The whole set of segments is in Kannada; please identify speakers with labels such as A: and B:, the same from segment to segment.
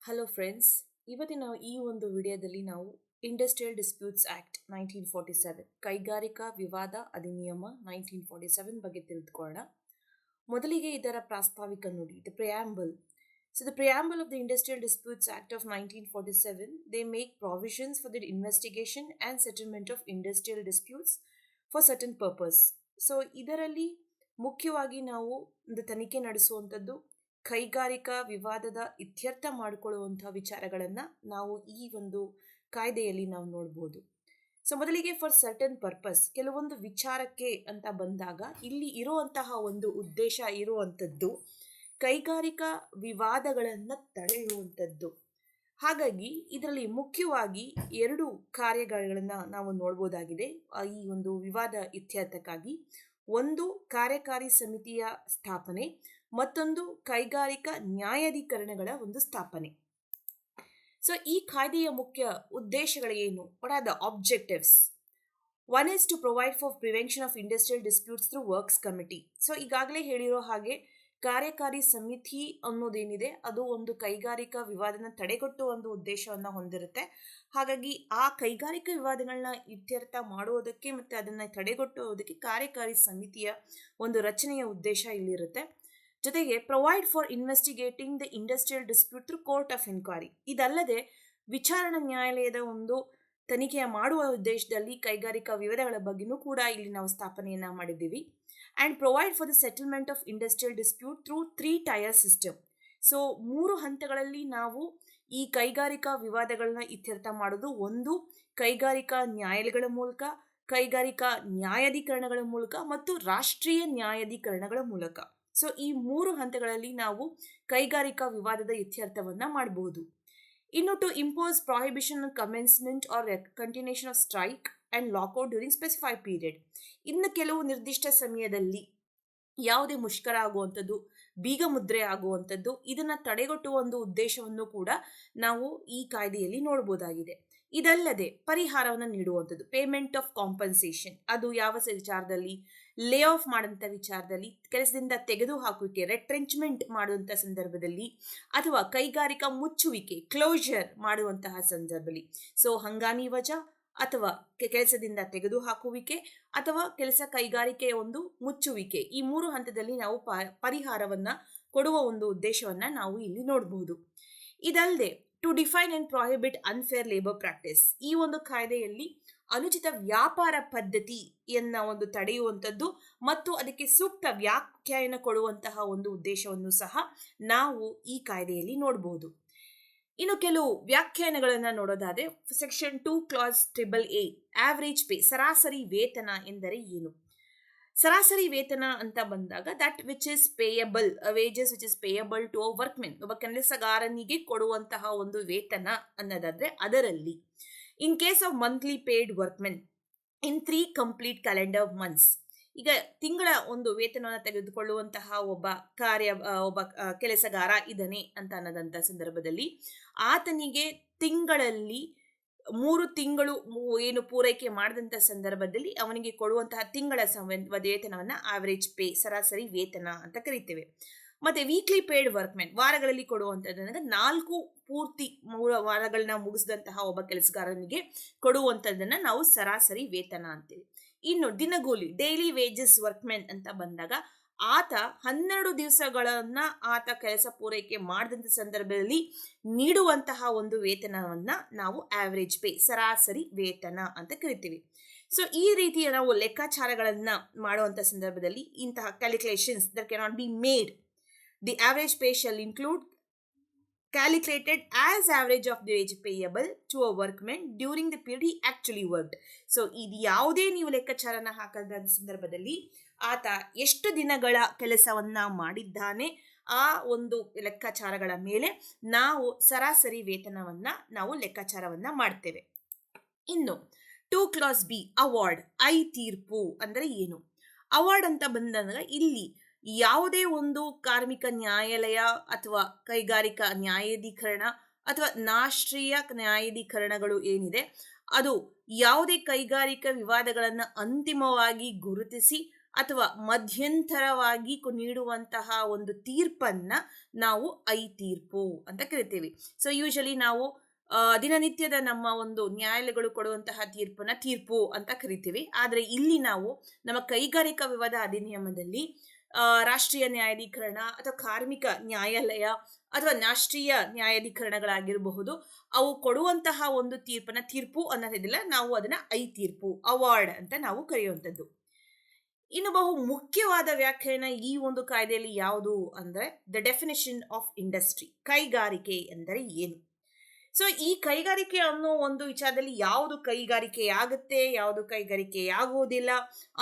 A: ಹಲೋ ಫ್ರೆಂಡ್ಸ್, ಇವತ್ತಿನ ಈ ಒಂದು ವಿಡಿಯೋದಲ್ಲಿ ನಾವು ಇಂಡಸ್ಟ್ರಿಯಲ್ ಡಿಸ್ಪ್ಯೂಟ್ಸ್ ಆಕ್ಟ್ 1947 ಕೈಗಾರಿಕಾ ವಿವಾದ ಅಧಿನಿಯಮ 1947 ಬಗ್ಗೆ ತಿಳಿದುಕೊಳ್ಳೋಣ. ಮೊದಲಿಗೆ ಇದರ ಪ್ರಾಸ್ತಾವಿಕ ನುಡಿ, the preamble. So the preamble of the Industrial Disputes Act of 1947, they make provisions for the investigation and settlement of industrial disputes for certain purpose. So ಇದರಲ್ಲಿ ಮುಖ್ಯವಾಗಿ ನಾವು ಒಂದು ತನಿಖೆ ನಡೆಸುವಂಥದ್ದು, ಕೈಗಾರಿಕಾ ವಿವಾದದ ಇತ್ಯರ್ಥ ಮಾಡಿಕೊಳ್ಳುವಂತಹ ವಿಚಾರಗಳನ್ನು ನಾವು ಈ ಒಂದು ಕಾಯ್ದೆಯಲ್ಲಿ ನಾವು ನೋಡ್ಬೋದು. ಸೊ ಮೊದಲಿಗೆ ಫಾರ್ ಸರ್ಟನ್ ಪರ್ಪಸ್, ಕೆಲವೊಂದು ವಿಚಾರಕ್ಕೆ ಅಂತ ಬಂದಾಗ ಇಲ್ಲಿ ಇರುವಂತಹ ಒಂದು ಉದ್ದೇಶ ಇರುವಂಥದ್ದು ಕೈಗಾರಿಕಾ ವಿವಾದಗಳನ್ನು ತಡೆಯುವಂಥದ್ದು. ಹಾಗಾಗಿ ಇದರಲ್ಲಿ ಮುಖ್ಯವಾಗಿ ಎರಡು ಕಾರ್ಯಗಳನ್ನು ನಾವು ನೋಡ್ಬೋದಾಗಿದೆ ಈ ಒಂದು ವಿವಾದ ಇತ್ಯರ್ಥಕ್ಕಾಗಿ. ಒಂದು ಕಾರ್ಯಕಾರಿ ಸಮಿತಿಯ ಸ್ಥಾಪನೆ, ಮತ್ತೊಂದು ಕೈಗಾರಿಕಾ ನ್ಯಾಯಾಧೀಕರಣಗಳ ಒಂದು ಸ್ಥಾಪನೆ. ಸೊ ಈ ಕಾಯ್ದೆಯ ಮುಖ್ಯ ಉದ್ದೇಶಗಳೇನು? What are the objectives? One is to provide for prevention of industrial disputes through works committee. So ಈಗಾಗಲೇ ಹೇಳಿರೋ ಹಾಗೆ ಕಾರ್ಯಕಾರಿ ಸಮಿತಿ ಅನ್ನೋದೇನಿದೆ ಅದು ಒಂದು ಕೈಗಾರಿಕಾ ವಿವಾದನ ತಡೆಗಟ್ಟುವ ಒಂದು ಉದ್ದೇಶವನ್ನು ಹೊಂದಿರುತ್ತೆ. ಹಾಗಾಗಿ ಆ ಕೈಗಾರಿಕಾ ವಿವಾದಗಳನ್ನ ಇತ್ಯರ್ಥ ಮಾಡುವುದಕ್ಕೆ ಮತ್ತು ಅದನ್ನು ತಡೆಗಟ್ಟುವುದಕ್ಕೆ ಕಾರ್ಯಕಾರಿ ಸಮಿತಿಯ ಒಂದು ರಚನೆಯ ಉದ್ದೇಶ ಇಲ್ಲಿರುತ್ತೆ. ಜೊತೆಗೆ provide for investigating the industrial dispute through court of enquiry. ಇದಲ್ಲದೆ ವಿಚಾರಣಾ ನ್ಯಾಯಾಲಯದ ಒಂದು ತನಿಖೆಯ ಮಾಡುವ ಉದ್ದೇಶದಲ್ಲಿ ಕೈಗಾರಿಕಾ ವಿವಾದಗಳ ಬಗ್ಗೆನೂ ಕೂಡ ಇಲ್ಲಿ ನಾವು ಸ್ಥಾಪನೆಯನ್ನ ಮಾಡಿದ್ದೀವಿ. And provide for the settlement of industrial dispute through 3 tier system. So 3 ಹಂತಗಳಲ್ಲಿ ನಾವು ಈ ಕೈಗಾರಿಕಾ ವಿವಾದಗಳನ್ನ ಇತ್ಯರ್ಥ ಮಾಡೋದು. ಒಂದು, ಕೈಗಾರಿಕಾ ನ್ಯಾಯಾಲಯಗಳ ಮೂಲಕ, ಕೈಗಾರಿಕಾ ನ್ಯಾಯಾಧೀಕರಣಗಳ ಮೂಲಕ ಮತ್ತು ರಾಷ್ಟ್ರೀಯ ನ್ಯಾಯಾಧೀಕರಣಗಳ ಮೂಲಕ. ಸೊ ಈ 3 ಹಂತಗಳಲ್ಲಿ ನಾವು ಕೈಗಾರಿಕಾ ವಿವಾದದ ಇತ್ಯರ್ಥವನ್ನ ಮಾಡಬಹುದು. ಇನ್ನು to impose prohibition on commencement or continuation of strike and lockout during specified period. ಇನ್ನು ಕೆಲವು ನಿರ್ದಿಷ್ಟ ಸಮಯದಲ್ಲಿ ಯಾವುದೇ ಮುಷ್ಕರ ಆಗುವಂಥದ್ದು, ಬೀಗ ಮುದ್ರೆ ಆಗುವಂಥದ್ದು, ಇದನ್ನು ತಡೆಗಟ್ಟುವ ಒಂದು ಉದ್ದೇಶವನ್ನು ಕೂಡ ನಾವು ಈ ಕಾಯ್ದೆಯಲ್ಲಿ ನೋಡ್ಬೋದಾಗಿದೆ. ಇದಲ್ಲದೆ ಪರಿಹಾರವನ್ನು ನೀಡುವಂಥದ್ದು, ಪೇಮೆಂಟ್ ಆಫ್ ಕಾಂಪನ್ಸೇಷನ್. ಅದು ಯಾವ ವಿಚಾರದಲ್ಲಿ? ಲೇ ಆಫ್ ಮಾಡೋಂಥ ವಿಚಾರದಲ್ಲಿ, ಕೆಲಸದಿಂದ ತೆಗೆದುಹಾಕುವಿಕೆ ರೆಟ್ರೆಂಚ್ಮೆಂಟ್ ಮಾಡುವಂಥ ಸಂದರ್ಭದಲ್ಲಿ, ಅಥವಾ ಕೈಗಾರಿಕಾ ಮುಚ್ಚುವಿಕೆ ಕ್ಲೋಷರ್ ಮಾಡುವಂತಹ ಸಂದರ್ಭದಲ್ಲಿ. ಸೊ ಹಂಗಾಮಿ ವಜಾ ಅಥವಾ ಕೆಲಸದಿಂದ ತೆಗೆದುಹಾಕುವಿಕೆ ಅಥವಾ ಕೈಗಾರಿಕೆಯ ಒಂದು ಮುಚ್ಚುವಿಕೆ, ಈ 3 ಹಂತದಲ್ಲಿ ನಾವು ಪರಿಹಾರವನ್ನ ಕೊಡುವ ಒಂದು ಉದ್ದೇಶವನ್ನ ನಾವು ಇಲ್ಲಿ ನೋಡಬಹುದು. ಇದಲ್ಲದೆ to define and prohibit unfair labour practice. ಈ ಒಂದು ಕಾಯ್ದೆಯಲ್ಲಿ ಅನುಚಿತ ವ್ಯಾಪಾರ ಪದ್ಧತಿಯನ್ನ ಒಂದು ತಡೆಯುವಂಥದ್ದು ಮತ್ತು ಅದಕ್ಕೆ ಸೂಕ್ತ ವ್ಯಾಖ್ಯಾನ ಕೊಡುವಂತಹ ಒಂದು ಉದ್ದೇಶವನ್ನು ಸಹ ನಾವು ಈ ಕಾಯ್ದೆಯಲ್ಲಿ ನೋಡಬಹುದು. ಇನ್ನು ಕೆಲವು ವ್ಯಾಖ್ಯಾನಗಳನ್ನು ನೋಡೋದಾದ್ರೆ, section 2 class 8A average pay, ಸರಾಸರಿ ವೇತನ ಎಂದರೆ ಏನು? ಸರಾಸರಿ ವೇತನ ಅಂತ ಬಂದಾಗ that which is payable, wages which is payable to a workmen, ಒಬ್ಬ ಕೆಲಸಗಾರನಿಗೆ ಕೊಡುವಂತಹ ಒಂದು ವೇತನ ಅನ್ನೋದಾದ್ರೆ ಅದರಲ್ಲಿ in case of monthly paid workmen in 3 complete calendar months. ಈಗ ತಿಂಗಳ ಒಂದು ವೇತನವನ್ನು ತೆಗೆದುಕೊಳ್ಳುವಂತಹ ಒಬ್ಬ ಕೆಲಸಗಾರ ಇದ್ದಾನೆ ಅಂತ ಅನ್ನೋದಂಥ ಸಂದರ್ಭದಲ್ಲಿ ಆತನಿಗೆ ತಿಂಗಳಲ್ಲಿ 3 ತಿಂಗಳು ಏನು ಪೂರೈಕೆ ಮಾಡಿದಂಥ ಸಂದರ್ಭದಲ್ಲಿ ಅವನಿಗೆ ಕೊಡುವಂತಹ ತಿಂಗಳ ವೇತನವನ್ನು ಆವರೇಜ್ ಪೇ, ಸರಾಸರಿ ವೇತನ ಅಂತ ಕರಿತೇವೆ. ಮತ್ತೆ ವೀಕ್ಲಿ ಪೇಯ್ಡ್ ವರ್ಕ್ಮೆನ್, ವಾರಗಳಲ್ಲಿ ಕೊಡುವಂಥದ್ದು 4 ಪೂರ್ತಿ ವಾರಗಳನ್ನ ಮುಗಿಸಿದಂತಹ ಒಬ್ಬ ಕೆಲಸಗಾರನಿಗೆ ಕೊಡುವಂಥದ್ದನ್ನ ನಾವು ಸರಾಸರಿ ವೇತನ ಅಂತೇವೆ. ಇನ್ನು ದಿನಗೂಲಿ, ಡೈಲಿ ವೇಜಸ್ ವರ್ಕ್ಮೆನ್ ಅಂತ ಬಂದಾಗ ಆತ 12 ದಿವಸಗಳನ್ನ ಆತ ಕೆಲಸ ಪೂರೈಕೆ ಮಾಡಿದಂಥ ಸಂದರ್ಭದಲ್ಲಿ ನೀಡುವಂತಹ ಒಂದು ವೇತನವನ್ನ ನಾವು ಆವರೇಜ್ ಪೇ, ಸರಾಸರಿ ವೇತನ ಅಂತ ಕರಿತೀವಿ. ಸೊ ಈ ರೀತಿಯ ನಾವು ಲೆಕ್ಕಾಚಾರಗಳನ್ನ ಮಾಡುವಂಥ ಸಂದರ್ಭದಲ್ಲಿ ಇಂತಹ calculations that cannot be made. The average pay shall include calculated as average of the wage payable to a workman during the period he actually worked. So ಇದು ಯಾವುದೇ ನೀವು ಲೆಕ್ಕಾಚಾರನ ಹಾಕದ ಸಂದರ್ಭದಲ್ಲಿ ಆತ ಎಷ್ಟು ದಿನಗಳ ಕೆಲಸವನ್ನ ಮಾಡಿದ್ದಾನೆ ಆ ಒಂದು ಲೆಕ್ಕಾಚಾರಗಳ ಮೇಲೆ ನಾವು ಸರಾಸರಿ ವೇತನವನ್ನ ನಾವು ಲೆಕ್ಕಾಚಾರವನ್ನ ಮಾಡ್ತೇವೆ. ಇನ್ನು 2 ಕ್ಲಾಸ್ B ಅವಾರ್ಡ್, ತೀರ್ಪು ಅಂದರೆ ಏನು? ಅವಾರ್ಡ್ ಅಂತ ಬಂದಾಗ ಇಲ್ಲಿ ಯಾವುದೇ ಒಂದು ಕಾರ್ಮಿಕ ನ್ಯಾಯಾಲಯ ಅಥವಾ ಕೈಗಾರಿಕಾ ನ್ಯಾಯಾಧೀಕರಣ ಅಥವಾ ರಾಷ್ಟ್ರೀಯ ನ್ಯಾಯಾಧೀಕರಣಗಳು ಏನಿದೆ ಅದು ಯಾವುದೇ ಕೈಗಾರಿಕಾ ವಿವಾದಗಳನ್ನು ಅಂತಿಮವಾಗಿ ಗುರುತಿಸಿ ಅಥವಾ ಮಧ್ಯಂತರವಾಗಿ ನೀಡುವಂತಹ ಒಂದು ತೀರ್ಪನ್ನ ನಾವು ಐ ತೀರ್ಪು ಅಂತ ಕರಿತೀವಿ. ಸೊ ಯೂಶಲಿ ನಾವು ದಿನನಿತ್ಯದ ನಮ್ಮ ಒಂದು ನ್ಯಾಯಾಲಯಗಳು ಕೊಡುವಂತಹ ತೀರ್ಪನ್ನ ತೀರ್ಪು ಅಂತ ಕರಿತೀವಿ. ಆದ್ರೆ ಇಲ್ಲಿ ನಾವು ನಮ್ಮ ಕೈಗಾರಿಕಾ ವಿವಾದ ಅಧಿನಿಯಮದಲ್ಲಿ ರಾಷ್ಟ್ರೀಯ ನ್ಯಾಯಾಧೀಕರಣ ಅಥವಾ ಕಾರ್ಮಿಕ ನ್ಯಾಯಾಲಯ ಅಥವಾ ರಾಷ್ಟ್ರೀಯ ನ್ಯಾಯಾಧೀಕರಣಗಳಾಗಿರಬಹುದು, ಅವು ಕೊಡುವಂತಹ ಒಂದು ತೀರ್ಪನ್ನ ತೀರ್ಪು ಅನ್ನೋದಿಲ್ಲ, ನಾವು ಅದನ್ನ ಐ ತೀರ್ಪು, ಅವಾರ್ಡ್ ಅಂತ ನಾವು ಕರೆಯುವಂಥದ್ದು. ಇನ್ನು ಬಹು ಮುಖ್ಯವಾದ ವ್ಯಾಖ್ಯಾನ ಈ ಒಂದು ಕಾಯ್ದೆಯಲ್ಲಿ ಯಾವುದು ಅಂದ್ರೆ ದ ಡೆಫಿನೇಷನ್ ಆಫ್ ಇಂಡಸ್ಟ್ರಿ. ಕೈಗಾರಿಕೆ ಎಂದರೆ ಏನು? ಸೊ ಈ ಕೈಗಾರಿಕೆ ಅನ್ನೋ ಒಂದು ವಿಚಾರದಲ್ಲಿ ಯಾವುದು ಕೈಗಾರಿಕೆ ಆಗುತ್ತೆ, ಯಾವುದು ಕೈಗಾರಿಕೆ ಆಗುವುದಿಲ್ಲ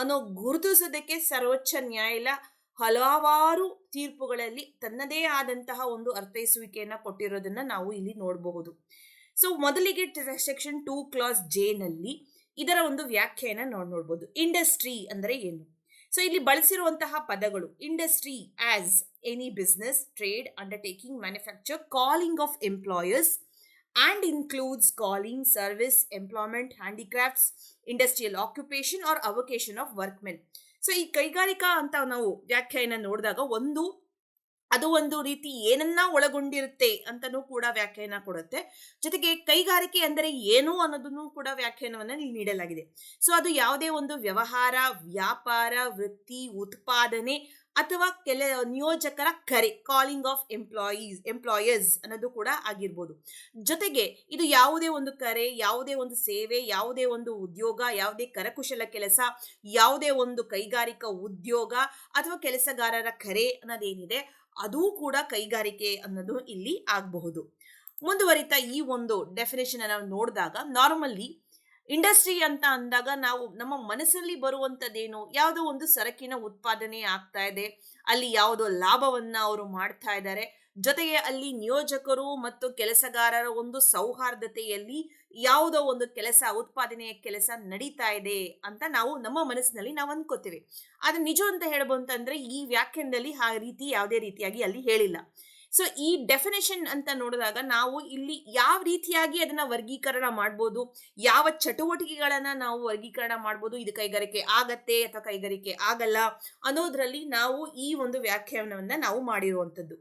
A: ಅನ್ನೋ ಗುರುತಿಸೋದಕ್ಕೆ ಸರ್ವೋಚ್ಚ ನ್ಯಾಯಾಲಯ ಹಲವಾರು ತೀರ್ಪುಗಳಲ್ಲಿ ತನ್ನದೇ ಆದಂತಹ ಒಂದು ಅರ್ಥೈಸುವಿಕೆಯನ್ನ ಕೊಟ್ಟಿರೋದನ್ನ ನಾವು ಇಲ್ಲಿ ನೋಡಬಹುದು. ಸೊ ಮೊದಲಿಗೆ ಸೆಕ್ಷನ್ 2 ಕ್ಲಾಸ್ ಜೆ ನಲ್ಲಿ ಇದರ ಒಂದು ವ್ಯಾಖ್ಯಾನ ನೋಡ್ಬೋದು. ಇಂಡಸ್ಟ್ರಿ ಅಂದ್ರೆ ಏನು? ಸೊ ಇಲ್ಲಿ ಬಳಸಿರುವಂತಹ ಪದಗಳು industry as any business, trade, undertaking, manufacture, calling of employers and includes calling, service, employment, handicrafts, industrial occupation or avocation of workmen. So ಈ ಕೈಗಾರಿಕಾ ಅಂತ ನಾವು ವ್ಯಾಖ್ಯಾನ ನೋಡಿದಾಗ ಅದು ಒಂದು ರೀತಿ ಏನನ್ನ ಒಳಗೊಂಡಿರುತ್ತೆ ಅಂತನೂ ಕೂಡ ವ್ಯಾಖ್ಯಾನ ಕೊಡುತ್ತೆ. ಜೊತೆಗೆ ಕೈಗಾರಿಕೆ ಅಂದರೆ ಏನು ಅನ್ನೋದನ್ನು ಕೂಡ ವ್ಯಾಖ್ಯಾನವನ್ನ ಇಲ್ಲಿ ನೀಡಲಾಗಿದೆ. ಸೊ ಅದು ಯಾವುದೇ ಒಂದು ವ್ಯವಹಾರ, ವ್ಯಾಪಾರ, ವೃತ್ತಿ, ಉತ್ಪಾದನೆ ಅಥವಾ ನಿಯೋಜಕರ ಕರೆ, ಕಾಲಿಂಗ್ ಆಫ್ ಎಂಪ್ಲಾಯರ್ಸ್ ಅನ್ನೋದು ಕೂಡ ಆಗಿರ್ಬೋದು. ಜೊತೆಗೆ ಇದು ಯಾವುದೇ ಒಂದು ಕರೆ, ಯಾವುದೇ ಒಂದು ಸೇವೆ, ಯಾವುದೇ ಒಂದು ಉದ್ಯೋಗ, ಯಾವುದೇ ಕರಕುಶಲ ಕೆಲಸ, ಯಾವುದೇ ಒಂದು ಕೈಗಾರಿಕಾ ಉದ್ಯೋಗ ಅಥವಾ ಕೆಲಸಗಾರರ ಕರೆ ಅನ್ನೋದೇನಿದೆ ಅದೂ ಕೂಡ ಕೈಗಾರಿಕೆ ಅನ್ನೋದು ಇಲ್ಲಿ ಆಗಬಹುದು. ಮುಂದುವರಿತಾ ಈ ಒಂದು ಡೆಫಿನೇಷನ್ ನಾವು ನೋಡಿದಾಗ ನಾರ್ಮಲಿ ಇಂಡಸ್ಟ್ರಿ ಅಂತ ಅಂದಾಗ ನಾವು ನಮ್ಮ ಮನಸ್ಸಲ್ಲಿ ಬರುವಂಥದ್ದೇನು, ಯಾವುದೋ ಒಂದು ಸರಕಿನ ಉತ್ಪಾದನೆ ಆಗ್ತಾ ಇದೆ, ಅಲ್ಲಿ ಯಾವುದೋ ಲಾಭವನ್ನ ಅವರು ಮಾಡ್ತಾ ಇದ್ದಾರೆ, ಜೊತೆಗೆ ಅಲ್ಲಿ ನಿಯೋಜಕರು ಮತ್ತು ಕೆಲಸಗಾರರ ಒಂದು ಸೌಹಾರ್ದತೆಯಲ್ಲಿ ಯಾವುದೋ ಒಂದು ಉತ್ಪಾದನೆಯ ಕೆಲಸ ನಡೀತಾ ಇದೆ ಅಂತ ನಾವು ನಮ್ಮ ಮನಸ್ಸಿನಲ್ಲಿ ನಾವು ಅನ್ಕೋತೇವೆ. ಆದ್ರೆ ನಿಜ ಅಂತ ಹೇಳ್ಬೋದಂತಂದ್ರೆ ಈ ವ್ಯಾಖ್ಯಾನದಲ್ಲಿ ಆ ರೀತಿ ಯಾವುದೇ ರೀತಿಯಾಗಿ ಅಲ್ಲಿ ಹೇಳಿಲ್ಲ. ಸೊ ಈ ಡೆಫಿನೇಷನ್ ಅಂತ ನೋಡಿದಾಗ ನಾವು ಇಲ್ಲಿ ಯಾವ ರೀತಿಯಾಗಿ ಅದನ್ನ ವರ್ಗೀಕರಣ ಮಾಡ್ಬೋದು, ಯಾವ ಚಟುವಟಿಕೆಗಳನ್ನ ನಾವು ವರ್ಗೀಕರಣ ಮಾಡ್ಬೋದು, ಇದು ಕೈಗಾರಿಕೆ ಆಗತ್ತೆ ಅಥವಾ ಕೈಗಾರಿಕೆ ಆಗಲ್ಲ ಅನ್ನೋದ್ರಲ್ಲಿ ನಾವು ಈ ಒಂದು ವ್ಯಾಖ್ಯಾನವನ್ನ ನಾವು ಮಾಡಿರುವಂಥದ್ದು.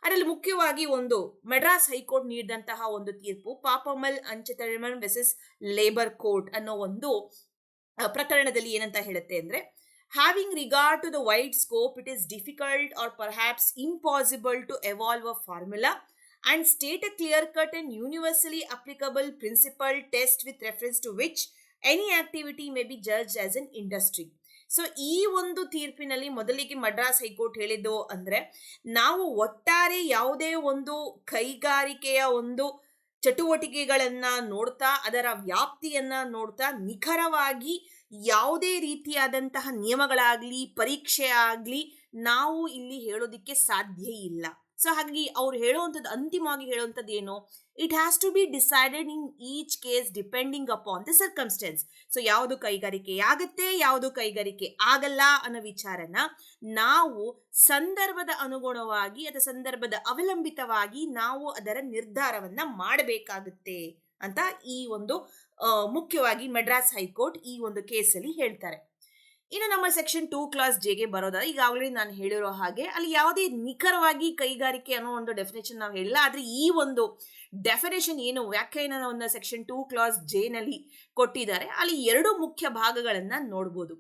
A: ಅದರಲ್ಲಿ ಮುಖ್ಯವಾಗಿ ಒಂದು ಮೆಡ್ರಾಸ್ ಹೈಕೋರ್ಟ್ ನೀಡಿದಂತಹ ಒಂದು ತೀರ್ಪು ಪಾಪಮಲ್ ಅಂಚೆತಳಿಮನ್ ವೆಸಸ್ ಲೇಬರ್ ಕೋರ್ಟ್ ಅನ್ನೋ ಒಂದು ಪ್ರಕರಣದಲ್ಲಿ ಏನಂತ ಹೇಳುತ್ತೆ ಅಂದ್ರೆ, having regard to the wide scope, it is difficult or perhaps impossible to evolve a formula and state a clear-cut and universally applicable principle test with reference to which any activity may be judged as an industry. So ಈ ಒಂದು ತೀರ್ಪಿನಲ್ಲಿ ಮೊದಲಿಗೆ ಮಡ್ರಾಸ್ ಹೈಕೋರ್ಟ್ ಹೇಳಿದ್ದು ಅಂದ್ರೆ, ನಾವು ಒಟ್ಟಾರೆ ಯಾವುದೇ ಒಂದು ಕೈಗಾರಿಕೆಯ ಒಂದು ಚಟುವಟಿಕೆಗಳನ್ನ ನೋಡ್ತಾ, ಅದರ ವ್ಯಾಪ್ತಿಯನ್ನ ನೋಡ್ತಾ, ನಿಖರವಾಗಿ ಯಾವುದೇ ರೀತಿಯಾದಂತಹ ನಿಯಮಗಳಾಗ್ಲಿ ಪರೀಕ್ಷೆ ಆಗ್ಲಿ ನಾವು ಇಲ್ಲಿ ಹೇಳೋದಿಕ್ಕೆ ಸಾಧ್ಯ ಇಲ್ಲ. ಸೊ ಹಾಗಾಗಿ ಅವ್ರು ಹೇಳುವಂಥದ್ದು, ಅಂತಿಮವಾಗಿ ಹೇಳುವಂಥದ್ದು ಏನು, it has to be decided in each case depending upon the circumstances. So ಯಾವುದು ಕೈಗಾರಿಕೆ ಆಗುತ್ತೆ, ಯಾವುದು ಕೈಗಾರಿಕೆ ಆಗಲ್ಲ ಅನ್ನೋ ವಿಚಾರನ ನಾವು ಸಂದರ್ಭದ ಅನುಗುಣವಾಗಿ ಅಥವಾ ಸಂದರ್ಭದ ಅವಲಂಬಿತವಾಗಿ ನಾವು ಅದರ ನಿರ್ಧಾರವನ್ನ ಮಾಡಬೇಕಾಗುತ್ತೆ ಅಂತ ಈ ಒಂದು ಮುಖ್ಯವಾಗಿ ಮಡ್ರಾಸ್ ಹೈಕೋರ್ಟ್ ಈ ಒಂದು ಕೇಸಲ್ಲಿ ಹೇಳ್ತಾರೆ. ಇನ್ನು ನಮ್ಮ ಸೆಕ್ಷನ್ 2 ಕ್ಲಾಸ್ ಜೆಗೆ ಬರೋದಾದ್ರೆ, ಈಗಾಗಲೇ ನಾನು ಹೇಳಿರೋ ಹಾಗೆ ಅಲ್ಲಿ ಯಾವುದೇ ನಿಖರವಾಗಿ ಕೈಗಾರಿಕೆ ಅನ್ನೋ ಒಂದು ಡೆಫಿನೇಷನ್ ನಾವು ಹೇಳಿಲ್ಲ. ಆದ್ರೆ ಈ ಒಂದು ಡೆಫಿನೇಷನ್ ಏನು ವ್ಯಾಖ್ಯಾನವನ್ನು ಸೆಕ್ಷನ್ 2 ಕ್ಲಾಸ್ ಜೆ ನಲ್ಲಿ ಕೊಟ್ಟಿದ್ದಾರೆ, ಅಲ್ಲಿ 2 ಮುಖ್ಯ ಭಾಗಗಳನ್ನ ನೋಡ್ಬೋದು.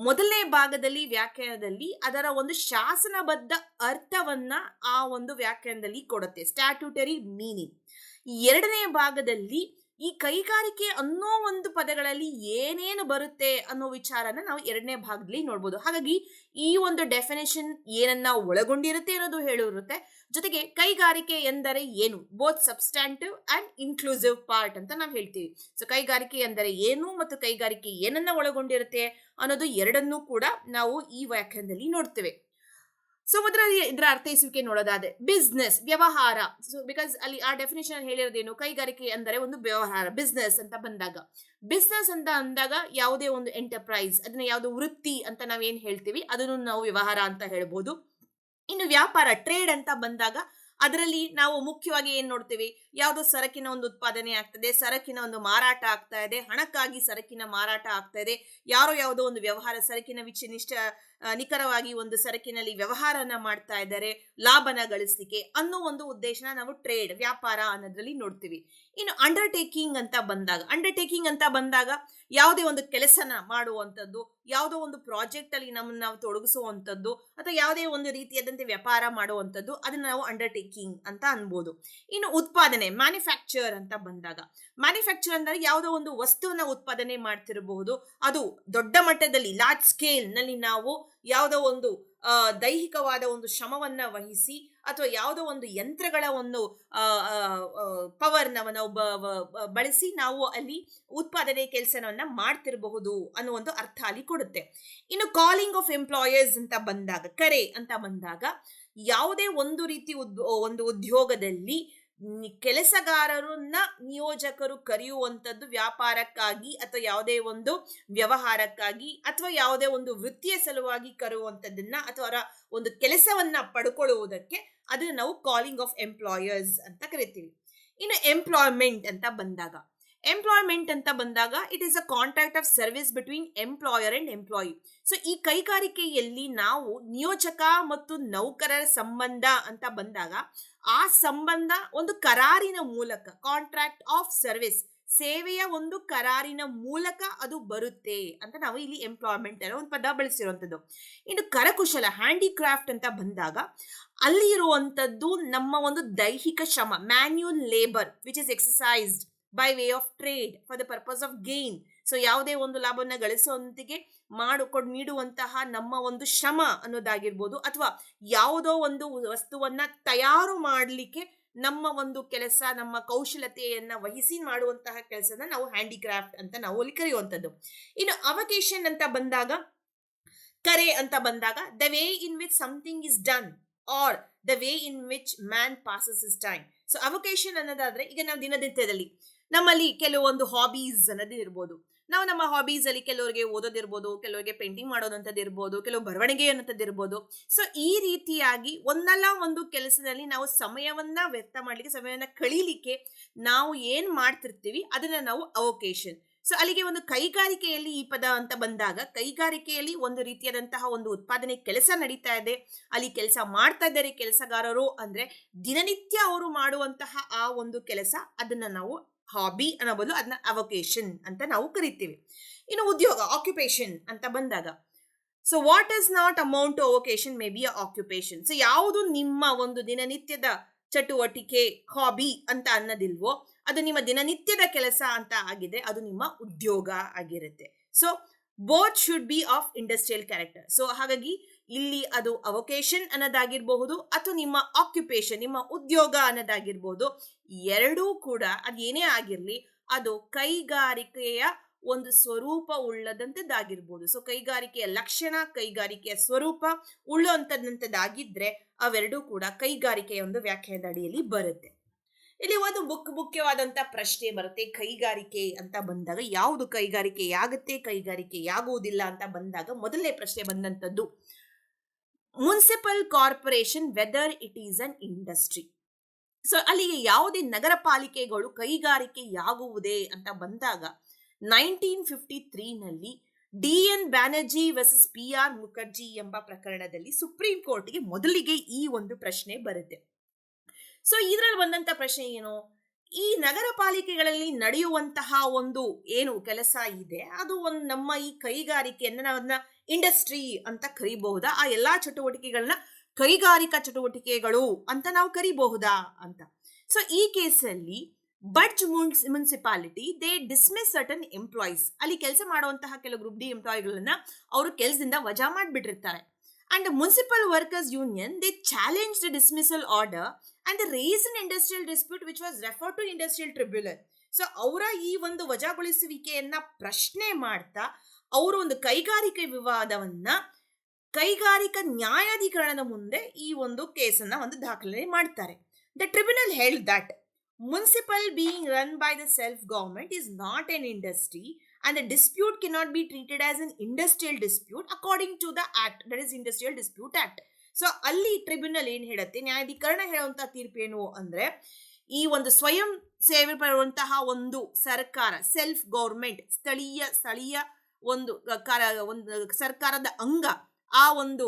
A: ಮೊದಲನೇ ಭಾಗದಲ್ಲಿ ವ್ಯಾಖ್ಯಾನದಲ್ಲಿ ಅದರ ಒಂದು ಶಾಸನಬದ್ಧ ಅರ್ಥವನ್ನ ಆ ಒಂದು ವ್ಯಾಖ್ಯಾನದಲ್ಲಿ ಕೊಡುತ್ತೆ, ಸ್ಟ್ಯಾಟ್ಯೂಟರಿ ಮೀನಿಂಗ್. ಎರಡನೇ ಭಾಗದಲ್ಲಿ ಈ ಕೈಗಾರಿಕೆ ಅನ್ನೋ ಒಂದು ಪದಗಳಲ್ಲಿ ಏನೇನು ಬರುತ್ತೆ ಅನ್ನೋ ವಿಚಾರನ ನಾವು ಎರಡನೇ ಭಾಗದಲ್ಲಿ ನೋಡ್ಬೋದು. ಹಾಗಾಗಿ ಈ ಒಂದು ಡೆಫಿನೇಷನ್ ಏನನ್ನ ಒಳಗೊಂಡಿರುತ್ತೆ ಅನ್ನೋದು ಹೇಳಿರುತ್ತೆ. ಜೊತೆಗೆ ಕೈಗಾರಿಕೆ ಎಂದರೆ ಏನು, both substantive and inclusive part ಅಂತ ನಾವು ಹೇಳ್ತೀವಿ. ಸೊ ಕೈಗಾರಿಕೆ ಎಂದರೆ ಏನು ಮತ್ತು ಕೈಗಾರಿಕೆ ಏನನ್ನ ಒಳಗೊಂಡಿರುತ್ತೆ ಅನ್ನೋದು ಎರಡನ್ನೂ ಕೂಡ ನಾವು ಈ ವ್ಯಾಖ್ಯಾನದಲ್ಲಿ ನೋಡ್ತೇವೆ. ಸೊ ಮೊದಲಲ್ಲಿ ಇದರ ಅರ್ಥೈಸುವಿಕೆ ನೋಡೋದಾದ್ರೆ, ಬಿಸ್ನೆಸ್ ವ್ಯವಹಾರ. ಸೊ ಬಿಕಾಸ್ ಅಲ್ಲಿ ಆ ಡೆಫಿನೇಷನ್ ಹೇಳಿರೋದೇನು, ಕೈಗಾರಿಕೆ ಅಂದರೆ ಒಂದು ವ್ಯವಹಾರ, ಬಿಸ್ನೆಸ್ ಅಂತ ಬಂದಾಗ, ಬಿಸ್ನೆಸ್ ಅಂತ ಅಂದಾಗ ಯಾವುದೇ ಒಂದು ಎಂಟರ್ಪ್ರೈಸ್, ಅದನ್ನ ಯಾವುದು ವೃತ್ತಿ ಅಂತ ನಾವೇನ್ ಹೇಳ್ತೀವಿ ಅದನ್ನು ನಾವು ವ್ಯವಹಾರ ಅಂತ ಹೇಳ್ಬೋದು. ಇನ್ನು ವ್ಯಾಪಾರ, ಟ್ರೇಡ್ ಅಂತ ಬಂದಾಗ ಅದರಲ್ಲಿ ನಾವು ಮುಖ್ಯವಾಗಿ ಏನ್ ನೋಡ್ತೀವಿ, ಯಾವುದೋ ಸರಕಿನ ಒಂದು ಉತ್ಪಾದನೆ ಆಗ್ತದೆ, ಸರಕಿನ ಒಂದು ಮಾರಾಟ ಆಗ್ತಾ ಇದೆ, ಹಣಕ್ಕಾಗಿ ಸರಕಿನ ಮಾರಾಟ ಆಗ್ತಾ ಇದೆ, ಯಾವುದೋ ಒಂದು ವ್ಯವಹಾರ ಸರಕಿನ ನಿಖರವಾಗಿ ಒಂದು ಸರಕಿನಲ್ಲಿ ವ್ಯವಹಾರನ ಮಾಡ್ತಾ ಇದ್ದಾರೆ ಲಾಭನ ಗಳಿಸ್ಲಿಕ್ಕೆ ಅನ್ನೋ ಒಂದು ಉದ್ದೇಶನ ನಾವು ಟ್ರೇಡ್ ವ್ಯಾಪಾರ ಅನ್ನೋದ್ರಲ್ಲಿ ನೋಡ್ತೀವಿ. ಇನ್ನು ಅಂಡರ್ಟೇಕಿಂಗ್ ಅಂತ ಬಂದಾಗ ಯಾವುದೇ ಒಂದು ಕೆಲಸನ ಮಾಡುವಂಥದ್ದು, ಯಾವುದೋ ಒಂದು ಪ್ರಾಜೆಕ್ಟ್ ಅಲ್ಲಿ ನಮ್ಮನ್ನು ನಾವು ತೊಡಗಿಸುವಂಥದ್ದು ಅಥವಾ ಯಾವುದೇ ಒಂದು ರೀತಿಯಾದಂತೆ ವ್ಯಾಪಾರ ಮಾಡುವಂಥದ್ದು, ಅದನ್ನ ನಾವು ಅಂಡರ್ಟೇಕಿಂಗ್ ಅಂತ ಅನ್ಬೋದು. ಇನ್ನು ಉತ್ಪಾದನೆ ಮ್ಯಾನುಫ್ಯಾಕ್ಚರ್ ಅಂದ್ರೆ ಯಾವುದೋ ಒಂದು ವಸ್ತುವನ್ನ ಉತ್ಪಾದನೆ ಮಾಡ್ತಿರಬಹುದು, ಅದು ದೊಡ್ಡ ಮಟ್ಟದಲ್ಲಿ ಲಾರ್ಜ್ ಸ್ಕೇಲ್ ನಲ್ಲಿ ನಾವು ಯಾವುದೋ ಒಂದು ದೈಹಿಕವಾದ ಒಂದು ಶ್ರಮವನ್ನ ವಹಿಸಿ ಅಥವಾ ಯಾವುದೋ ಒಂದು ಯಂತ್ರಗಳ ಒಂದು ಪವರ್ನ ನಾವು ಬಳಸಿ ನಾವು ಅಲ್ಲಿ ಉತ್ಪಾದನೆ ಕೆಲಸವನ್ನ ಮಾಡ್ತಿರಬಹುದು ಅನ್ನೋ ಒಂದು ಅರ್ಥ ಅಲ್ಲಿ ಕೊಡುತ್ತೆ. ಇನ್ನು ಕಾಲಿಂಗ್ ಆಫ್ ಎಂಪ್ಲಾಯರ್ಸ್ ಅಂತ ಬಂದಾಗ, ಕರೆ ಅಂತ ಬಂದಾಗ, ಯಾವುದೇ ಒಂದು ರೀತಿ ಒಂದು ಉದ್ಯೋಗದಲ್ಲಿ ಕೆಲಸಗಾರರನ್ನ ನಿಯೋಜಕರು ಕರೆಯುವಂಥದ್ದು ವ್ಯಾಪಾರಕ್ಕಾಗಿ ಅಥವಾ ಯಾವುದೇ ಒಂದು ವ್ಯವಹಾರಕ್ಕಾಗಿ ಅಥವಾ ಯಾವುದೇ ಒಂದು ವೃತ್ತಿಯ ಸಲುವಾಗಿ ಕರೆಯುವಂಥದ್ದನ್ನ ಅಥವಾ ಅವರ ಒಂದು ಕೆಲಸವನ್ನ ಪಡ್ಕೊಳ್ಳುವುದಕ್ಕೆ ಅದನ್ನ ನಾವು ಕಾಲಿಂಗ್ ಆಫ್ ಎಂಪ್ಲಾಯರ್ಸ್ ಅಂತ ಕರಿತೀವಿ. ಇನ್ನು ಎಂಪ್ಲಾಯ್ಮೆಂಟ್ ಅಂತ ಬಂದಾಗ it is a contract of service between employer and employee. So ಈ ಕೈಗಾರಿಕೆಯಲ್ಲಿ ನಾವು ನಿಯೋಜಕ ಮತ್ತು ನೌಕರರ ಸಂಬಂಧ ಅಂತ ಬಂದಾಗ ಆ ಸಂಬಂಧ ಒಂದು ಕರಾರಿನ ಮೂಲಕ, ಕಾಂಟ್ರಾಕ್ಟ್ ಆಫ್ ಸರ್ವಿಸ್, ಸೇವೆಯ ಒಂದು ಕರಾರಿನ ಮೂಲಕ ಅದು ಬರುತ್ತೆ ಅಂತ ನಾವು ಇಲ್ಲಿ ಎಂಪ್ಲಾಯ್ಮೆಂಟ್ ಅನ್ನೋ ಒಂದು ಪದ ಬಳಸಿರುವಂಥದ್ದು. ಇನ್ನು ಕರಕುಶಲ ಹ್ಯಾಂಡಿಕ್ರಾಫ್ಟ್ ಅಂತ ಬಂದಾಗ ಅಲ್ಲಿ ಇರುವಂಥದ್ದು ನಮ್ಮ ಒಂದು ದೈಹಿಕ ಶ್ರಮ, manual labour which is exercised by way of trade for the purpose of gain. So ಯಾವುದೇ ಒಂದು ಲಾಭವನ್ನು ಗಳಿಸುವಂತಿಗೆ ನೀಡುವಂತಹ ನಮ್ಮ ಒಂದು ಶ್ರಮ ಅನ್ನೋದಾಗಿರ್ಬೋದು, ಅಥವಾ ಯಾವುದೋ ಒಂದು ವಸ್ತುವನ್ನ ತಯಾರು ಮಾಡಲಿಕ್ಕೆ ನಮ್ಮ ಒಂದು ಕೆಲಸ, ನಮ್ಮ ಕೌಶಲತೆಯನ್ನ ವಹಿಸಿ ಮಾಡುವಂತಹ ಕೆಲಸನ ನಾವು ಹ್ಯಾಂಡಿಕ್ರಾಫ್ಟ್ ಅಂತ ನಾವು ಅಲ್ಲಿ ಕರೆಯುವಂಥದ್ದು. ಇನ್ನು ಅವಕೇಶನ್ ಅಂತ ಬಂದಾಗ, ಕರೆ ಅಂತ ಬಂದಾಗ, the way in which something is done or the way in which man passes is time. So avocation ಅನ್ನೋದಾದ್ರೆ, ಈಗ ನಾವು ದಿನನಿತ್ಯದಲ್ಲಿ ನಮ್ಮಲ್ಲಿ ಕೆಲವೊಂದು ಹಾಬೀಸ್ ಅನ್ನೋದು ಇರ್ಬೋದು. ನಾವು ನಮ್ಮ ಹಾಬೀಸ್ ಅಲ್ಲಿ ಕೆಲವರಿಗೆ ಓದೋದಿರ್ಬೋದು, ಕೆಲವರಿಗೆ ಪೇಂಟಿಂಗ್ ಮಾಡೋದಂಥದ್ದು ಇರ್ಬೋದು, ಕೆಲವು ಬರವಣಿಗೆ ಅನ್ನೋಂಥದ್ದು ಇರ್ಬೋದು. ಸೊ ಈ ರೀತಿಯಾಗಿ ಒಂದಲ್ಲ ಒಂದು ಕೆಲಸದಲ್ಲಿ ನಾವು ಸಮಯವನ್ನ ವ್ಯರ್ಥ ಮಾಡ್ಲಿಕ್ಕೆ, ಸಮಯವನ್ನ ಕಳೀಲಿಕ್ಕೆ ನಾವು ಏನ್ ಮಾಡ್ತಿರ್ತೀವಿ ಅದನ್ನ ನಾವು ಅವಕೇಶನ್. ಸೊ ಅಲ್ಲಿಗೆ ಒಂದು ಕೈಗಾರಿಕೆಯಲ್ಲಿ ಈ ಪದ ಅಂತ ಬಂದಾಗ, ಕೈಗಾರಿಕೆಯಲ್ಲಿ ಒಂದು ರೀತಿಯಾದಂತಹ ಒಂದು ಉತ್ಪಾದನೆ ಕೆಲಸ ನಡೀತಾ ಇದೆ, ಅಲ್ಲಿ ಕೆಲಸ ಮಾಡ್ತಾ ಇದ್ದಾರೆ ಕೆಲಸಗಾರರು ಅಂದ್ರೆ ದಿನನಿತ್ಯ ಅವರು ಮಾಡುವಂತಹ ಆ ಒಂದು ಕೆಲಸ, ಅದನ್ನ ನಾವು ಹಾಬಿ ಅನ್ನೋ ಬದಲು ಅದನ್ನ ಅವಕೇಶನ್ ಅಂತ ನಾವು ಕರಿತೀವಿ. ಇನ್ನು ಉದ್ಯೋಗ ಆಕ್ಯುಪೇಷನ್ ಅಂತ ಬಂದಾಗ, so what is not amount to avocation may be a occupation. So ಯಾವುದು ನಿಮ್ಮ ಒಂದು ದಿನನಿತ್ಯದ ಚಟುವಟಿಕೆ, ಹಾಬಿ ಅಂತ ಅನ್ನೋದಿಲ್ವೋ ಅದು ನಿಮ್ಮ ದಿನನಿತ್ಯದ ಕೆಲಸ ಅಂತ ಆಗಿದ್ರೆ ಅದು ನಿಮ್ಮ ಉದ್ಯೋಗ ಆಗಿರುತ್ತೆ. So both should be of industrial character. So ಹಾಗಾಗಿ ಇಲ್ಲಿ ಅದು ಅವಕೇಶನ್ ಅನ್ನೋದಾಗಿರ್ಬಹುದು ಅಥವಾ ನಿಮ್ಮ ಆಕ್ಯುಪೇಷನ್, ನಿಮ್ಮ ಉದ್ಯೋಗ ಅನ್ನೋದಾಗಿರ್ಬೋದು, ಎರಡೂ ಕೂಡ ಅದೇನೇ ಆಗಿರ್ಲಿ ಅದು ಕೈಗಾರಿಕೆಯ ಒಂದು ಸ್ವರೂಪ ಉಳ್ಳದಂತದ್ದಾಗಿರ್ಬೋದು. ಸೊ ಕೈಗಾರಿಕೆಯ ಲಕ್ಷಣ, ಕೈಗಾರಿಕೆಯ ಸ್ವರೂಪ ಉಳ್ಳುವಂತದ್ದಾಗಿದ್ರೆ ಅವೆರಡೂ ಕೂಡ ಕೈಗಾರಿಕೆಯ ಒಂದು ವ್ಯಾಖ್ಯಾನದ ಅಡಿಯಲ್ಲಿ ಬರುತ್ತೆ. ಇಲ್ಲಿ ಒಂದು ಮುಖ್ಯವಾದಂತ ಪ್ರಶ್ನೆ ಬರುತ್ತೆ. ಕೈಗಾರಿಕೆ ಅಂತ ಬಂದಾಗ ಯಾವುದು ಕೈಗಾರಿಕೆಯಾಗುತ್ತೆ, ಕೈಗಾರಿಕೆಯಾಗುವುದಿಲ್ಲ ಅಂತ ಬಂದಾಗ ಮೊದಲನೇ ಪ್ರಶ್ನೆ ಬಂದಂಥದ್ದು municipal corporation whether it is an industry. So ಅಲ್ಲಿಗೆ ಯಾವುದೇ ನಗರ ಪಾಲಿಕೆಗಳು ಕೈಗಾರಿಕೆಯಾಗುವುದೇ ಅಂತ ಬಂದಾಗ 1953 D N. Banerji versus P R. Mukherjee ಎಂಬ ಪ್ರಕರಣದಲ್ಲಿ ಸುಪ್ರೀಂ ಕೋರ್ಟ್ಗೆ ಮೊದಲಿಗೆ ಈ ಒಂದು ಪ್ರಶ್ನೆ ಬರುತ್ತೆ. ಸೊ ಇದರಲ್ಲಿ ಬಂದಂತ ಪ್ರಶ್ನೆ ಏನು, ಈ ನಗರ ಪಾಲಿಕೆಗಳಲ್ಲಿ ನಡೆಯುವಂತಹ ಒಂದು ಏನು ಕೆಲಸ ಇದೆ ಅದು ಒಂದು ನಮ್ಮ ಈ ಕೈಗಾರಿಕೆಯನ್ನ ನಾವನ್ನ ಇಂಡಸ್ಟ್ರಿ ಅಂತ ಕರಿಬಹುದಾ, ಆ ಎಲ್ಲಾ ಚಟುವಟಿಕೆಗಳನ್ನ ಕೈಗಾರಿಕಾ ಚಟುವಟಿಕೆಗಳು ಅಂತ ನಾವು ಕರಿಬಹುದಾ ಅಂತ. ಸೊ ಈ ಕೇಸಲ್ಲಿ Budge municipality they dismiss certain employees, ಅಲ್ಲಿ ಕೆಲಸ ಮಾಡುವಂತಹ ಕೆಲವು ಗ್ರೂಪ್ ಡಿ ಎಂಪ್ಲಾಯಿಗಳನ್ನ ಅವರು ಕೆಲಸದಿಂದ ವಜಾ ಮಾಡಿಬಿಟ್ಟಿರ್ತಾರೆ. And the Municipal Workers Union, they challenged the dismissal order and they raised an industrial dispute which was referred to Industrial Tribunal. So ಅವರ ಈ ಒಂದು ವಜಾಗೊಳಿಸುವಿಕೆಯನ್ನ ಪ್ರಶ್ನೆ ಮಾಡ್ತಾ ಅವರು ಒಂದು ಕೈಗಾರಿಕೆ ವಿವಾದವನ್ನ ಕೈಗಾರಿಕಾ ನ್ಯಾಯಾಧಿಕರಣದ ಮುಂದೆ ಈ ಒಂದು ಕೇಸನ್ನ ಒಂದು ದಾಖಲೆ ಮಾಡ್ತಾರೆ. The tribunal held that municipal being run by the self government is not an industry and the dispute cannot be treated as an industrial dispute according to the act, that is Industrial Dispute Act. So ಅಲ್ಲಿ ಟ್ರಿಬ್ಯುನಲ್ ಏನ್ ಹೇಳುತ್ತೆ, ನ್ಯಾಯಾಧಿಕರಣ ಹೇಳುವಂತ ತೀರ್ಪು ಏನು ಅಂದ್ರೆ ಈ ಒಂದು ಸ್ವಯಂ ಸೇವೆ ಪಡುವಂತಹ ಒಂದು ಸರ್ಕಾರ, ಸೆಲ್ಫ್ ಗೌರ್ಮೆಂಟ್, ಸ್ಥಳೀಯ ಒಂದು ಸರ್ಕಾರದ ಅಂಗ, ಆ ಒಂದು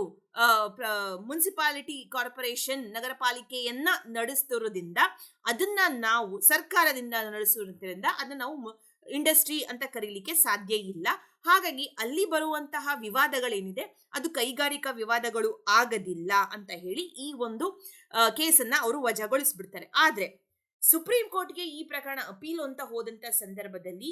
A: ಮುನ್ಸಿಪಾಲಿಟಿ ಕಾರ್ಪೊರೇಷನ್ ನಗರ ಪಾಲಿಕೆಯನ್ನ ನಡೆಸ್ತಿರೋದ್ರಿಂದ ಅದನ್ನ ನಾವು ಸರ್ಕಾರದಿಂದ ನಡೆಸುವುದರಿಂದ ಅದನ್ನ ನಾವು ಇಂಡಸ್ಟ್ರಿ ಅಂತ ಕರೀಲಿಕ್ಕೆ ಸಾಧ್ಯ ಇಲ್ಲ. ಹಾಗಾಗಿ ಅಲ್ಲಿ ಬರುವಂತಹ ವಿವಾದಗಳೇನಿದೆ ಅದು ಕೈಗಾರಿಕಾ ವಿವಾದಗಳು ಆಗದಿಲ್ಲ ಅಂತ ಹೇಳಿ ಈ ಒಂದು ಕೇಸನ್ನ ಅವರು ವಜಾಗೊಳಿಸ್ಬಿಡ್ತಾರೆ. ಆದ್ರೆ ಸುಪ್ರೀಂ ಕೋರ್ಟ್ಗೆ ಈ ಪ್ರಕರಣ ಅಪೀಲ್ ಅಂತ ಹೋದಂತ ಸಂದರ್ಭದಲ್ಲಿ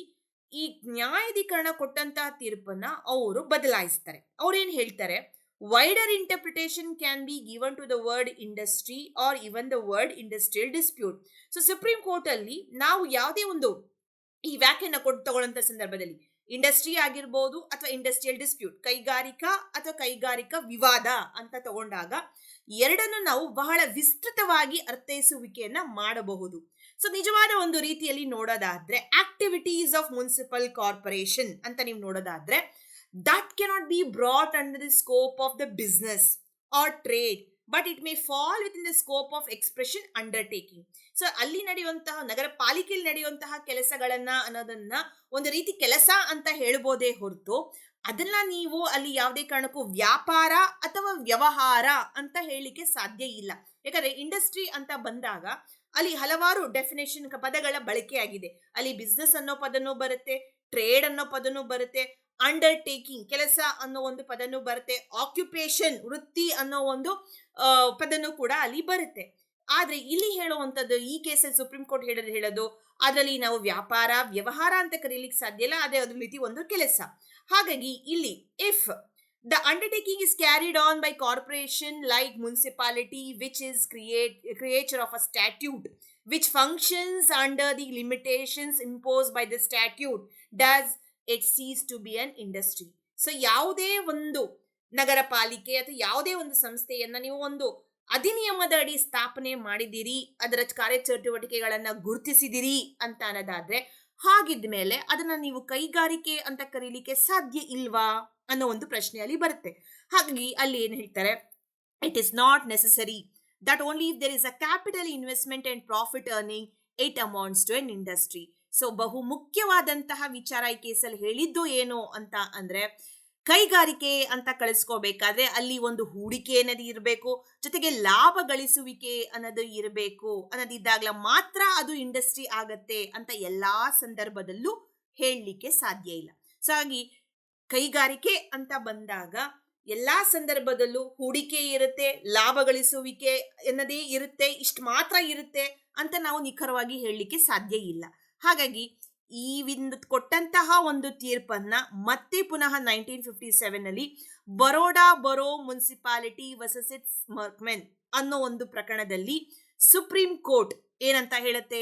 A: ಈ ನ್ಯಾಯಾಧೀಕರಣ ಕೊಟ್ಟಂತಹ ತೀರ್ಪನ್ನ ಅವರು ಬದಲಾಯಿಸ್ತಾರೆ. ಅವ್ರೇನ್ ಹೇಳ್ತಾರೆ, wider interpretation can be given to the word industry or even the word industrial dispute. So supreme court ಅಲ್ಲಿ ನಾವು ಯಾವುದೇ ಒಂದು ಈ ವ್ಯಾಖ್ಯಾನ ತಗೊಳ್ಳಂತ ಸಂದರ್ಭದಲ್ಲಿ ಇಂಡಸ್ಟ್ರಿ ಆಗಿರ್ಬೋದು ಅಥವಾ ಇಂಡಸ್ಟ್ರಿಯಲ್ ಡಿಸ್ಪ್ಯೂಟ್, ಕೈಗಾರಿಕಾ ಅಥವಾ ಕೈಗಾರಿಕಾ ವಿವಾದ ಅಂತ ತಗೊಂಡಾಗ ಎರಡನ್ನು ನಾವು ಬಹಳ ವಿಸ್ತೃತವಾಗಿ ಅರ್ಥೈಸುವಿಕೆಯನ್ನ ಮಾಡಬಹುದು. ಸೊ ನಿಜವಾದ ಒಂದು ರೀತಿಯಲ್ಲಿ ನೋಡೋದಾದ್ರೆ ಆಕ್ಟಿವಿಟೀಸ್ ಆಫ್ ಮುನ್ಸಿಪಲ್ ಕಾರ್ಪೊರೇಷನ್ ಅಂತ ನೀವು ನೋಡೋದಾದ್ರೆ that cannot be brought under the scope of the business or trade but it may fall with in the scope of expression undertaking. So ಅಲ್ಲಿ ನಡೆಯುವಂತಹ ನಗರ ಪಾಲಿಕೆಯಲ್ಲಿ ನಡೆಯುವಂತಹ ಕೆಲಸಗಳನ್ನ ಅನ್ನೋದನ್ನ ಒಂದು ರೀತಿ ಕೆಲಸ ಅಂತ ಹೇಳ್ಬೋದೇ ಹೊರತು ಅದನ್ನ ನೀವು ಅಲ್ಲಿ ಯಾವುದೇ ಕಾರಣಕ್ಕೂ ವ್ಯಾಪಾರ ಅಥವಾ ವ್ಯವಹಾರ ಅಂತ ಹೇಳಲಿಕ್ಕೆ ಸಾಧ್ಯ ಇಲ್ಲ. ಯಾಕಂದ್ರೆ ಇಂಡಸ್ಟ್ರಿ ಅಂತ ಬಂದಾಗ ಅಲ್ಲಿ ಹಲವಾರು ಡೆಫಿನೇಷನ್ ಪದಗಳ ಬಳಕೆಯಾಗಿದೆ. ಅಲ್ಲಿ ಬಿಸ್ನೆಸ್ ಅನ್ನೋ ಪದನೂ ಬರುತ್ತೆ, ಟ್ರೇಡ್ ಅನ್ನೋ ಪದನೂ ಬರುತ್ತೆ, ಅಂಡರ್ಟೇಕಿಂಗ್ ಕೆಲಸ ಅನ್ನೋ ಒಂದು ಪದನೂ ಬರುತ್ತೆ, ಆಕ್ಯುಪೇಷನ್ ವೃತ್ತಿ ಅನ್ನೋ ಒಂದು ಪದನೂ ಕೂಡ ಅಲ್ಲಿ ಬರುತ್ತೆ. ಆದ್ರೆ ಇಲ್ಲಿ ಹೇಳುವಂಥದ್ದು ಈ ಕೇಸಲ್ಲಿ ಸುಪ್ರೀಂ ಕೋರ್ಟ್ ಹೇಳೋದು ಅದರಲ್ಲಿ ನಾವು ವ್ಯಾಪಾರ ವ್ಯವಹಾರ ಅಂತ ಕರೀಲಿಕ್ಕೆ ಸಾಧ್ಯ ಇಲ್ಲ, ಅದೇ ಅದ್ರ ರೀತಿ ಒಂದು ಕೆಲಸ. ಹಾಗಾಗಿ ಇಲ್ಲಿ if the undertaking is carried on by corporation like municipality which is creature of a statute which functions under the limitations imposed by the statute does it cease to be an industry. So ಯಾವುದೇ ಒಂದು ನಗರ ಪಾಲಿಕೆ ಅಥವಾ ಯಾವುದೇ ಒಂದು ಸಂಸ್ಥೆಯನ್ನ ನೀವು ಒಂದು ಅಧಿನಿಯಮದ ಅಡಿ ಸ್ಥಾಪನೆ ಮಾಡಿದಿರಿ, ಅದರ ಕಾರ್ಯಚಟುವಟಿಕೆಗಳನ್ನ ಗುರುತಿಸಿದಿರಿ ಅಂತ ಅನ್ನೋದಾದ್ರೆ ಹಾಗಿದ್ಮೇಲೆ ಅದನ್ನ ನೀವು ಕೈಗಾರಿಕೆ ಅಂತ ಕರೀಲಿಕ್ಕೆ ಸಾಧ್ಯ ಇಲ್ವಾ ಅನ್ನೋ ಒಂದು ಪ್ರಶ್ನೆ ಅಲ್ಲಿ ಬರುತ್ತೆ. ಹಾಗಾಗಿ ಅಲ್ಲಿ ಏನ್ ಹೇಳ್ತಾರೆ, it is not necessary that only if there is a capital investment and profit earning it amounts to an industry. So ಬಹು ಮುಖ್ಯವಾದಂತಹ ವಿಚಾರ ಈ ಕೇಸಲ್ಲಿ ಹೇಳಿದ್ದು ಏನು ಅಂತ ಅಂದ್ರೆ ಕೈಗಾರಿಕೆ ಅಂತ ಕಳಿಸ್ಕೋಬೇಕಾದ್ರೆ ಅಲ್ಲಿ ಒಂದು ಹೂಡಿಕೆ ಅನ್ನೋದು ಇರಬೇಕು, ಜೊತೆಗೆ ಲಾಭ ಗಳಿಸುವಿಕೆ ಅನ್ನೋದು ಇರಬೇಕು. ಅನ್ನೋದಿದ್ದಾಗಲ ಮಾತ್ರ ಅದು ಇಂಡಸ್ಟ್ರಿ ಆಗತ್ತೆ ಅಂತ ಎಲ್ಲಾ ಸಂದರ್ಭದಲ್ಲೂ ಹೇಳಲಿಕ್ಕೆ ಸಾಧ್ಯ ಇಲ್ಲ. ಸೊ ಹಾಗಾಗಿ ಕೈಗಾರಿಕೆ ಅಂತ ಬಂದಾಗ ಎಲ್ಲಾ ಸಂದರ್ಭದಲ್ಲೂ ಹೂಡಿಕೆ ಇರುತ್ತೆ, ಲಾಭ ಗಳಿಸುವಿಕೆ ಅನ್ನೋದೇ ಇರುತ್ತೆ, ಇಷ್ಟು ಮಾತ್ರ ಇರುತ್ತೆ ಅಂತ ನಾವು ನಿಖರವಾಗಿ ಹೇಳಲಿಕ್ಕೆ ಸಾಧ್ಯ ಇಲ್ಲ. ಹಾಗಾಗಿ ಈ ಕೊಟ್ಟಂತಹ ಒಂದು ತೀರ್ಪನ್ನ ಮತ್ತೆ ಪುನಃ 1957 ನಲ್ಲಿ ಬರೋಡಾ ಬರೋ ಮುನ್ಸಿಪಾಲಿಟಿ ವರ್ಸಸ್ ಇಟ್ಸ್ ವರ್ಕ್ಮೆನ್ ಅನ್ನೋ ಒಂದು ಪ್ರಕರಣದಲ್ಲಿ ಸುಪ್ರೀಂ ಕೋರ್ಟ್ ಏನಂತ ಹೇಳುತ್ತೆ,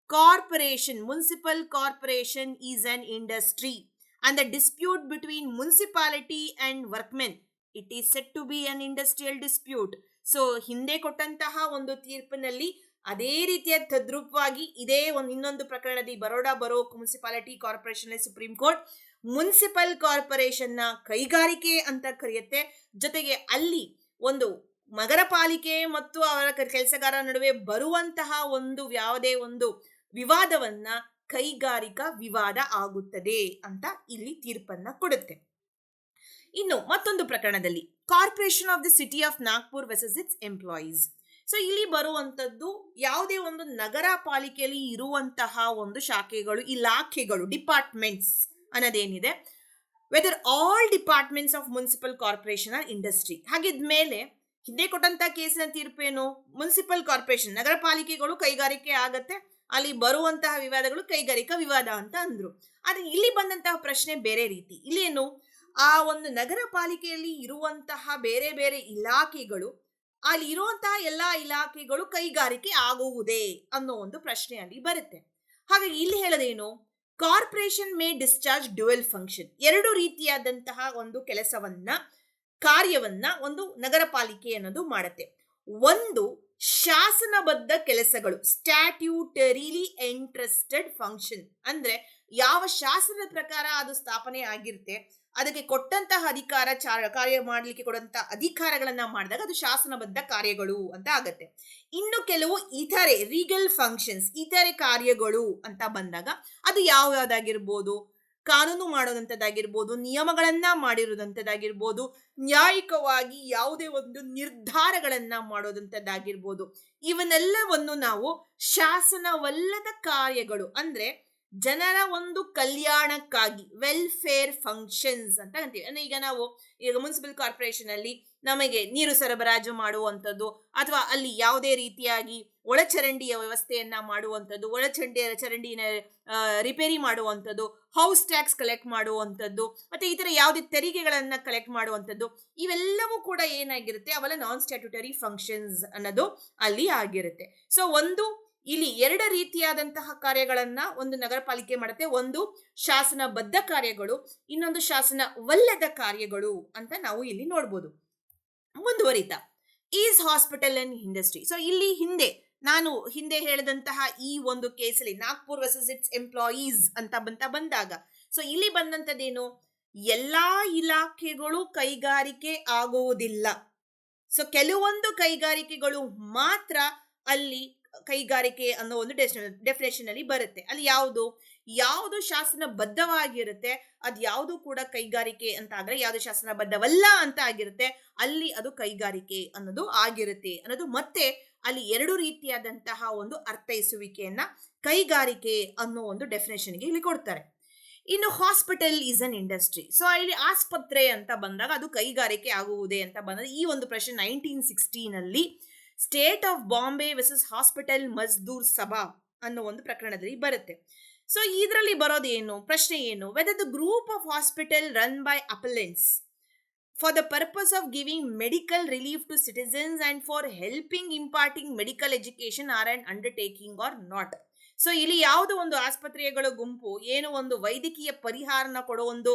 A: corporation municipal corporation is an industry and the dispute between municipality and workmen it is said to be an industrial dispute. So ಹಿಂದೆ ಕೊಟ್ಟಂತಹ ಒಂದು ತೀರ್ಪಿನಲ್ಲಿ ಅದೇ ರೀತಿಯ ತದ್ರೂಪವಾಗಿ ಇದೇ ಒಂದು ಇನ್ನೊಂದು ಪ್ರಕರಣದಲ್ಲಿ ಬರೋಡಾ ಬರೋ municipality corporation supreme court municipal corporation ನ ಕೈಗಾರಿಕೆ ಅಂತ ಕರೆಯುತ್ತೆ. ಜೊತೆಗೆ ಅಲ್ಲಿ ಒಂದು ನಗರ ಪಾಲಿಕೆ ಮತ್ತು ಅವರ ಕೆಲಸಗಾರರ ನಡುವೆ ಬರುವಂತಹ ಒಂದು ಯಾವುದೇ ಒಂದು ವಿವಾದವನ್ನ ಕೈಗಾರಿಕಾ ವಿವಾದ ಆಗುತ್ತದೆ ಅಂತ ಇಲ್ಲಿ ತೀರ್ಪನ್ನ ಕೊಡುತ್ತೆ. ಇನ್ನು ಮತ್ತೊಂದು ಪ್ರಕರಣದಲ್ಲಿ corporation of the city of Nagpur versus it's employees. So ಇಲ್ಲಿ ಬರುವಂತದ್ದು ಯಾವುದೇ ಒಂದು ನಗರ ಪಾಲಿಕೆಯಲ್ಲಿ ಇರುವಂತಹ ಒಂದು ಶಾಖೆಗಳು, ಇಲಾಖೆಗಳು, ಡಿಪಾರ್ಟ್ಮೆಂಟ್ಸ್ ಅನ್ನೋದೇನಿದೆ, whether all departments of municipal corporation are industry. ಹಾಗಿದ್ಮೇಲೆ ಹಿಂದೆ ಕೊಟ್ಟಂತ ಕೇಸಿನ ತೀರ್ಪೇನು, ಮುನ್ಸಿಪಲ್ ಕಾರ್ಪೊರೇಷನ್ ನಗರ ಪಾಲಿಕೆಗಳು ಕೈಗಾರಿಕೆ ಆಗತ್ತೆ, ಅಲ್ಲಿ ಬರುವಂತಹ ವಿವಾದಗಳು ಕೈಗಾರಿಕಾ ವಿವಾದ ಅಂತ ಅಂದ್ರು. ಆದ್ರೆ ಇಲ್ಲಿ ಬಂದಂತಹ ಪ್ರಶ್ನೆ ಬೇರೆ ರೀತಿ. ಇಲ್ಲೇನು, ಆ ಒಂದು ನಗರ ಪಾಲಿಕೆಯಲ್ಲಿ ಇರುವಂತಹ ಬೇರೆ ಬೇರೆ ಇಲಾಖೆಗಳು, ಅಲ್ಲಿ ಇರುವಂತಹ ಎಲ್ಲಾ ಇಲಾಖೆಗಳು ಕೈಗಾರಿಕೆ ಆಗುವುದೇ ಅನ್ನೋ ಒಂದು ಪ್ರಶ್ನೆ ಅಲ್ಲಿ ಬರುತ್ತೆ. ಹಾಗಾಗಿ ಇಲ್ಲಿ ಹೇಳೋದೇನು, corporation may discharge dual function, ಎರಡು ರೀತಿಯಾದಂತಹ ಒಂದು ಕೆಲಸವನ್ನ ಕಾರ್ಯವನ್ನ ಒಂದು ನಗರ ಪಾಲಿಕೆ ಅನ್ನೋದು ಮಾಡುತ್ತೆ. ಒಂದು ಶಾಸನಬದ್ಧ ಕೆಲಸಗಳು, ಸ್ಟ್ಯಾಟ್ಯೂಟರಿಲಿ ಎಂಟ್ರಸ್ಟೆಡ್ ಫಂಕ್ಷನ್, ಅಂದ್ರೆ ಯಾವ ಶಾಸನದ ಪ್ರಕಾರ ಅದು ಸ್ಥಾಪನೆ ಆಗಿರುತ್ತೆ ಅದಕ್ಕೆ ಕೊಟ್ಟಂತಹ ಅಧಿಕಾರ ಕಾರ್ಯ ಮಾಡಲಿಕ್ಕೆ ಕೊಡುವಂತಹ ಅಧಿಕಾರಗಳನ್ನ ಮಾಡಿದಾಗ ಅದು ಶಾಸನಬದ್ಧ ಕಾರ್ಯಗಳು ಅಂತ ಆಗತ್ತೆ. ಇನ್ನು ಕೆಲವು ಇತರೆ ರೀಗಲ್ ಫಂಕ್ಷನ್ಸ್, ಇತರೆ ಕಾರ್ಯಗಳು ಅಂತ ಬಂದಾಗ ಅದು ಯಾವ್ದಾಗಿರ್ಬೋದು, ಕಾನೂನು ಮಾಡೋದಂಥದ್ದಾಗಿರ್ಬೋದು, ನಿಯಮಗಳನ್ನ ಮಾಡಿರೋದಂಥದ್ದಾಗಿರ್ಬೋದು, ನ್ಯಾಯಿಕವಾಗಿ ಯಾವುದೇ ಒಂದು ನಿರ್ಧಾರಗಳನ್ನ ಮಾಡೋದಂಥದ್ದಾಗಿರ್ಬೋದು, ಇವನ್ನೆಲ್ಲವನ್ನು ನಾವು ಶಾಸನವಲ್ಲದ ಕಾರ್ಯಗಳು ಅಂದ್ರೆ ಜನರ ಒಂದು ಕಲ್ಯಾಣಕ್ಕಾಗಿ ವೆಲ್ಫೇರ್ ಫಂಕ್ಷನ್ಸ್ ಅಂತ ಅಂತೀವಿ. ಅಂದ್ರೆ ಈಗ ಮುನ್ಸಿಪಲ್ ಕಾರ್ಪೊರೇಷನ್ ಅಲ್ಲಿ ನಮಗೆ ನೀರು ಸರಬರಾಜು ಮಾಡುವಂಥದ್ದು, ಅಥವಾ ಅಲ್ಲಿ ಯಾವುದೇ ರೀತಿಯಾಗಿ ಒಳಚರಂಡಿಯ ವ್ಯವಸ್ಥೆಯನ್ನ ಮಾಡುವಂಥದ್ದು, ಚರಂಡಿನ ರಿಪೇರಿ ಮಾಡುವಂಥದ್ದು, ಹೌಸ್ ಟ್ಯಾಕ್ಸ್ ಕಲೆಕ್ಟ್ ಮಾಡುವಂಥದ್ದು, ಮತ್ತೆ ಈ ತರ ಯಾವುದೇ ತೆರಿಗೆಗಳನ್ನ ಕಲೆಕ್ಟ್ ಮಾಡುವಂಥದ್ದು, ಇವೆಲ್ಲವೂ ಕೂಡ ಏನಾಗಿರುತ್ತೆ, ಅವೆಲ್ಲ ನಾನ್ ಸ್ಟ್ಯಾಟ್ಯೂಟರಿ ಫಂಕ್ಷನ್ಸ್ ಅನ್ನೋದು ಅಲ್ಲಿ ಆಗಿರುತ್ತೆ. ಸೊ ಇಲ್ಲಿ ಎರಡು ರೀತಿಯಾದಂತಹ ಕಾರ್ಯಗಳನ್ನ ಒಂದು ನಗರ ಪಾಲಿಕೆ ಮಾಡುತ್ತೆ. ಒಂದು ಶಾಸನಬದ್ಧ ಕಾರ್ಯಗಳು, ಇನ್ನೊಂದು ಶಾಸನವಲ್ಲದ ಕಾರ್ಯಗಳು ಅಂತ ನಾವು ಇಲ್ಲಿ ನೋಡ್ಬೋದು. ಮುಂದುವರಿತಾ is hospital and industry. So ಇಲ್ಲಿ ನಾನು ಹಿಂದೆ ಹೇಳಿದಂತಹ ಈ ಒಂದು ಕೇಸಲ್ಲಿ ನಾಗ್ಪುರ್ ವರ್ಸಸ್ ಇಟ್ಸ್ ಎಂಪ್ಲಾಯೀಸ್ ಅಂತ ಬಂದಾಗ, ಸೊ ಇಲ್ಲಿ ಬಂದಂತದ್ದೇನು, ಎಲ್ಲಾ ಇಲಾಖೆಗಳು ಕೈಗಾರಿಕೆ ಆಗುವುದಿಲ್ಲ. ಸೊ ಕೆಲವೊಂದು ಕೈಗಾರಿಕೆಗಳು ಮಾತ್ರ ಅಲ್ಲಿ ಕೈಗಾರಿಕೆ ಅನ್ನೋ ಒಂದು ಡೆಫಿನೇಷನ್ ಅಲ್ಲಿ ಬರುತ್ತೆ. ಅಲ್ಲಿ ಯಾವುದು ಶಾಸನಬದ್ಧವಾಗಿರುತ್ತೆ, ಅದು ಯಾವುದು ಕೂಡ ಕೈಗಾರಿಕೆ ಅಂತ ಆದ್ರೆ, ಯಾವುದು ಶಾಸನಬದ್ಧವಲ್ಲ ಅಂತ ಆಗಿರುತ್ತೆ, ಅಲ್ಲಿ ಅದು ಕೈಗಾರಿಕೆ ಅನ್ನೋದು ಆಗಿರುತ್ತೆ ಅನ್ನೋದು. ಮತ್ತೆ ಅಲ್ಲಿ ಎರಡು ರೀತಿಯಾದಂತಹ ಒಂದು ಅರ್ಥೈಸುವಿಕೆಯನ್ನ ಕೈಗಾರಿಕೆ ಅನ್ನೋ ಒಂದು ಡೆಫಿನೇಷನ್ಗೆ ಇಲ್ಲಿ ಕೊಡ್ತಾರೆ. ಇನ್ನು hospital is an industry. So ಇಲ್ಲಿ ಆಸ್ಪತ್ರೆ ಅಂತ ಬಂದಾಗ ಅದು ಕೈಗಾರಿಕೆ ಆಗುವುದೇ ಅಂತ ಬಂದಾಗ, ಈ ಒಂದು ಪ್ರಶ್ನೆ 1916 state of Bombay versus hospital Mazdoor ಸಭಾ ಅನ್ನೋ ಒಂದು ಪ್ರಕರಣದಲ್ಲಿ ಬರುತ್ತೆ. ಸೊ ಇದರಲ್ಲಿ ಬರೋದೇನು, ಪ್ರಶ್ನೆ ಏನು, whether the group of hospital run by ಅಪಲೆಂಟ್ಸ್ for the purpose of giving medical relief to citizens and for helping imparting medical education are an undertaking or not. So ಇಲ್ಲಿ ಯಾವುದೋ ಒಂದು ಆಸ್ಪತ್ರೆಗಳ ಗುಂಪು ಏನು ಒಂದು ವೈದ್ಯಕೀಯ ಪರಿಹಾರನ ಕೊಡೋ ಒಂದು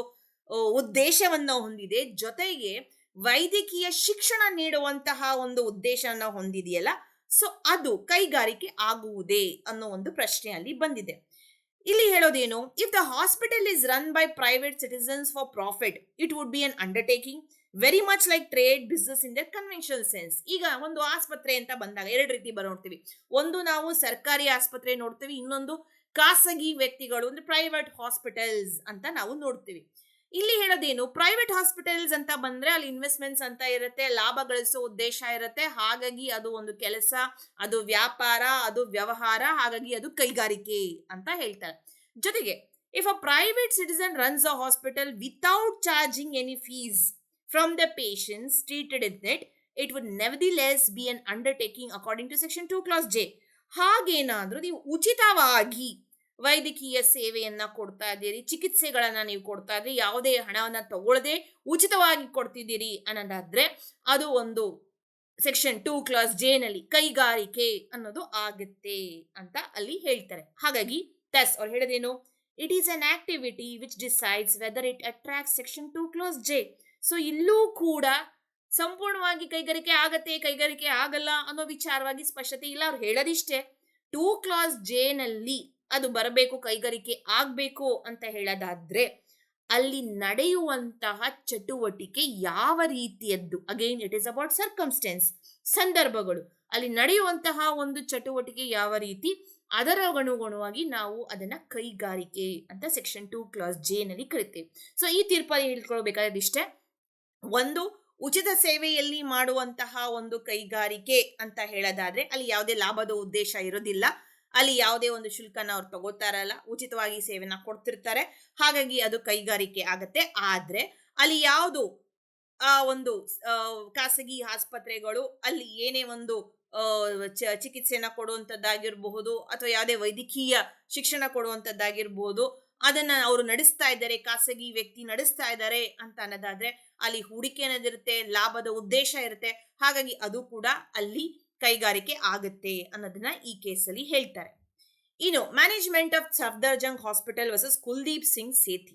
A: ಉದ್ದೇಶವನ್ನ ಹೊಂದಿದೆ, ಜೊತೆಗೆ ವೈದ್ಯಕೀಯ ಶಿಕ್ಷಣ ನೀಡುವಂತಹ ಒಂದು ಉದ್ದೇಶನ ಹೊಂದಿದೆಯಲ್ಲ, ಸೊ ಅದು ಕೈಗಾರಿಕೆ ಆಗುವುದೇ ಅನ್ನೋ ಒಂದು ಪ್ರಶ್ನೆ ಅಲ್ಲಿ ಬಂದಿದೆ. ಇಲ್ಲಿ ಹೇಳೋದೇನು, if the hospital is run by private citizens for profit it would be an undertaking very much like trade business in the conventional sense. ಈಗ ಒಂದು ಆಸ್ಪತ್ರೆ ಅಂತ ಬಂದಾಗ ಎರಡು ರೀತಿ ನೋಡ್ತೀವಿ. ಒಂದು ನಾವು ಸರ್ಕಾರಿ ಆಸ್ಪತ್ರೆ ನೋಡ್ತೀವಿ, ಇನ್ನೊಂದು ಖಾಸಗಿ ವ್ಯಕ್ತಿಗಳು ಅಂದ್ರೆ ಪ್ರೈವೇಟ್ ಹಾಸ್ಪಿಟಲ್ಸ್ ಅಂತ ನಾವು ನೋಡ್ತೀವಿ. ಇಲ್ಲಿ ಹೇಳೋದೇನು, ಪ್ರೈವೇಟ್ ಹಾಸ್ಪಿಟಲ್ಸ್ ಅಂತ ಬಂದ್ರೆ ಅಲ್ಲಿ ಇನ್ವೆಸ್ಟ್ಮೆಂಟ್ಸ್ ಅಂತ ಇರುತ್ತೆ, ಲಾಭ ಗಳಿಸೋ ಉದ್ದೇಶ ಇರುತ್ತೆ, ಹಾಗಾಗಿ ಅದು ಒಂದು ಕೆಲಸ, ಅದು ವ್ಯಾಪಾರ, ಅದು ವ್ಯವಹಾರ, ಹಾಗಾಗಿ ಅದು ಕೈಗಾರಿಕೆ ಅಂತ ಹೇಳ್ತಾರೆ. ಜೊತೆಗೆ if a private citizen runs a hospital without charging any fees from the patients treated in it, it would nevertheless be an undertaking according to section 2 clause J. ಹಾಗೇನಾದ್ರೂ ನೀವು ಉಚಿತವಾಗಿ ವೈದ್ಯಕೀಯ ಸೇವೆಯನ್ನ ಕೊಡ್ತಾ ಇದ್ದೀರಿ, ಚಿಕಿತ್ಸೆಗಳನ್ನ ನೀವು ಕೊಡ್ತಾ ಇದ್ರಿ, ಯಾವುದೇ ಹಣವನ್ನ ತಗೊಳ್ಳದೆ ಉಚಿತವಾಗಿ ಕೊಡ್ತಿದ್ದೀರಿ ಅನ್ನೋದಾದ್ರೆ ಅದು ಒಂದು ಸೆಕ್ಷನ್ 2 clause J ನಲ್ಲಿ ಕೈಗಾರಿಕೆ ಅನ್ನೋದು ಆಗುತ್ತೆ ಅಂತ ಅಲ್ಲಿ ಹೇಳ್ತಾರೆ. ಹಾಗಾಗಿ ಅವ್ರು ಹೇಳೋದೇನು, it is an activity which decides whether it attract section 2 clause J. So ಇಲ್ಲೂ ಕೂಡ ಸಂಪೂರ್ಣವಾಗಿ ಕೈಗಾರಿಕೆ ಆಗತ್ತೆ, ಕೈಗಾರಿಕೆ ಆಗಲ್ಲ ಅನ್ನೋ ವಿಚಾರವಾಗಿ ಸ್ಪಷ್ಟತೆ ಇಲ್ಲ. ಅವ್ರು ಹೇಳೋದಿಷ್ಟೇ, 2 clause J ನಲ್ಲಿ ಅದು ಬರಬೇಕು, ಕೈಗಾರಿಕೆ ಆಗ್ಬೇಕು ಅಂತ ಹೇಳೋದಾದ್ರೆ ಅಲ್ಲಿ ನಡೆಯುವಂತಹ ಚಟುವಟಿಕೆ ಯಾವ ರೀತಿಯದ್ದು, again it is about circumstances, ಸಂದರ್ಭಗಳು, ಅಲ್ಲಿ ನಡೆಯುವಂತಹ ಒಂದು ಚಟುವಟಿಕೆ ಯಾವ ರೀತಿ, ಅದರ ಅನುಗುಣವಾಗಿ ನಾವು ಅದನ್ನ ಕೈಗಾರಿಕೆ ಅಂತ ಸೆಕ್ಷನ್ 2 clause J ನಲ್ಲಿ ಕರಿತೇವೆ. ಸೊ ಈ ತೀರ್ಪಲ್ಲಿ ಹೇಳ್ಕೊಳ್ಬೇಕಾದಿಷ್ಟೇ, ಒಂದು ಉಚಿತ ಸೇವೆಯಲ್ಲಿ ಮಾಡುವಂತಹ ಒಂದು ಕೈಗಾರಿಕೆ ಅಂತ ಹೇಳೋದಾದ್ರೆ ಅಲ್ಲಿ ಯಾವುದೇ ಲಾಭದ ಉದ್ದೇಶ ಇರೋದಿಲ್ಲ, ಅಲ್ಲಿ ಯಾವುದೇ ಒಂದು ಶುಲ್ಕನ ಅವ್ರು ತಗೋತಾರಲ್ಲ, ಉಚಿತವಾಗಿ ಸೇವೆನ ಕೊಡ್ತಿರ್ತಾರೆ, ಹಾಗಾಗಿ ಅದು ಕೈಗಾರಿಕೆ ಆಗತ್ತೆ. ಆದ್ರೆ ಅಲ್ಲಿ ಯಾವುದು ಒಂದು ಖಾಸಗಿ ಆಸ್ಪತ್ರೆಗಳು ಅಲ್ಲಿ ಏನೇ ಒಂದು ಚಿಕಿತ್ಸೆನ ಕೊಡುವಂಥದ್ದಾಗಿರಬಹುದು, ಅಥವಾ ಯಾವುದೇ ವೈದ್ಯಕೀಯ ಶಿಕ್ಷಣ ಕೊಡುವಂಥದ್ದಾಗಿರ್ಬೋದು, ಅದನ್ನ ಅವರು ನಡೆಸ್ತಾ ಇದ್ದಾರೆ, ಖಾಸಗಿ ವ್ಯಕ್ತಿ ನಡೆಸ್ತಾ ಇದ್ದಾರೆ ಅಂತ ಅನ್ನೋದಾದ್ರೆ ಅಲ್ಲಿ ಹೂಡಿಕೆ ಅನ್ನೋದಿರುತ್ತೆ, ಲಾಭದ ಉದ್ದೇಶ ಇರುತ್ತೆ, ಹಾಗಾಗಿ ಅದು ಕೂಡ ಅಲ್ಲಿ ಕೈಗಾರಿಕೆ ಆಗುತ್ತೆ ಅನ್ನೋದನ್ನ ಈ ಕೇಸಲ್ಲಿ ಹೇಳ್ತಾರೆ. ಇನ್ನು management of Safdarjung hospital versus Kuldeep Singh Sethi.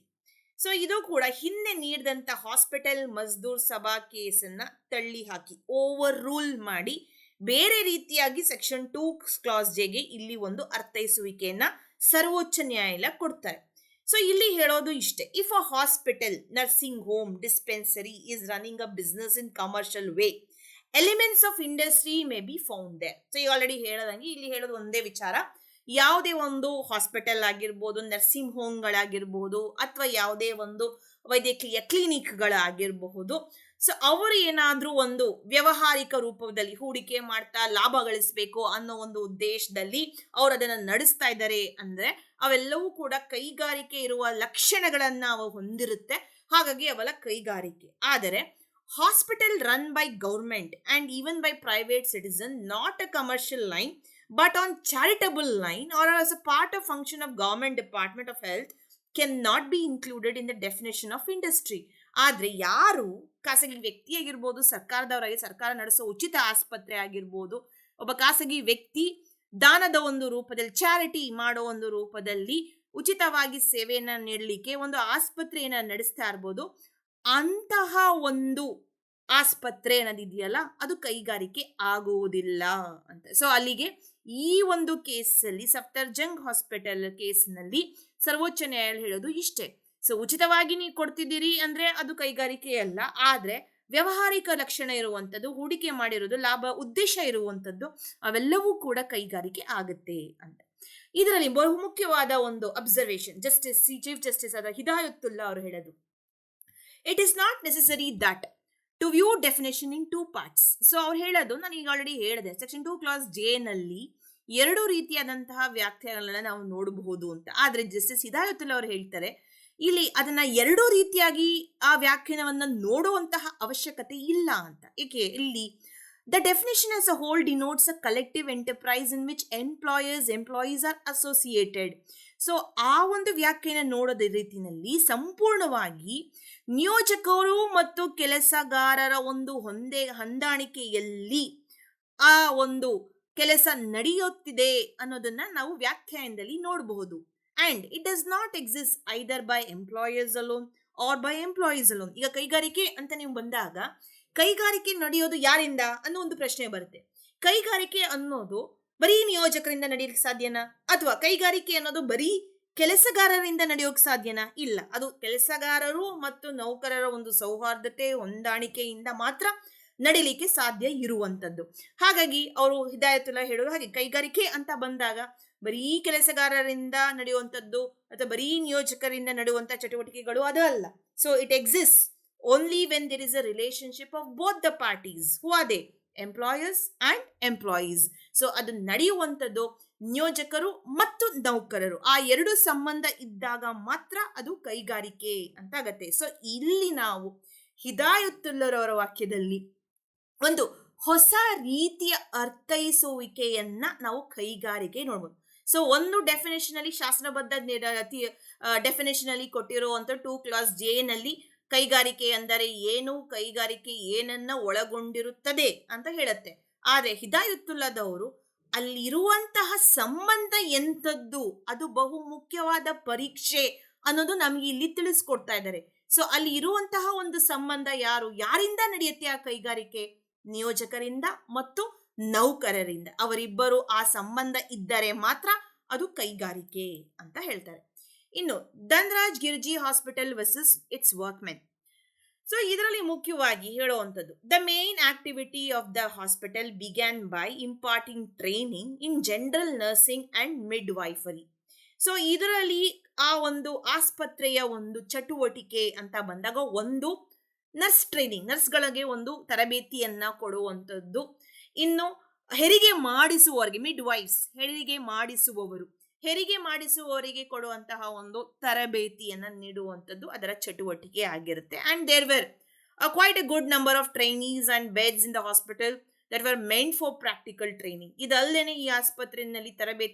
A: So ಇದು ಕೂಡ ಹಿಂದೆ ನೀಡಿದಂತ ಹಾಸ್ಪಿಟಲ್ ಮಜ್ದೂರ್ ಸಭಾ ಕೇಸನ್ನ ತಳ್ಳಿ ಹಾಕಿ ಓವರ್ ರೂಲ್ ಮಾಡಿ ಬೇರೆ ರೀತಿಯಾಗಿ ಸೆಕ್ಷನ್ 2 clause J ಗೆ ಇಲ್ಲಿ ಒಂದು ಅರ್ಥೈಸುವಿಕೆಯನ್ನ ಸರ್ವೋಚ್ಚ ನ್ಯಾಯಾಲಯ ಕೊಡ್ತಾರೆ. ಸೊ ಇಲ್ಲಿ ಹೇಳೋದು ಇಷ್ಟೇ, if a hospital, nursing home, dispensary is running a business in commercial way, elements of industry may be found there. So ಈಗ ಆಲ್ರೆಡಿ ಹೇಳದಂಗೆ ಇಲ್ಲಿ ಹೇಳೋದು ಒಂದೇ ವಿಚಾರ, ಯಾವುದೇ ಒಂದು ಹಾಸ್ಪಿಟಲ್ ಆಗಿರ್ಬೋದು, ನರ್ಸಿಂಗ್ ಹೋಮ್ಗಳಾಗಿರ್ಬೋದು, ಅಥವಾ ಯಾವುದೇ ಒಂದು ವೈದ್ಯಕೀಯ ಕ್ಲಿನಿಕ್ಗಳಾಗಿರಬಹುದು, ಸೊ ಅವರು ಏನಾದ್ರೂ ಒಂದು ವ್ಯವಹಾರಿಕ ರೂಪದಲ್ಲಿ ಹೂಡಿಕೆ ಮಾಡ್ತಾ ಲಾಭ ಗಳಿಸ್ಬೇಕು ಅನ್ನೋ ಒಂದು ಉದ್ದೇಶದಲ್ಲಿ ಅವ್ರು ಅದನ್ನ ನಡೆಸ್ತಾ ಇದ್ದಾರೆ ಅಂದ್ರೆ ಅವೆಲ್ಲವೂ ಕೂಡ ಕೈಗಾರಿಕೆ ಇರುವ ಲಕ್ಷಣಗಳನ್ನ ಅವು ಹೊಂದಿರುತ್ತೆ. ಹಾಗಾಗಿ ಅವೆಲ್ಲ ಕೈಗಾರಿಕೆ. ಆದರೆ hospital run by government and even by private citizen, not a commercial line but on charitable line or as a part of function of government department of health can not be included in the definition of industry. ಆದ್ರೆ ಯಾರು ಖಾಸಗಿ ವ್ಯಕ್ತಿ ಆಗಿರ್ಬೋದು, ಸರ್ಕಾರದವರಾಗಿ ಸರ್ಕಾರ ನಡೆಸೋ ಉಚಿತ ಆಸ್ಪತ್ರೆ ಆಗಿರ್ಬೋದು, ಒಬ್ಬ ಖಾಸಗಿ ವ್ಯಕ್ತಿ ದಾನದ ಒಂದು ರೂಪದಲ್ಲಿ, ಚಾರಿಟಿ ಮಾಡೋ ಒಂದು ರೂಪದಲ್ಲಿ ಉಚಿತವಾಗಿ ಸೇವೆಯನ್ನ ನೀಡಲಿಕ್ಕೆ ಒಂದು ಆಸ್ಪತ್ರೆಯನ್ನ ನಡೆಸ್ತಾ ಇರ್ಬೋದು, ಅಂತಹ ಒಂದು ಆಸ್ಪತ್ರೆ ಅನ್ನೋದಿದೆಯಲ್ಲ ಅದು ಕೈಗಾರಿಕೆ ಆಗುವುದಿಲ್ಲ ಅಂತ. ಸೊ ಅಲ್ಲಿಗೆ ಈ ಒಂದು ಕೇಸಲ್ಲಿ ಸಫ್ದರ್ಜಂಗ್ ಹಾಸ್ಪಿಟಲ್ ಕೇಸ್ನಲ್ಲಿ ಸರ್ವೋಚ್ಚ ನ್ಯಾಯಾಲಯ ಹೇಳೋದು ಇಷ್ಟೇ. ಸೊ ಉಚಿತವಾಗಿ ನೀವು ಕೊಡ್ತಿದ್ದೀರಿ ಅಂದ್ರೆ ಅದು ಕೈಗಾರಿಕೆ ಅಲ್ಲ, ಆದ್ರೆ ವ್ಯವಹಾರಿಕ ಲಕ್ಷಣ ಇರುವಂಥದ್ದು, ಹೂಡಿಕೆ ಮಾಡಿರೋದು, ಲಾಭ ಉದ್ದೇಶ ಇರುವಂಥದ್ದು, ಅವೆಲ್ಲವೂ ಕೂಡ ಕೈಗಾರಿಕೆ ಆಗುತ್ತೆ ಅಂತ. ಇದರಲ್ಲಿ ಬಹುಮುಖ್ಯವಾದ ಒಂದು ಅಬ್ಸರ್ವೇಷನ್ ಚೀಫ್ ಜಸ್ಟಿಸ್ ಆದ ಹಿದಾಯತುಲ್ಲಾ ಅವರು ಹೇಳೋದು, it is not necessary that to view definition in 2 parts. So ಅವ್ರು ಹೇಳೋದು, ನಾನು ಈಗ ಆಲ್ರೆಡಿ ಹೇಳಿದೆ, ಸೆಕ್ಷನ್ 2 ಕ್ಲಾಸ್ ಜೆ ನಲ್ಲಿ 2 ರೀತಿಯಾದಂತಹ ವ್ಯಾಖ್ಯಾನಗಳನ್ನ ನಾವು ನೋಡಬಹುದು ಅಂತ. ಆದ್ರೆ ಜಸ್ಟಿಸ್ ಹಿದಾಯತುಲ್ಲಾ ಅವರು ಹೇಳ್ತಾರೆ, ಇಲ್ಲಿ ಅದನ್ನ 2 ರೀತಿಯಾಗಿ ಆ ವ್ಯಾಖ್ಯಾನವನ್ನ ನೋಡುವಂತಹ ಅವಶ್ಯಕತೆ ಇಲ್ಲ ಅಂತ. ಏಕೆ? ಇಲ್ಲಿ the definition as a hole denotes a collective enterprise in which employees are associated. So ಆ ಒಂದು ವ್ಯಾಖ್ಯಾನ ನೋಡೋದ ರೀತಿಯಲ್ಲಿ ಸಂಪೂರ್ಣವಾಗಿ ನಿಯೋಜಕರು ಮತ್ತು ಕೆಲಸಗಾರರ ಒಂದು ಹೊಂದಾಣಿಕೆಯಲ್ಲಿ ಆ ಒಂದು ಕೆಲಸ ನಡೆಯುತ್ತಿದೆ ಅನ್ನೋದನ್ನ ನಾವು ವ್ಯಾಖ್ಯಾನದಲ್ಲಿ ನೋಡಬಹುದು. And it does not exist either by employers alone or by employees alone. ಈಗ ಕೈಗಾರಿಕೆ ಅಂತ ನೀವು ಬಂದಾಗ ಕೈಗಾರಿಕೆ ನಡೆಯೋದು ಯಾರಿಂದ ಅನ್ನೋ ಒಂದು ಪ್ರಶ್ನೆ ಬರುತ್ತೆ. ಕೈಗಾರಿಕೆ ಅನ್ನೋದು ಬರೀ ನಿಯೋಜಕರಿಂದ ನಡೆಯಲಿಕ್ಕೆ ಸಾಧ್ಯನಾ, ಅಥವಾ ಕೈಗಾರಿಕೆ ಅನ್ನೋದು ಬರೀ ಕೆಲಸಗಾರರಿಂದ ನಡೆಯೋಕೆ ಸಾಧ್ಯನಾ? ಇಲ್ಲ, ಅದು ಕೆಲಸಗಾರರು ಮತ್ತು ನೌಕರರ ಒಂದು ಸೌಹಾರ್ದತೆ, ಹೊಂದಾಣಿಕೆಯಿಂದ ಮಾತ್ರ ನಡಿಲಿಕ್ಕೆ ಸಾಧ್ಯ ಇರುವಂತದ್ದು. ಹಾಗಾಗಿ ಅವರು ಹಿದಾಯತುಲ್ಲಾ ಹೇಳೋದು ಹಾಗೆ, ಕೈಗಾರಿಕೆ ಅಂತ ಬಂದಾಗ ಬರೀ ಕೆಲಸಗಾರರಿಂದ ನಡೆಯುವಂಥದ್ದು ಅಥವಾ ಬರೀ ನಿಯೋಜಕರಿಂದ ನಡೆಯುವಂತ ಚಟುವಟಿಕೆಗಳು ಅದು ಅಲ್ಲ. So it exist only when there is a relationship of both the parties. Who are they? Employers and employees. So ಅದು ನಡೆಯುವಂಥದ್ದು ನಿಯೋಜಕರು ಮತ್ತು ನೌಕರರು, ಆ 2 ಸಂಬಂಧ ಇದ್ದಾಗ ಮಾತ್ರ ಅದು ಕೈಗಾರಿಕೆ ಅಂತ ಆಗತ್ತೆ. ಸೊ ಇಲ್ಲಿ ನಾವು ಹಿದಾಯತುಲ್ಲಾರವರ ವಾಕ್ಯದಲ್ಲಿ ಒಂದು ಹೊಸ ರೀತಿಯ ಅರ್ಥೈಸುವಿಕೆಯನ್ನ ನಾವು ಕೈಗಾರಿಕೆ ನೋಡ್ಬೋದು. ಸೊ ಒಂದು ಡೆಫಿನೇಷನ್ ಅಲ್ಲಿ, ಶಾಸ್ತ್ರಬದ್ಧ ಡೆಫಿನೇಷನ್ ಅಲ್ಲಿ ಕೊಟ್ಟಿರುವಂತ 2 ಕ್ಲಾಸ್ ಜೆ ನಲ್ಲಿ ಕೈಗಾರಿಕೆ ಅಂದರೆ ಏನು, ಕೈಗಾರಿಕೆ ಏನನ್ನ ಒಳಗೊಂಡಿರುತ್ತದೆ ಅಂತ ಹೇಳುತ್ತೆ. ಆದ್ರೆ ಹಿದಾಯತುಲ್ಲಾದವರು ಅಲ್ಲಿರುವಂತಹ ಸಂಬಂಧ ಎಂಥದ್ದು, ಅದು ಬಹು ಮುಖ್ಯವಾದ ಪರೀಕ್ಷೆ ಅನ್ನೋದು ನಮ್ಗೆ ಇಲ್ಲಿ ತಿಳಿಸ್ಕೊಡ್ತಾ ಇದ್ದಾರೆ. ಸೊ ಅಲ್ಲಿ ಇರುವಂತಹ ಒಂದು ಸಂಬಂಧ ಯಾರಿಂದ ನಡೆಯುತ್ತೆ ಆ ಕೈಗಾರಿಕೆ? ನಿಯೋಜಕರಿಂದ ಮತ್ತು ನೌಕರರಿಂದ. ಅವರಿಬ್ಬರು ಆ ಸಂಬಂಧ ಇದ್ದರೆ ಮಾತ್ರ ಅದು ಕೈಗಾರಿಕೆ ಅಂತ ಹೇಳ್ತಾರೆ. ಇನ್ನು Dhanraj Girji hospital versus its workmen. So ಇದರಲ್ಲಿ ಮುಖ್ಯವಾಗಿ ಹೇಳುವಂಥದ್ದು, the main activity of the hospital began by imparting training in general nursing and midwifery. So ಇದರಲ್ಲಿ ಆ ಒಂದು ಆಸ್ಪತ್ರೆಯ ಒಂದು ಚಟುವಟಿಕೆ ಅಂತ ಬಂದಾಗ ಒಂದು ನರ್ಸ್ ಟ್ರೈನಿಂಗ್, ನರ್ಸ್ಗಳಿಗೆ ಒಂದು ತರಬೇತಿಯನ್ನ ಕೊಡುವಂಥದ್ದು. ಇನ್ನು ಹೆರಿಗೆ ಮಾಡಿಸುವವರಿಗೆ, ಮಿಡ್ ವೈಫ್ಸ್, ಹೆರಿಗೆ ಮಾಡಿಸುವವರಿಗೆ ಕೊಡುವಂತಹ ಒಂದು ತರಬೇತಿಯನ್ನ ನೀಡುವಂಥದ್ದು ಅದರ ಚಟುವಟಿಕೆ ಆಗಿರುತ್ತೆ. And there were quite a good number of trainees and beds in the hospital that were meant for practical training. ಇದಲ್ಲದೆ ಈ ಆಸ್ಪತ್ರೆಯಲ್ಲಿ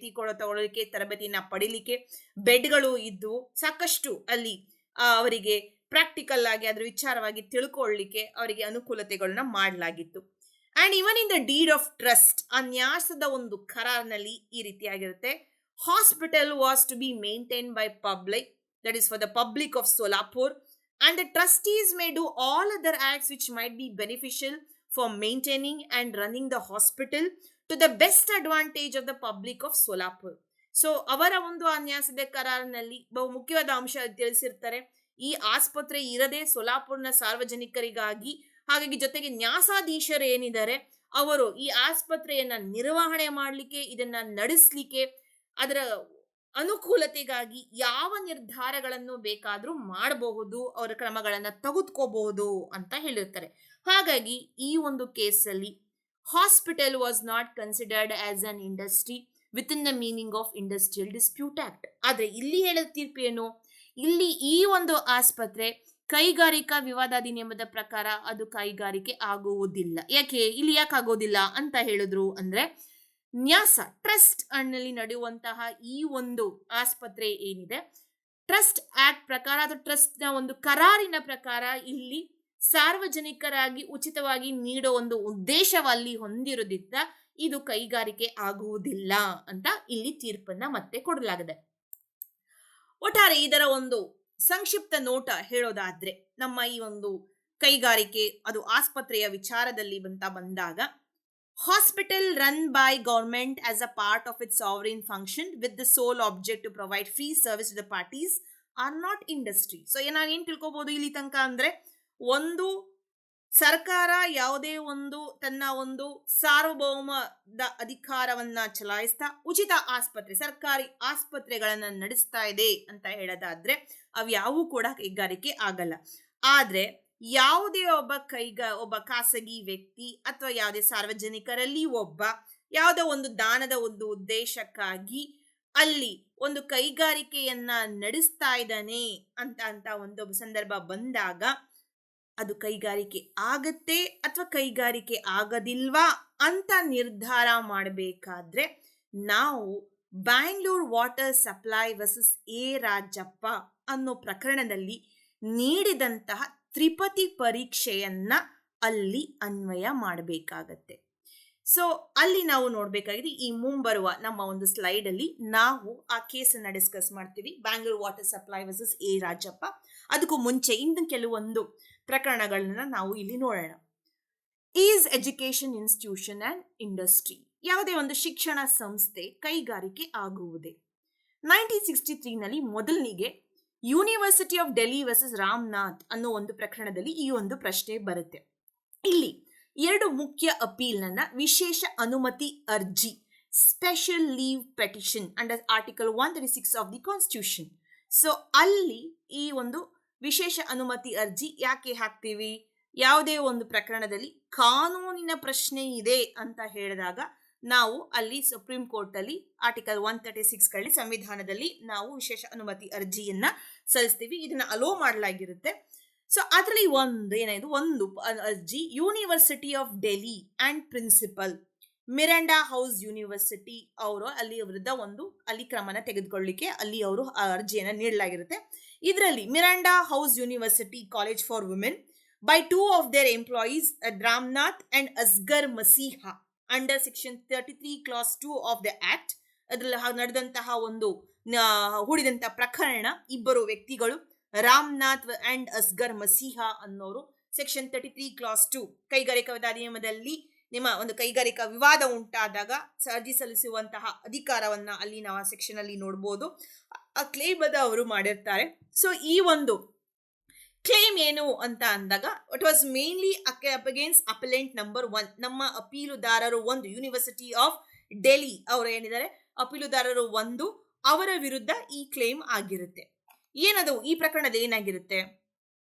A: ತಗೊಳ್ಳಲಿಕ್ಕೆ, ತರಬೇತಿಯನ್ನ ಪಡಿಲಿಕ್ಕೆ ಬೆಡ್ಗಳು ಇದ್ದು ಸಾಕಷ್ಟು ಅಲ್ಲಿ ಅವರಿಗೆ ಪ್ರಾಕ್ಟಿಕಲ್ ಆಗಿ ಅದರ ವಿಚಾರವಾಗಿ ತಿಳ್ಕೊಳ್ಳಿಕ್ಕೆ ಅವರಿಗೆ ಅನುಕೂಲತೆಗಳನ್ನ ಮಾಡಲಾಗಿತ್ತು. And even in the deed of trust, ಆ ನ್ಯಾಸದ ಒಂದು ಕರಾರ್ನಲ್ಲಿ ಈ ರೀತಿಯಾಗಿರುತ್ತೆ, hospital was to be maintained by public, that is for the public of Solapur, and the trustees may do all other acts which might be beneficial for maintaining and running the hospital to the best advantage of the public of Solapur. So ಅವರ ಒಂದು ಆ ನ್ಯಾಸದ ಕರಾರಿನಲ್ಲಿ ಬಹು ಮುಖ್ಯವಾದ ಅಂಶ ತಿಳಿಸಿರ್ತಾರೆ. ಈ ಆಸ್ಪತ್ರೆ ಇರದೆ ಸೋಲಾಪುರ್ನ ಸಾರ್ವಜನಿಕರಿಗಾಗಿ, ಹಾಗಾಗಿ ಜೊತೆಗೆ ನ್ಯಾಸಾಧೀಶರು ಏನಿದ್ದಾರೆ ಅವರು ಈ ಆಸ್ಪತ್ರೆಯನ್ನ ನಿರ್ವಹಣೆ ಮಾಡಲಿಕ್ಕೆ, ಇದನ್ನ ನಡೆಸಲಿಕ್ಕೆ, ಅದರ ಅನುಕೂಲತೆಗಾಗಿ ಯಾವ ನಿರ್ಧಾರಗಳನ್ನು ಬೇಕಾದ್ರೂ ಮಾಡಬಹುದು, ಅವರ ಕ್ರಮಗಳನ್ನ ತೆಗೆದುಕೋಬಹುದು ಅಂತ ಹೇಳಿರ್ತಾರೆ. ಹಾಗಾಗಿ ಈ ಒಂದು ಕೇಸಲ್ಲಿ hospital was not considered as an industry with in the meaning of industrial dispute act. ಆದ್ರೆ ಇಲ್ಲಿ ಹೇಳಿದ ತೀರ್ಪು ಏನು, ಇಲ್ಲಿ ಈ ಒಂದು ಆಸ್ಪತ್ರೆ ಕೈಗಾರಿಕಾ ವಿವಾದಾಧಿನಿಯಮದ ಪ್ರಕಾರ ಅದು ಕೈಗಾರಿಕೆ ಆಗುವುದಿಲ್ಲ. ಇಲ್ಲಿ ಯಾಕೆ ಆಗೋದಿಲ್ಲ ಅಂತ ಹೇಳಿದ್ರು ಅಂದ್ರೆ, ನ್ಯಾಸ ಟ್ರಸ್ಟ್ ನಲ್ಲಿ ನಡೆಯುವಂತಹ ಈ ಒಂದು ಆಸ್ಪತ್ರೆ ಏನಿದೆ, ಟ್ರಸ್ಟ್ ಆಕ್ಟ್ ಪ್ರಕಾರ ಅದು ಟ್ರಸ್ಟ್ ನ ಒಂದು ಕರಾರಿನ ಪ್ರಕಾರ ಇಲ್ಲಿ ಸಾರ್ವಜನಿಕರಾಗಿ ಉಚಿತವಾಗಿ ನೀಡೋ ಒಂದು ಉದ್ದೇಶವಲ್ಲಿ ಹೊಂದಿರೋದ್ರಿಂದ ಇದು ಕೈಗಾರಿಕೆ ಆಗುವುದಿಲ್ಲ ಅಂತ ಇಲ್ಲಿ ತೀರ್ಪನ್ನ ಮತ್ತೆ ಕೊಡಲಾಗಿದೆ. ಒಟ್ಟಾರೆ ಇದರ ಒಂದು ಸಂಕ್ಷಿಪ್ತ ನೋಟ ಹೇಳೋದಾದ್ರೆ, ನಮ್ಮ ಈ ಒಂದು ಕೈಗಾರಿಕೆ ಅದು ಆಸ್ಪತ್ರೆಯ ವಿಚಾರದಲ್ಲಿ ಬಂದಾಗ, hospital run by government as a part of its sovereign function with the sole object to provide free service to the parties are not industry. So ನಾನೇನ್ ತಿಳ್ಕೊಬಹುದು ಇಲ್ಲಿ ತನಕ ಅಂದ್ರೆ, ಒಂದು ಸರ್ಕಾರ ಯಾವುದೇ ಒಂದು ತನ್ನ ಒಂದು ಸಾರ್ವಭೌಮದ ಅಧಿಕಾರವನ್ನ ಚಲಾಯಿಸ್ತಾ ಉಚಿತ ಆಸ್ಪತ್ರೆ, ಸರ್ಕಾರಿ ಆಸ್ಪತ್ರೆಗಳನ್ನ ನಡೆಸ್ತಾ ಇದೆ ಅಂತ ಹೇಳೋದಾದ್ರೆ ಅವ್ಯಾವೂ ಕೂಡ ಕೈಗಾರಿಕೆ ಆಗಲ್ಲ. ಆದ್ರೆ ಯಾವುದೇ ಒಬ್ಬ ಖಾಸಗಿ ವ್ಯಕ್ತಿ ಅಥವಾ ಯಾವುದೇ ಸಾರ್ವಜನಿಕರಲ್ಲಿ ಯಾವುದೋ ಒಂದು ದಾನದ ಒಂದು ಉದ್ದೇಶಕ್ಕಾಗಿ ಅಲ್ಲಿ ಒಂದು ಕೈಗಾರಿಕೆಯನ್ನ ನಡೆಸ್ತಾ ಇದ್ದಾನೆ ಅಂತ ಒಂದು ಸಂದರ್ಭ ಬಂದಾಗ ಅದು ಕೈಗಾರಿಕೆ ಆಗತ್ತೆ ಅಥವಾ ಕೈಗಾರಿಕೆ ಆಗದಿಲ್ವಾ ಅಂತ ನಿರ್ಧಾರ ಮಾಡಬೇಕಾದ್ರೆ ನಾವು Bangalore water supply versus A Rajappa ಅನ್ನೋ ಪ್ರಕರಣದಲ್ಲಿ ನೀಡಿದಂತಹ ತ್ರಿಪದಿ ಪರೀಕ್ಷೆಯನ್ನ ಅಲ್ಲಿ ಅನ್ವಯ ಮಾಡಬೇಕಾಗತ್ತೆ. ಸೊ ಅಲ್ಲಿ ನಾವು ನೋಡ್ಬೇಕಾಗಿದೆ, ಈ ಮುಂಬರುವ ನಮ್ಮ ಒಂದು ಸ್ಲೈಡ್ ಅಲ್ಲಿ ನಾವು ಆ ಕೇಸನ್ನ ಡಿಸ್ಕಸ್ ಮಾಡ್ತೀವಿ, Bangalore water supply versus A Rajappa. ಅದಕ್ಕೂ ಮುಂಚೆ ಇನ್ನು ಕೆಲವೊಂದು ಪ್ರಕರಣಗಳನ್ನ ನಾವು ಇಲ್ಲಿ ನೋಡೋಣ. Is education institution and industry, ಯಾವುದೇ ಒಂದು ಶಿಕ್ಷಣ ಸಂಸ್ಥೆ ಕೈಗಾರಿಕೆ ಆಗುವುದೇ? 1963 ನಲ್ಲಿ ಮೊದಲಿಗೆ university of Delhi versus Ramnath ಅನ್ನೋ ಒಂದು ಪ್ರಕರಣದಲ್ಲಿ ಈ ಒಂದು ಪ್ರಶ್ನೆ ಬರುತ್ತೆ. ಇಲ್ಲಿ ಎರಡು ಮುಖ್ಯ ಅಪೀಲ್ನ ವಿಶೇಷ ಅನುಮತಿ ಅರ್ಜಿ, special leave petition under article 136 of the constitution. So ಅಲ್ಲಿ ಈ ಒಂದು ವಿಶೇಷ ಅನುಮತಿ ಅರ್ಜಿ ಯಾಕೆ ಹಾಕ್ತೀವಿ? ಯಾವುದೇ ಒಂದು ಪ್ರಕರಣದಲ್ಲಿ ಕಾನೂನಿನ ಪ್ರಶ್ನೆ ಇದೆ ಅಂತ ಹೇಳಿದಾಗ ನಾವು ಅಲ್ಲಿ ಸುಪ್ರೀಂ ಕೋರ್ಟ್ ಅಲ್ಲಿ ಆರ್ಟಿಕಲ್ 136 ಸಂವಿಧಾನದಲ್ಲಿ ನಾವು ವಿಶೇಷ ಅನುಮತಿ ಅರ್ಜಿಯನ್ನ ಸಲ್ಲಿಸ್ತೀವಿ, ಇದನ್ನ ಅಲೋ ಮಾಡಲಾಗಿರುತ್ತೆ. ಸೊ ಅದರಲ್ಲಿ ಒಂದು ಅರ್ಜಿ university of Delhi and principal Miranda House university ಅವರು ಅಲ್ಲಿ ವಿರುದ್ಧ ಅಲ್ಲಿ ಕ್ರಮನ ತೆಗೆದುಕೊಳ್ಳಿಕ್ಕೆ ಅಲ್ಲಿ ಅವರು ಅರ್ಜಿಯನ್ನ ನೀಡಲಾಗಿರುತ್ತೆ. ಇದರಲ್ಲಿ Miranda House university college for women by 2 of their employees at Ramnath and Asghar Masiha under section 33 clause 2 of the act. ಅದರಲ್ಲಿ ನಡೆದಂತಹ ಒಂದು ಹೂಡಿದಂತಹ ಪ್ರಕರಣ, ಇಬ್ಬರು ವ್ಯಕ್ತಿಗಳು ರಾಮನಾಥ್ ಅಂಡ್ ಅಸ್ಗರ್ ಮಸೀಹಾ ಅನ್ನೋರು ಸೆಕ್ಷನ್ 33 ಕ್ಲಾಸ್ 2 ಕೈಗಾರಿಕಾ ಅಧಿನಿಯಮದಲ್ಲಿ ನಿಮ್ಮ ಒಂದು ಕೈಗಾರಿಕಾ ವಿವಾದ ಉಂಟಾದಾಗ ಅರ್ಜಿ ಸಲ್ಲಿಸುವಂತಹ ಅಧಿಕಾರವನ್ನ ಅಲ್ಲಿ ನಾವು ಆ ಸೆಕ್ಷನ್ ಅಲ್ಲಿ ನೋಡಬಹುದು. ಆ ಕ್ಲೇಮ್ ಅದ ಅವರು ಮಾಡಿರ್ತಾರೆ. ಸೊ ಈ ಒಂದು ಕ್ಲೇಮ್ ಏನು ಅಂತ ಅಂದಾಗ, it was mainly against appellant number 1, ನಮ್ಮ ಅಪೀಲುದಾರರು 1, ಯೂನಿವರ್ಸಿಟಿ ಆಫ್ ಡೆಲ್ಲಿ ಅವರು ಏನಿದ್ದಾರೆ ಅಪೀಲುದಾರರು 1, ಅವರ ವಿರುದ್ಧ ಈ ಕ್ಲೇಮ್ ಆಗಿರುತ್ತೆ. ಏನದು ಈ ಪ್ರಕರಣದಲ್ಲಿ ಏನಾಗಿರುತ್ತೆ?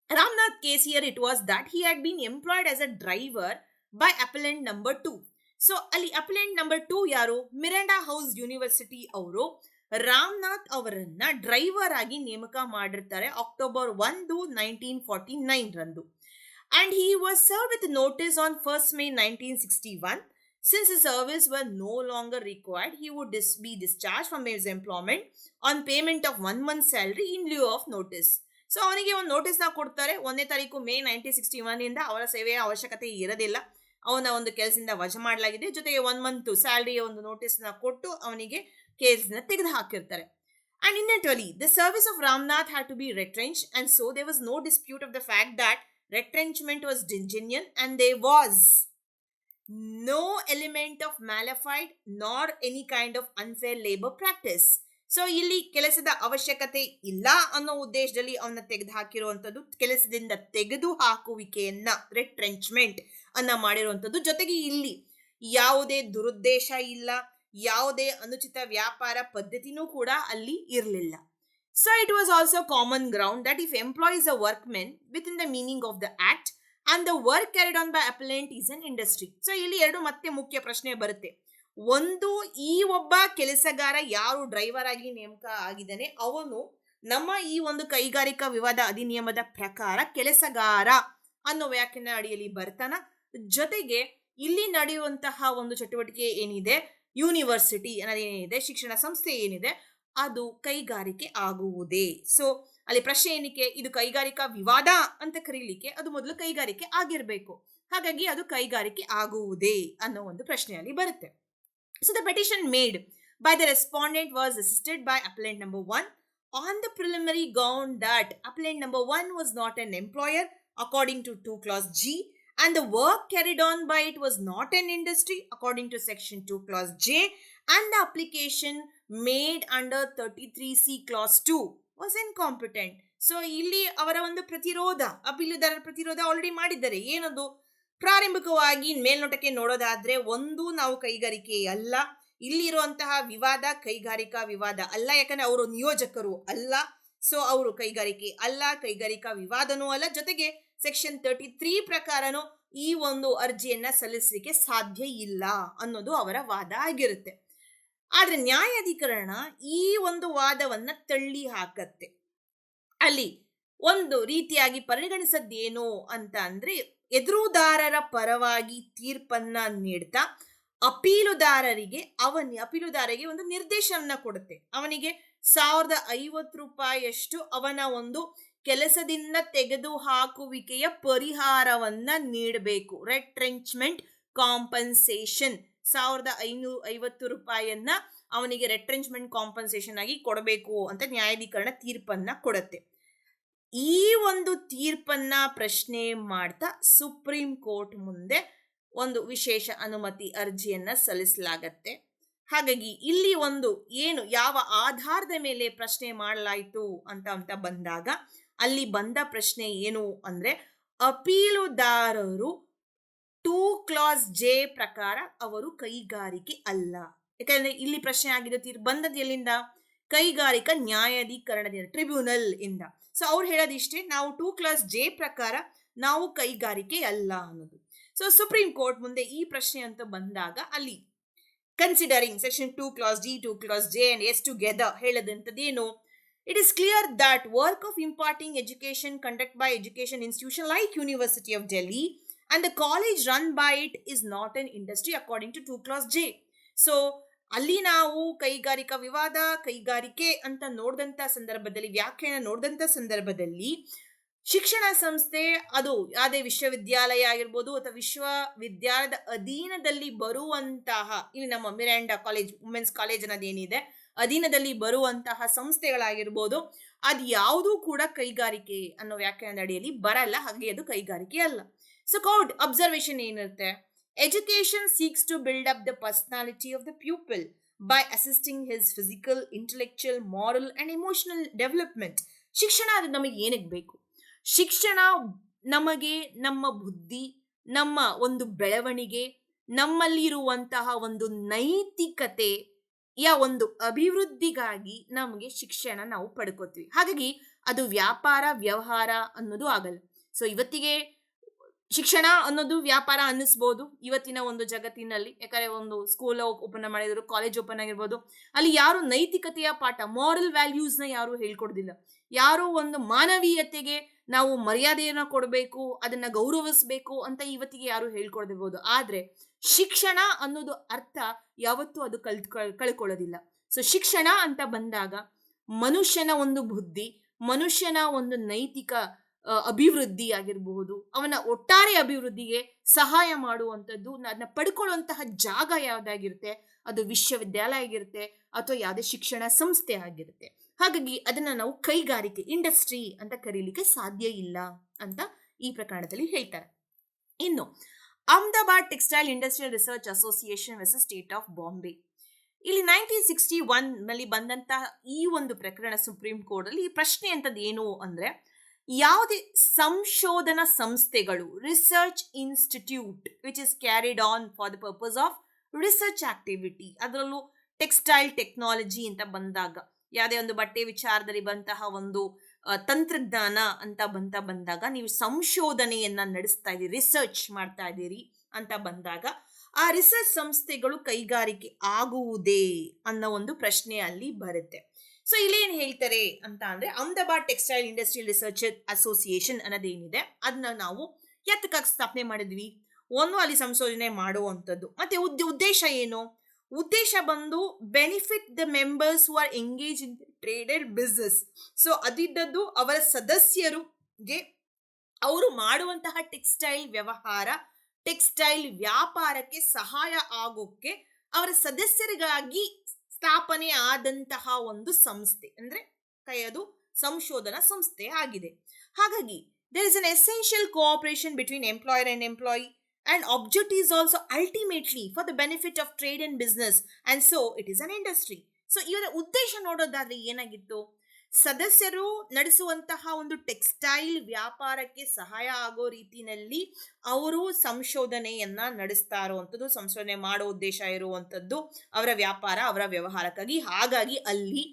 A: Ramnath case here it was that he had been employed as a driver by appellant number 2. So ಅಲ್ಲಿ ಅಪೆಲೆಂಟ್ ನಂಬರ್ 2 ಯಾರು? ಮಿರಾಂಡಾ ಹೌಸ್ ಯೂನಿವರ್ಸಿಟಿ ಅವರು ರಾಮನಾಥ್ ಅವರನ್ನ ಡ್ರೈವರ್ ಆಗಿ ನೇಮಕ ಮಾಡಿರ್ತಾರೆ ಅಕ್ಟೋಬರ್ 1, 1949 ರಂದು. And he was served with notice on 1st May 1961. Since his service were no longer required, he would be discharged from his employment on payment of 1 month's salary in lieu of notice. So ಅವನಿಗೆ ಒಂದು ನೋಟಿಸ್ ನ ಕೊಡ್ತಾರೆ. 1ನೇ ತಾರೀಕು ಮೇ 1961 ಇಂದ ಅವರ ಸೇವೆಯ ಅವಶ್ಯಕತೆ ಇರೋದಿಲ್ಲ, ಅವನ ಒಂದು ಕೆಲಸದಿಂದ ವಜಾ ಮಾಡಲಾಗಿದೆ, ಜೊತೆಗೆ 1 month ಸ್ಯಾಲರಿಯ ಒಂದು ನೋಟಿಸ್ ನ ಕೊಟ್ಟು ಅವನಿಗೆ ಕೇಸ್ನ ತೆಗೆದು ಹಾಕಿರ್ತಾರೆ. And inevitably, the service of Ramnath had to be retrenched, and so there was no dispute of the fact that retrenchment was genuine and there was no element of malafide nor any kind of unfair labor practice. So ಇಲ್ಲಿ ಕೆಲಸದ ಅವಶ್ಯಕತೆ ಇಲ್ಲ ಅನ್ನೋ ಉದ್ದೇಶದಲ್ಲಿ ಅವನ್ನ ತೆಗೆದು ಹಾಕಿರುವಂತದ್ದು, ಕೆಲಸದಿಂದ ತೆಗೆದು ಹಾಕುವಿಕೆಯನ್ನ ರಿಟ್ರೆಂಚ್ಮೆಂಟ್ ಅನ್ನ ಮಾಡಿರುವಂತದ್ದು. ಜೊತೆಗೆ ಇಲ್ಲಿ ಯಾವುದೇ ದುರುದ್ದೇಶ ಇಲ್ಲ, ಯಾವುದೇ ಅನುಚಿತ ವ್ಯಾಪಾರ ಪದ್ಧತಿನೂ ಕೂಡ ಅಲ್ಲಿ ಇರಲಿಲ್ಲ. So it was also common ground that if employees a workmen within the meaning of the act and the work carried on by appellant is an industry. So ಇಲ್ಲಿ ಎರಡು ಮತ್ತೆ ಮುಖ್ಯ ಪ್ರಶ್ನೆ ಬರುತ್ತೆ. ಒಂದು, ಈ ಒಬ್ಬ ಕೆಲಸಗಾರ ಯಾರು ಡ್ರೈವರ್ ಆಗಿ ನೇಮಕ ಆಗಿದ್ದಾನೆ ಅವನು ನಮ್ಮ ಈ ಒಂದು ಕೈಗಾರಿಕಾ ವಿವಾದ ಅಧಿನಿಯಮದ ಪ್ರಕಾರ ಕೆಲಸಗಾರ ಅನ್ನೋ ವ್ಯಾಖ್ಯಾನ ಅಡಿಯಲ್ಲಿ ಬರ್ತಾನ. ಜೊತೆಗೆ ಇಲ್ಲಿ ನಡೆಯುವಂತಹ ಒಂದು ಚಟುವಟಿಕೆ ಏನಿದೆ, ಯೂನಿವರ್ಸಿಟಿ ಅನ್ನೋದೇನಿದೆ, ಶಿಕ್ಷಣ ಸಂಸ್ಥೆ ಏನಿದೆ, ಅದು ಕೈಗಾರಿಕೆ ಆಗುವುದೇ. ಸೊ ಅಲ್ಲಿ ಪ್ರಶ್ನೆ ಏನಕ್ಕೆ, ಇದು ಕೈಗಾರಿಕಾ ವಿವಾದ ಅಂತ ಕರೀಲಿಕ್ಕೆ ಅದು ಮೊದಲು ಕೈಗಾರಿಕೆ ಆಗಿರ್ಬೇಕು, ಹಾಗಾಗಿ ಅದು ಕೈಗಾರಿಕೆ ಆಗುವುದೇ ಅನ್ನೋ ಒಂದು ಪ್ರಶ್ನೆಯಲ್ಲಿ ಬರುತ್ತೆ. So the petition made by the respondent was assisted by appellant number 1 on the preliminary ground that appellant number 1 was not an employer according to 2 clause G and the work carried on by it was not an industry according to section 2 clause J and the application made under 33C clause 2 was incompetent. So ಇಲ್ಲಿ ಅವರ ಒಂದು ಪ್ರತಿರೋಧ, ಅಪೀಲುದಾರರ ಪ್ರತಿರೋಧ ಆಲ್ರೆಡಿ ಮಾಡಿದ್ದಾರೆ. ಏನದು, ಪ್ರಾರಂಭಿಕವಾಗಿ ಮೇಲ್ನೋಟಕ್ಕೆ ನೋಡೋದಾದ್ರೆ, ಒಂದು, ನಾವು ಕೈಗಾರಿಕೆ ಅಲ್ಲ, ಇಲ್ಲಿರುವಂತಹ ವಿವಾದ ಕೈಗಾರಿಕಾ ವಿವಾದ ಅಲ್ಲ, ಯಾಕಂದ್ರೆ ಅವರು ನಿಯೋಜಕರು ಅಲ್ಲ. ಸೊ ಅವರು ಕೈಗಾರಿಕೆ ಅಲ್ಲ, ಕೈಗಾರಿಕಾ ವಿವಾದನೂ ಅಲ್ಲ, ಜೊತೆಗೆ ಸೆಕ್ಷನ್ 33 ಪ್ರಕಾರನೂ ಈ ಒಂದು ಅರ್ಜಿಯನ್ನ ಸಲ್ಲಿಸಲಿಕ್ಕೆ ಸಾಧ್ಯ ಇಲ್ಲ ಅನ್ನೋದು ಅವರ ವಾದ ಆಗಿರುತ್ತೆ. ಆದ್ರೆ ನ್ಯಾಯಾಧಿಕರಣ ಈ ಒಂದು ವಾದವನ್ನ ತಳ್ಳಿ ಹಾಕತ್ತೆ. ಅಲ್ಲಿ ಒಂದು ರೀತಿಯಾಗಿ ಪರಿಗಣಿಸದ್ದೇನು ಅಂತ ಅಂದ್ರೆ, ಎದುರುದಾರರ ಪರವಾಗಿ ತೀರ್ಪನ್ನ ನೀಡ್ತಾ ಅಪೀಲುದಾರರಿಗೆ ಒಂದು ನಿರ್ದೇಶನ ಕೊಡುತ್ತೆ. ಅವನಿಗೆ 1050 ರೂಪಾಯಿಯಷ್ಟು ಅವನ ಒಂದು ಕೆಲಸದಿಂದ ತೆಗೆದು ಹಾಕುವಿಕೆಯ ಪರಿಹಾರವನ್ನ ನೀಡಬೇಕು. ರೆಟ್ರೆಂಚ್ಮೆಂಟ್ ಕಾಂಪನ್ಸೇಷನ್ 1550 ರೂಪಾಯಿಯನ್ನ ಅವನಿಗೆ ರೆಟ್ರೆಂಚ್ಮೆಂಟ್ ಕಾಂಪನ್ಸೇಷನ್ ಆಗಿ ಕೊಡಬೇಕು ಅಂತ ನ್ಯಾಯಾಧೀಕರಣ ತೀರ್ಪನ್ನ ಕೊಡುತ್ತೆ. ಈ ಒಂದು ತೀರ್ಪನ್ನ ಪ್ರಶ್ನೆ ಮಾಡ್ತಾ ಸುಪ್ರೀಂ ಕೋರ್ಟ್ ಮುಂದೆ ಒಂದು ವಿಶೇಷ ಅನುಮತಿ ಅರ್ಜಿಯನ್ನ ಸಲ್ಲಿಸಲಾಗತ್ತೆ. ಹಾಗಾಗಿ ಇಲ್ಲಿ ಒಂದು ಏನು ಯಾವ ಆಧಾರದ ಮೇಲೆ ಪ್ರಶ್ನೆ ಮಾಡಲಾಯಿತು ಅಂತ ಬಂದಾಗ ಅಲ್ಲಿ ಬಂದ ಪ್ರಶ್ನೆ ಏನು ಅಂದ್ರೆ, ಅಪೀಲುದಾರರು 2 ಕ್ಲಾಸ್ J ಪ್ರಕಾರ ಅವರು ಕೈಗಾರಿಕೆ ಅಲ್ಲ. ಯಾಕಂದ್ರೆ ಇಲ್ಲಿ ಪ್ರಶ್ನೆ ಆಗಿದ್ದು ಬಂದದ್ದು ಎಲ್ಲಿಂದ, ಕೈಗಾರಿಕಾ ನ್ಯಾಯಾಧೀಕರಣದಿಂದ, ಟ್ರಿಬ್ಯುನಲ್ ಇಂದ. ಸೊ ಅವ್ರು ಹೇಳೋದಿಷ್ಟೇ, ನಾವು 2 ಕ್ಲಾಸ್ J ಪ್ರಕಾರ ನಾವು ಕೈಗಾರಿಕೆ ಅಲ್ಲ ಅನ್ನೋದು. ಸೊ ಸುಪ್ರೀಂ ಕೋರ್ಟ್ ಮುಂದೆ ಈ ಪ್ರಶ್ನೆ ಅಂತ ಬಂದಾಗ ಅಲ್ಲಿ considering section 2 class D, 2 class J and S together ಹೇಳದಂತದೇನು, it is clear that work of imparting education conducted by education institution like University of Delhi and the college run by it is not an industry according to 2 clause J. So ಅಲ್ಲಿ ನಾವು ಕೈಗಾರಿಕಾ ವಿವಾದ ಕೈಗಾರಿಕೆ ಅಂತ ನೋಡಿದಂಥ ಸಂದರ್ಭದಲ್ಲಿ, ವ್ಯಾಖ್ಯಾನ ನೋಡಿದಂಥ ಸಂದರ್ಭದಲ್ಲಿ, ಶಿಕ್ಷಣ ಸಂಸ್ಥೆ ಅದು ಯಾವುದೇ ವಿಶ್ವವಿದ್ಯಾಲಯ ಆಗಿರ್ಬೋದು ಅಥವಾ ವಿಶ್ವವಿದ್ಯಾಲಯದ ಅಧೀನದಲ್ಲಿ ಬರುವಂತಹ, ಇಲ್ಲಿ ನಮ್ಮ ಮಿರಾಂಡಾ ಕಾಲೇಜ್, ವುಮೆನ್ಸ್ ಕಾಲೇಜ್ ಅನ್ನೋದೇನಿದೆ ಅಧೀನದಲ್ಲಿ ಬರುವಂತಹ ಸಂಸ್ಥೆಗಳಾಗಿರ್ಬೋದು, ಅದು ಯಾವುದೂ ಕೂಡ ಕೈಗಾರಿಕೆ ಅನ್ನೋ ವ್ಯಾಖ್ಯಾನದ ಅಡಿಯಲ್ಲಿ ಬರಲ್ಲ, ಹಾಗೆ ಅದು ಕೈಗಾರಿಕೆ ಅಲ್ಲ. ಸೊ ಕೋರ್ಟ್ ಅಬ್ಸರ್ವೇಷನ್ ಏನಿರುತ್ತೆ, education seeks to build up the personality of the pupil by assisting his physical, intellectual, moral and emotional development. ಶಿಕ್ಷಣ ಅದು ನಮಗೆ ಏನಕ್ಕೆ ಬೇಕು? ಶಿಕ್ಷಣ ನಮಗೆ ನಮ್ಮ ಬುದ್ಧಿ, ನಮ್ಮ ಒಂದು ಬೆಳವಣಿಗೆ, ನಮ್ಮಲ್ಲಿರುವಂತಹ ಒಂದು ನೈತಿಕತೆಯ ಒಂದು ಅಭಿವೃದ್ಧಿಗಾಗಿ ನಮಗೆ ಶಿಕ್ಷಣ ನಾವು ಪಡ್ಕೋತೀವಿ. ಹಾಗಾಗಿ ಅದು ವ್ಯಾಪಾರ ವ್ಯವಹಾರ ಅನ್ನೋದು ಆಗಲ್ಲ. ಸೊ ಇವತ್ತಿಗೆ ಶಿಕ್ಷಣ ಅನ್ನೋದು ವ್ಯಾಪಾರ ಅನ್ನಿಸ್ಬೋದು ಇವತ್ತಿನ ಒಂದು ಜಗತ್ತಿನಲ್ಲಿ. ಯಾಕಂದ್ರೆ ಒಂದು ಸ್ಕೂಲ್ ಓಪನ್ ಮಾಡಿದ್ರು, ಕಾಲೇಜ್ ಓಪನ್ ಆಗಿರ್ಬೋದು, ಅಲ್ಲಿ ಯಾರು ನೈತಿಕತೆಯ ಪಾಠ, ಮಾರಲ್ ವ್ಯಾಲ್ಯೂಸ್ನ ಯಾರು ಹೇಳ್ಕೊಡೋದಿಲ್ಲ. ಯಾರು ಒಂದು ಮಾನವೀಯತೆಗೆ ನಾವು ಮರ್ಯಾದೆಯನ್ನ ಕೊಡಬೇಕು, ಅದನ್ನ ಗೌರವಿಸಬೇಕು ಅಂತ ಇವತ್ತಿಗೆ ಯಾರು ಹೇಳ್ಕೊಡ್ದಿರ್ಬೋದು. ಆದ್ರೆ ಶಿಕ್ಷಣ ಅನ್ನೋದು ಅರ್ಥ ಯಾವತ್ತೂ ಅದು ಕಳ್ಕೊಳ್ಳೋದಿಲ್ಲ. ಸೊ ಶಿಕ್ಷಣ ಅಂತ ಬಂದಾಗ ಮನುಷ್ಯನ ಒಂದು ಬುದ್ಧಿ, ಮನುಷ್ಯನ ಒಂದು ನೈತಿಕ ಅಭಿವೃದ್ಧಿ ಆಗಿರಬಹುದು, ಅವನ ಒಟ್ಟಾರೆ ಅಭಿವೃದ್ಧಿಗೆ ಸಹಾಯ ಮಾಡುವಂಥದ್ದು, ಅದನ್ನ ಪಡ್ಕೊಳ್ಳುವಂತಹ ಜಾಗ ಯಾವುದಾಗಿರುತ್ತೆ, ಅದು ವಿಶ್ವವಿದ್ಯಾಲಯ ಆಗಿರುತ್ತೆ ಅಥವಾ ಯಾವುದೇ ಶಿಕ್ಷಣ ಸಂಸ್ಥೆ ಆಗಿರುತ್ತೆ. ಹಾಗಾಗಿ ಅದನ್ನ ನಾವು ಕೈಗಾರಿಕೆ, ಇಂಡಸ್ಟ್ರಿ ಅಂತ ಕರೀಲಿಕ್ಕೆ ಸಾಧ್ಯ ಇಲ್ಲ ಅಂತ ಈ ಪ್ರಕರಣದಲ್ಲಿ ಹೇಳ್ತಾರೆ. ಇನ್ನು Ahmedabad textile industrial research association versus state of Bombay. ಇಲ್ಲಿ 1961 ನಲ್ಲಿ ಬಂದಂತಹ ಈ ಒಂದು ಪ್ರಕರಣ ಸುಪ್ರೀಂ ಕೋರ್ಟ್ ಅಲ್ಲಿ ಈ ಪ್ರಶ್ನೆ ಅಂತದ್ದು ಏನು ಅಂದ್ರೆ, ಯಾವುದೇ ಸಂಶೋಧನಾ ಸಂಸ್ಥೆಗಳು research institute which is carried on for the purpose of research activity, ಅದರಲ್ಲೂ ಟೆಕ್ಸ್ಟೈಲ್ ಟೆಕ್ನಾಲಜಿ ಅಂತ ಬಂದಾಗ, ಯಾವುದೇ ಒಂದು ಬಟ್ಟೆ ವಿಚಾರದಲ್ಲಿ ಬಂತಹ ಒಂದು ತಂತ್ರಜ್ಞಾನ ಅಂತ ಬಂದಾಗ ನೀವು ಸಂಶೋಧನೆಯನ್ನ ನಡೆಸ್ತಾ ಇದ್ದೀರಿ, ರಿಸರ್ಚ್ ಮಾಡ್ತಾ ಇದ್ದೀರಿ ಅಂತ ಬಂದಾಗ ಆ ರಿಸರ್ಚ್ ಸಂಸ್ಥೆಗಳು ಕೈಗಾರಿಕೆ ಆಗುವುದೇ ಅನ್ನೋ ಒಂದು ಪ್ರಶ್ನೆ ಅಲ್ಲಿ ಬರುತ್ತೆ. ಸೊ ಇಲ್ಲಿ ಏನ್ ಹೇಳ್ತಾರೆ ಅಂತ ಅಂದ್ರೆ, Ahmedabad textile industrial research association ಅನ್ನೋದೇನಿದೆ ಅದನ್ನ ನಾವು ಎತ್ತಕ್ಕಾಗಿ ಸ್ಥಾಪನೆ ಮಾಡಿದ್ವಿ. ಒಂದು ಅಲ್ಲಿ ಸಂಶೋಧನೆ ಮಾಡುವಂಥದ್ದು. ಮತ್ತೆ ಉದ್ದೇಶ ಏನು? ಉದ್ದೇಶ ಬಂದು benefit the members who are engage in traded business. So ಅದಿದ್ದದ್ದು ಅವರ ಸದಸ್ಯರಿಗೆ ಅವರು ಮಾಡುವಂತಹ ಟೆಕ್ಸ್ಟೈಲ್ ವ್ಯವಹಾರ, ಟೆಕ್ಸ್ಟೈಲ್ ವ್ಯಾಪಾರಕ್ಕೆ ಸಹಾಯ ಆಗೋಕ್ಕೆ ಅವರ ಸದಸ್ಯರಿಗಾಗಿ ಸ್ಥಾಪನೆ ಆದಂತಹ ಒಂದು ಸಂಸ್ಥೆ ಅಂದ್ರೆ ಅದು ಸಂಶೋಧನಾ ಸಂಸ್ಥೆ ಆಗಿದೆ. ಹಾಗಾಗಿ there is an essential cooperation between employer and employee, and objective is also ultimately for the benefit of trade and business, and so it is an industry. So ಇವರ ಉದ್ದೇಶ ನೋಡೋದಾದ್ರೆ ಏನಾಗಿತ್ತು, ಸದಸ್ಯರು ನಡೆಸುವಂತಹ ಒಂದು ಟೆಕ್ಸ್ಟೈಲ್ ವ್ಯಾಪಾರಕ್ಕೆ ಸಹಾಯ ಆಗೋ ರೀತಿಯಲ್ಲಿ ಅವರು ಸಂಶೋಧನೆಯನ್ನ ನಡೆಸ್ತಾ ಇರುವಂಥದ್ದು, ಸಂಶೋಧನೆ ಮಾಡೋ ಉದ್ದೇಶ ಇರುವಂಥದ್ದು ಅವರ ವ್ಯಾಪಾರ, ಅವರ ವ್ಯವಹಾರಕ್ಕಾಗಿ. ಹಾಗಾಗಿ ಅಲ್ಲಿ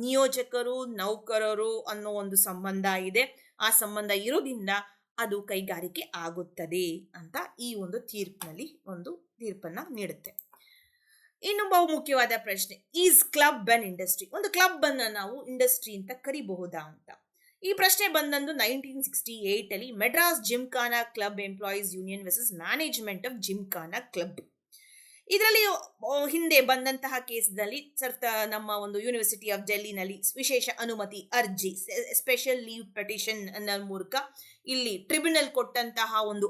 A: ನಿಯೋಜಕರು ನೌಕರರು ಅನ್ನೋ ಒಂದು ಸಂಬಂಧ ಇದೆ. ಆ ಸಂಬಂಧ ಇರೋದ್ರಿಂದ ಅದು ಕೈಗಾರಿಕೆ ಆಗುತ್ತದೆ ಅಂತ ಈ ಒಂದು ತೀರ್ಪನ್ನ ನೀಡುತ್ತೆ. ಇನ್ನು ಬಹು ಮುಖ್ಯವಾದ ಪ್ರಶ್ನೆ, ಈಸ್ ಕ್ಲಬ್ ಅಂಡ್ ಇಂಡಸ್ಟ್ರಿ, ಒಂದು ಕ್ಲಬ್ ಅನ್ನ ನಾವು ಇಂಡಸ್ಟ್ರಿ ಅಂತ ಕರಿಬಹುದಾ ಅಂತ. ಈ ಪ್ರಶ್ನೆ ಬಂದಂದು 1968 ಅಲ್ಲಿ Madras Gymkhana club employees union versus management of Gymkhana club. ಇದರಲ್ಲಿ ಹಿಂದೆ ಬಂದಂತಹ ಕೇಸ್ನಲ್ಲಿ ನಮ್ಮ ಒಂದು ಯೂನಿವರ್ಸಿಟಿ ಆಫ್ ಡೆಲ್ಲಿನಲ್ಲಿ ವಿಶೇಷ ಅನುಮತಿ ಅರ್ಜಿ, ಸ್ಪೆಷಲ್ ಲೀವ್ ಪೆಟಿಷನ್ ಅನ್ನೋ ಮೂಲಕ ಇಲ್ಲಿ ಟ್ರಿಬ್ಯುನಲ್ ಕೊಟ್ಟಂತಹ ಒಂದು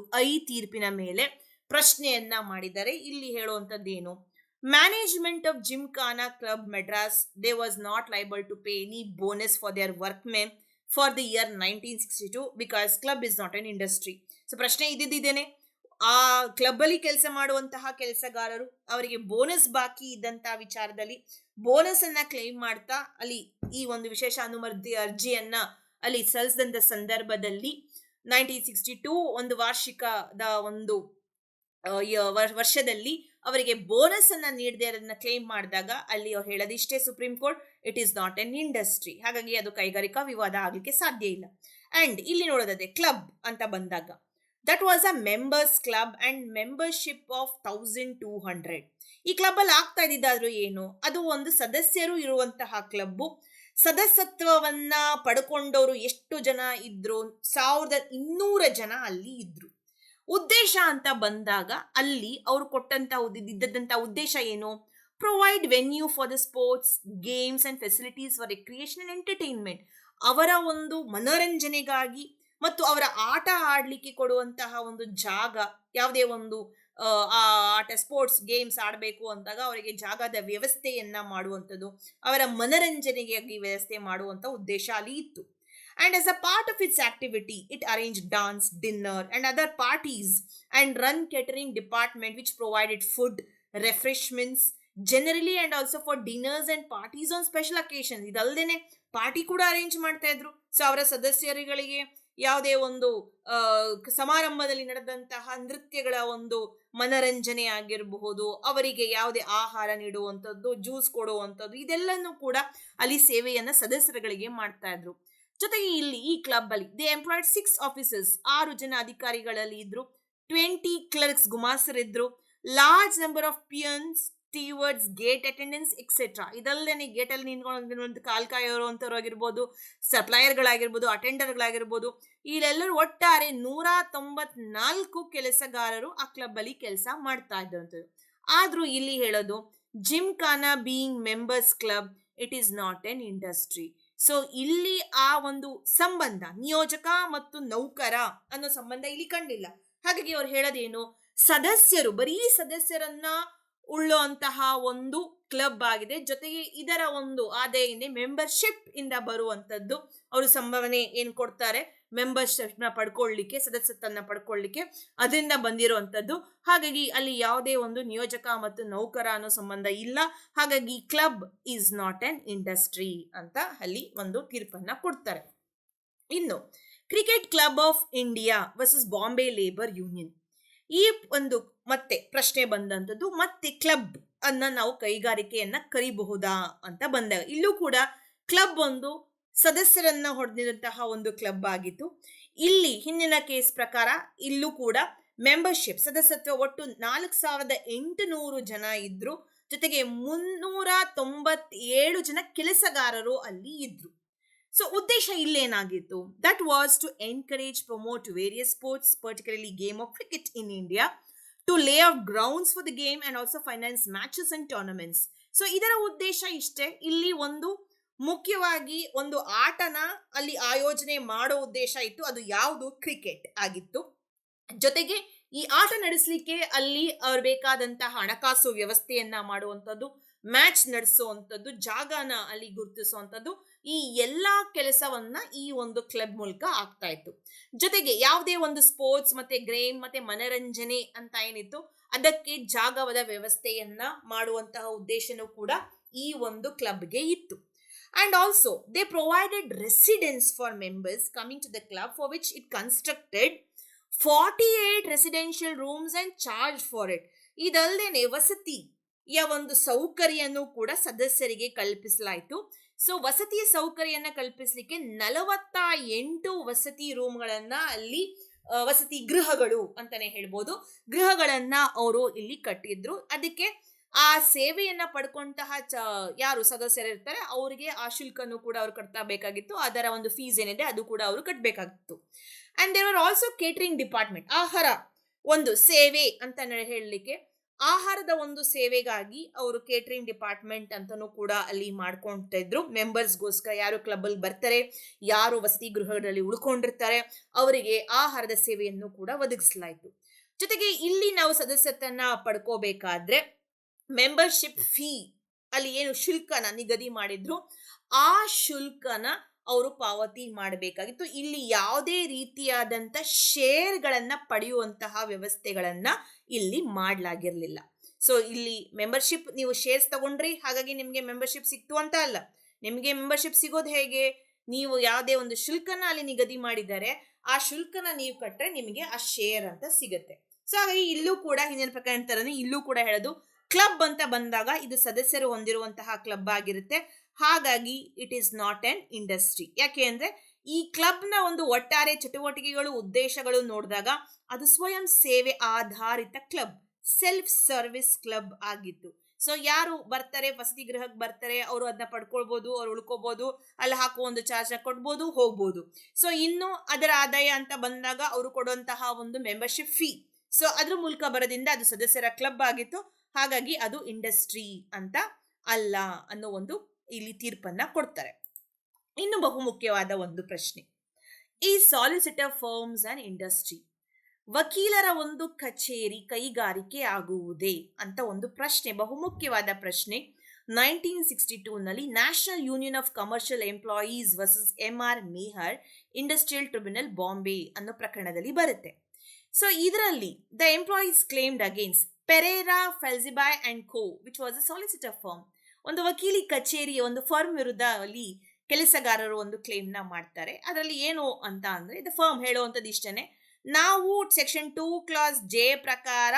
A: ತೀರ್ಪಿನ ಮೇಲೆ ಪ್ರಶ್ನೆಯನ್ನ ಮಾಡಿದ್ದಾರೆ. ಇಲ್ಲಿ ಹೇಳುವಂಥದ್ದೇನು, management of Gymkhana club Madras they was not liable to pay any bonus for their workmen for the year 1962 because club is not an industry. So ಪ್ರಶ್ನೆ ಇದ್ದಿದ್ದೇನೆ, ಆ ಕ್ಲಬ್ ಅಲ್ಲಿ ಕೆಲಸ ಮಾಡುವಂತಹ ಕೆಲಸಗಾರರು ಅವರಿಗೆ ಬೋನಸ್ ಬಾಕಿ ಇದ್ದಂತಹ ವಿಚಾರದಲ್ಲಿ ಬೋನಸ್ ಅನ್ನ ಕ್ಲೈಮ್ ಮಾಡ್ತಾ ಅಲ್ಲಿ ಈ ಒಂದು ವಿಶೇಷ ಅನುಮತಿ ಅರ್ಜಿಯನ್ನ ಅಲ್ಲಿ ಸಲ್ಲಿಸಿದಂತ ಸಂದರ್ಭದಲ್ಲಿ 1962 ಒಂದು ವಾರ್ಷಿಕದ ಒಂದು ವರ್ಷದಲ್ಲಿ ಅವರಿಗೆ ಬೋನಸ್ ಅನ್ನ ನೀಡದೆ ಅದನ್ನ ಕ್ಲೈಮ್ ಮಾಡಿದಾಗ ಅಲ್ಲಿ ಅವ್ರು ಹೇಳೋದಿಷ್ಟೇ supreme court, it is not an industry. ಹಾಗಾಗಿ ಅದು ಕೈಗಾರಿಕಾ ವಿವಾದ ಆಗ್ಲಿಕ್ಕೆ ಸಾಧ್ಯ ಇಲ್ಲ. ಅಂಡ್ ಇಲ್ಲಿ ನೋಡೋದಾದ್ರೆ ಕ್ಲಬ್ ಅಂತ ಬಂದಾಗ that was a members club and membership of 1200. ಈ ಕ್ಲಬ್ ಅಲ್ಲಿ ಆಗ್ತಾ ಇದ್ದಿದ್ದಾದ್ರೂ ಏನು, ಅದು ಒಂದು ಸದಸ್ಯರು ಇರುವಂತಹ ಕ್ಲಬ್ಬು. ಸದಸ್ಯತ್ವವನ್ನ ಪಡ್ಕೊಂಡವರು ಎಷ್ಟು ಜನ ಇದ್ರು, 1200 ಜನ ಅಲ್ಲಿ ಇದ್ರು. ಉದ್ದೇಶ ಅಂತ ಬಂದಾಗ ಅಲ್ಲಿ ಅವರು ಇದ್ದಂತ ಉದ್ದೇಶ ಏನು, provide venue for the sports, games and facilities for recreation and entertainment, ಅವರ ಒಂದು ಮನೋರಂಜನೆಗಾಗಿ ಮತ್ತು ಅವರ ಆಟ ಆಡ್ಲಿಕ್ಕೆ ಕೊಡುವಂತಹ ಒಂದು ಜಾಗ, ಯಾವುದೇ ಒಂದು ಆಟ ಸ್ಪೋರ್ಟ್ಸ್ ಗೇಮ್ಸ್ ಆಡಬೇಕು ಅಂದಾಗ ಅವರಿಗೆ ಜಾಗದ ವ್ಯವಸ್ಥೆಯನ್ನ ಮಾಡುವಂಥದ್ದು, ಅವರ ಮನರಂಜನೆಗಾಗಿ ವ್ಯವಸ್ಥೆ ಮಾಡುವಂತ ಉದ್ದೇಶ ಅಲ್ಲಿ ಇತ್ತು. And as a part of its activity, it arranged dance, dinner and other parties and run catering department which provided food, refreshments generally and also for dinners and parties on special occasions. ಇದಲ್ದೇನೆ ಪಾರ್ಟಿ ಕೂಡ ಅರೇಂಜ್ ಮಾಡ್ತಾ ಇದ್ರು. ಸೊ ಅವರ ಸದಸ್ಯರುಗಳಿಗೆ ಯಾವುದೇ ಒಂದು ಸಮಾರಂಭದಲ್ಲಿ ನಡೆದಂತಹ ನೃತ್ಯಗಳ ಒಂದು ಮನರಂಜನೆ ಆಗಿರಬಹುದು, ಅವರಿಗೆ ಯಾವುದೇ ಆಹಾರ ನೀಡುವಂಥದ್ದು, ಜ್ಯೂಸ್ ಕೊಡುವಂಥದ್ದು, ಇದೆಲ್ಲನೂ ಕೂಡ ಅಲ್ಲಿ ಸೇವೆಯನ್ನ ಸದಸ್ಯರುಗಳಿಗೆ ಮಾಡ್ತಾ ಇದ್ರು. ಜೊತೆಗೆ ಇಲ್ಲಿ ಈ ಕ್ಲಬ್ ಅಲ್ಲಿ ದೇ ಎಂಪ್ಲಾಯ್ಡ್ 6 ಆಫೀಸರ್ಸ್, 6 ಜನ ಅಧಿಕಾರಿಗಳಲ್ಲಿ ಇದ್ರು, 20 ಕ್ಲರ್ಕ್ಸ್ ಗುಮಾಸ್ತರಿದ್ರು, large number of peons, stewards, gate attendants etcetera. ಇದಲ್ಲದೆ ಗೇಟ್ ಅಲ್ಲಿ ನಿಂತ್ಕೊಂಡು ಕಾಲ್ ಕಾಯೋರು ಅಂತವ್ರು ಆಗಿರ್ಬೋದು, ಸಪ್ಲೈಯರ್ಗಳಾಗಿರ್ಬೋದು, ಅಟೆಂಡರ್ಗಳಾಗಿರ್ಬೋದು, ಇಲ್ಲೆಲ್ಲರೂ ಒಟ್ಟಾರೆ 194 ಕೆಲಸಗಾರರು ಆ ಕ್ಲಬ್ ಅಲ್ಲಿ ಕೆಲಸ ಮಾಡ್ತಾ ಇದ್ದಂಥದ್ದು. ಆದ್ರೂ ಇಲ್ಲಿ ಹೇಳೋದು, Gymkhana being members club, it is not an industry. So ಇಲ್ಲಿ ಆ ಒಂದು ಸಂಬಂಧ, ನಿಯೋಜಕ ಮತ್ತು ನೌಕರ ಅನ್ನೋ ಸಂಬಂಧ ಇಲ್ಲಿ ಕಂಡಿಲ್ಲ. ಹಾಗಾಗಿ ಅವ್ರು ಹೇಳೋದೇನು, ಸದಸ್ಯರು, ಬರೀ ಸದಸ್ಯರನ್ನ ಉಳ್ಳೋಂತಹ ಒಂದು ಕ್ಲಬ್ ಆಗಿದೆ. ಜೊತೆಗೆ ಇದರ ಒಂದು ಆದಾಯದಿಂದ ಮೆಂಬರ್ಶಿಪ್ ಇಂದ ಬರುವಂತದ್ದು ಅವರು ಸಂಭಾವನೆ ಏನ್ ಕೊಡ್ತಾರೆ, ಮೆಂಬರ್ಶಿಪ್ನ ಪಡ್ಕೊಳ್ಳಿಕ್ಕೆ, ಸದಸ್ಯತ್ವನ ಪಡ್ಕೊಳ್ಳಿಕ್ಕೆ ಅದರಿಂದ ಬಂದಿರುವಂಥದ್ದು. ಹಾಗಾಗಿ ಅಲ್ಲಿ ಯಾವುದೇ ಒಂದು ನಿಯೋಜಕ ಮತ್ತು ನೌಕರ ಅನ್ನೋ ಸಂಬಂಧ ಇಲ್ಲ. ಹಾಗಾಗಿ club is not on industry ಅಂತ ಅಲ್ಲಿ ಒಂದು ತೀರ್ಪನ್ನ ಕೊಡ್ತಾರೆ. ಇನ್ನು cricket club of India versus Bombay labour union, ಈ ಒಂದು ಮತ್ತೆ ಪ್ರಶ್ನೆ ಬಂದಂಥದ್ದು, ಮತ್ತೆ ಕ್ಲಬ್ ಅನ್ನ ನಾವು ಕೈಗಾರಿಕೆಯನ್ನ ಕರಿಬಹುದಾ ಅಂತ ಬಂದಾಗ ಇಲ್ಲೂ ಕೂಡ ಕ್ಲಬ್ ಒಂದು ಸದಸ್ಯರನ್ನ ಹೊಡೆದಿರುವಂತಹ ಒಂದು ಕ್ಲಬ್ ಆಗಿತ್ತು. ಇಲ್ಲಿ ಹಿಂದಿನ ಕೇಸ್ ಪ್ರಕಾರ ಇಲ್ಲೂ ಕೂಡ ಮೆಂಬರ್ಶಿಪ್ ಸದಸ್ಯತ್ವ ಒಟ್ಟು 4800 ಜನ ಇದ್ರು. ಜೊತೆಗೆ 397 ಜನ ಕೆಲಸಗಾರರು ಅಲ್ಲಿ ಇದ್ರು. ಸೊ ಉದ್ದೇಶ ಇಲ್ಲೇನಾಗಿತ್ತು? That was to encourage promote various sports, particularly game of cricket in India, to lay out grounds for the game and also finance matches and tournaments. So ಇದರ ಉದ್ದೇಶ ಇಷ್ಟೇ. ಇಲ್ಲಿ ಒಂದು ಮುಖ್ಯವಾಗಿ ಒಂದು ಆಟನ ಅಲ್ಲಿ ಆಯೋಜನೆ ಮಾಡೋ ಉದ್ದೇಶ ಇತ್ತು. ಅದು ಯಾವುದು? ಕ್ರಿಕೆಟ್ ಆಗಿತ್ತು. ಜೊತೆಗೆ ಈ ಆಟ ನಡೆಸಲಿಕ್ಕೆ ಅಲ್ಲಿ ಅವ್ರು ಬೇಕಾದಂತಹ ಹಣಕಾಸು ವ್ಯವಸ್ಥೆಯನ್ನ ಮಾಡುವಂಥದ್ದು, ಮ್ಯಾಚ್ ನಡೆಸುವಂಥದ್ದು, ಜಾಗನ ಅಲ್ಲಿ ಗುರುತಿಸುವಂಥದ್ದು, ಈ ಎಲ್ಲಾ ಕೆಲಸವನ್ನ ಈ ಒಂದು ಕ್ಲಬ್ ಮೂಲಕ ಆಗ್ತಾ ಇತ್ತು. ಜೊತೆಗೆ ಯಾವುದೇ ಒಂದು ಸ್ಪೋರ್ಟ್ಸ್ ಮತ್ತೆ ಗೇಮ್ ಮತ್ತೆ ಮನರಂಜನೆ ಅಂತ ಏನಿತ್ತು ಅದಕ್ಕೆ ಜಾಗದ ವ್ಯವಸ್ಥೆಯನ್ನ ಮಾಡುವಂತಹ ಉದ್ದೇಶನೂ ಕೂಡ ಈ ಒಂದು ಕ್ಲಬ್ಗೆ ಇತ್ತು. And also they provided residence for members coming to the club, for which it constructed 48 residential rooms and charged for it. ಇದಲ್ಲದೆ ವಸತಿಯ ಒಂದು ಸೌಕರ್ಯನೂ ಕೂಡ ಸದಸ್ಯರಿಗೆ ಕಲ್ಪಿಸಲಾಯಿತು. ಸೊ ವಸತಿಯ ಸೌಕರ್ಯನ ಕಲ್ಪಿಸಲಿಕ್ಕೆ 48 ವಸತಿ ರೂಮ್ಗಳನ್ನ ಅಲ್ಲಿ ವಸತಿ ಗೃಹಗಳು ಅಂತಾನೆ ಹೇಳ್ಬೋದು, ಗೃಹಗಳನ್ನ ಅವರು ಇಲ್ಲಿ ಕಟ್ಟಿದ್ರು. ಅದಕ್ಕೆ ಆ ಸೇವೆಯನ್ನ ಪಡ್ಕೊಂತಹ ಯಾರು ಸದಸ್ಯರಿರ್ತಾರೆ ಅವರಿಗೆ ಆ ಶುಲ್ಕನು ಕೂಡ ಅವ್ರು ಕಟ್ತಾ ಬೇಕಾಗಿತ್ತು. ಅದರ ಒಂದು ಫೀಸ್ ಏನಿದೆ ಅದು ಕೂಡ ಅವರು ಕಟ್ಟಬೇಕಾಗಿತ್ತು. And there are also catering department, ಆಹಾರ ಒಂದು ಸೇವೆ ಅಂತ ಹೇಳಲಿಕ್ಕೆ, ಆಹಾರದ ಒಂದು ಸೇವೆಗಾಗಿ ಅವರು ಕೇಟರಿಂಗ್ ಡಿಪಾರ್ಟ್ಮೆಂಟ್ ಅಂತನೂ ಕೂಡ ಅಲ್ಲಿ ಮಾಡ್ಕೊಳ್ತಾ ಇದ್ರು. ಮೆಂಬರ್ಸ್ಗೋಸ್ಕರ ಯಾರು ಕ್ಲಬ್ ಅಲ್ಲಿ ಬರ್ತಾರೆ, ಯಾರು ವಸತಿ ಗೃಹಗಳಲ್ಲಿ ಉಳ್ಕೊಂಡಿರ್ತಾರೆ ಅವರಿಗೆ ಆಹಾರದ ಸೇವೆಯನ್ನು ಕೂಡ ಒದಗಿಸಲಾಯಿತು. ಜೊತೆಗೆ ಇಲ್ಲಿ ನಾವು ಸದಸ್ಯತ್ವನ ಪಡ್ಕೋಬೇಕಾದ್ರೆ ಮೆಂಬರ್ಶಿಪ್ ಫೀ ಅಲ್ಲಿ ಏನು ಶುಲ್ಕನ ನಿಗದಿ ಮಾಡಿದ್ರು ಆ ಶುಲ್ಕನ ಅವರು ಪಾವತಿ ಮಾಡಬೇಕಾಗಿತ್ತು. ಇಲ್ಲಿ ಯಾವುದೇ ರೀತಿಯಾದಂಥ ಶೇರ್ಗಳನ್ನ ಪಡೆಯುವಂತಹ ವ್ಯವಸ್ಥೆಗಳನ್ನ ಇಲ್ಲಿ ಮಾಡಲಾಗಿರ್ಲಿಲ್ಲ. ಸೊ ಇಲ್ಲಿ ಮೆಂಬರ್ಶಿಪ್ ನೀವು ಶೇರ್ಸ್ ತಗೊಂಡ್ರಿ ಹಾಗಾಗಿ ನಿಮಗೆ ಮೆಂಬರ್ಶಿಪ್ ಸಿಕ್ತು ಅಂತ ಅಲ್ಲ. ನಿಮಗೆ ಮೆಂಬರ್ಶಿಪ್ ಸಿಗೋದು ಹೇಗೆ? ನೀವು ಯಾವುದೇ ಒಂದು ಶುಲ್ಕನ ಅಲ್ಲಿ ನಿಗದಿ ಮಾಡಿದರೆ ಆ ಶುಲ್ಕನ ನೀವು ಕಟ್ಟರೆ ನಿಮಗೆ ಆ ಶೇರ್ ಅಂತ ಸಿಗುತ್ತೆ. ಸೊ ಹಾಗಾಗಿ ಇಲ್ಲೂ ಕೂಡ ಹಿಂದಿನ ಪ್ರಕಾರ ತರನೇ ಇಲ್ಲೂ ಕೂಡ ಹೇಳೋದು ಕ್ಲಬ್ ಅಂತ ಬಂದಾಗ ಇದು ಸದಸ್ಯರು ಹೊಂದಿರುವಂತಹ ಕ್ಲಬ್ ಆಗಿರುತ್ತೆ. ಹಾಗಾಗಿ it is not on industry. ಯಾಕೆ ಅಂದ್ರೆ ಈ ಕ್ಲಬ್ನ ಒಂದು ಒಟ್ಟಾರೆ ಚಟುವಟಿಕೆಗಳು ಉದ್ದೇಶಗಳು ನೋಡಿದಾಗ ಅದು ಸ್ವಯಂ ಸೇವೆ ಆಧಾರಿತ ಕ್ಲಬ್, ಸೆಲ್ಫ್ ಸರ್ವಿಸ್ ಕ್ಲಬ್ ಆಗಿತ್ತು. ಸೊ ಯಾರು ಬರ್ತಾರೆ ವಸತಿ ಗೃಹಕ್ಕೆ ಬರ್ತಾರೆ ಅವರು ಅದನ್ನ ಪಡ್ಕೊಳ್ಬಹುದು, ಅವ್ರು ಉಳ್ಕೋಬಹುದು, ಅಲ್ಲಿ ಹಾಕುವ ಒಂದು ಚಾರ್ಜ್ನ ಕೊಡ್ಬೋದು, ಹೋಗ್ಬೋದು. ಸೊ ಇನ್ನು ಅದರ ಆದಾಯ ಅಂತ ಬಂದಾಗ ಅವರು ಕೊಡುವಂತಹ ಒಂದು ಮೆಂಬರ್ಶಿಪ್ ಫೀ, ಸೊ ಅದ್ರ ಮೂಲಕ ಬರೋದ್ರಿಂದ ಅದು ಸದಸ್ಯರ ಕ್ಲಬ್ ಆಗಿತ್ತು. ಹಾಗಾಗಿ ಅದು ಇಂಡಸ್ಟ್ರಿ ಅಂತ ಅಲ್ಲ ಅನ್ನೋ ಒಂದು ಇಲ್ಲಿ ತೀರ್ಪನ್ನ ಕೊಡ್ತಾರೆ. ಇನ್ನು ಬಹುಮುಖ್ಯವಾದ ಒಂದು ಪ್ರಶ್ನೆ, ಈ ಸಾಲಿಸಿಟರ್ ಫರ್ಮ್ಸ್ ಅಂಡ್ ಇಂಡಸ್ಟ್ರಿ, ವಕೀಲರ ಒಂದು ಕಚೇರಿ ಕೈಗಾರಿಕೆ ಆಗುವುದೇ ಅಂತ ಒಂದು ಪ್ರಶ್ನೆ, ಬಹುಮುಖ್ಯವಾದ ಪ್ರಶ್ನೆ 1962ನಲ್ಲಿ national union of commercial employees versus MR Meher industrial tribunal Bombay ಅನ್ನೋ ಪ್ರಕರಣದಲ್ಲಿ ಬರುತ್ತೆ. ಸೊ ಇದರಲ್ಲಿ the employees claimed against Pereira Fazalbhoy and co which was a solicitor firm. ಒಂದು ವಕೀಲಿ ಕಚೇರಿಯ ಒಂದು ಫರ್ಮ್ ವಿರುದ್ಧ ಅಲ್ಲಿ ಕೆಲಸಗಾರರು ಒಂದು ಕ್ಲೇಮ್ ನ ಮಾಡ್ತಾರೆ. ಅದರಲ್ಲಿ ಏನು ಅಂತ ಅಂದ್ರೆ ಇದು ಫರ್ಮ್ ಹೇಳುವಂಥದ್ದು ಇಷ್ಟನೇ, ನಾವು ಸೆಕ್ಷನ್ 2 ಕ್ಲಾಸ್ J ಪ್ರಕಾರ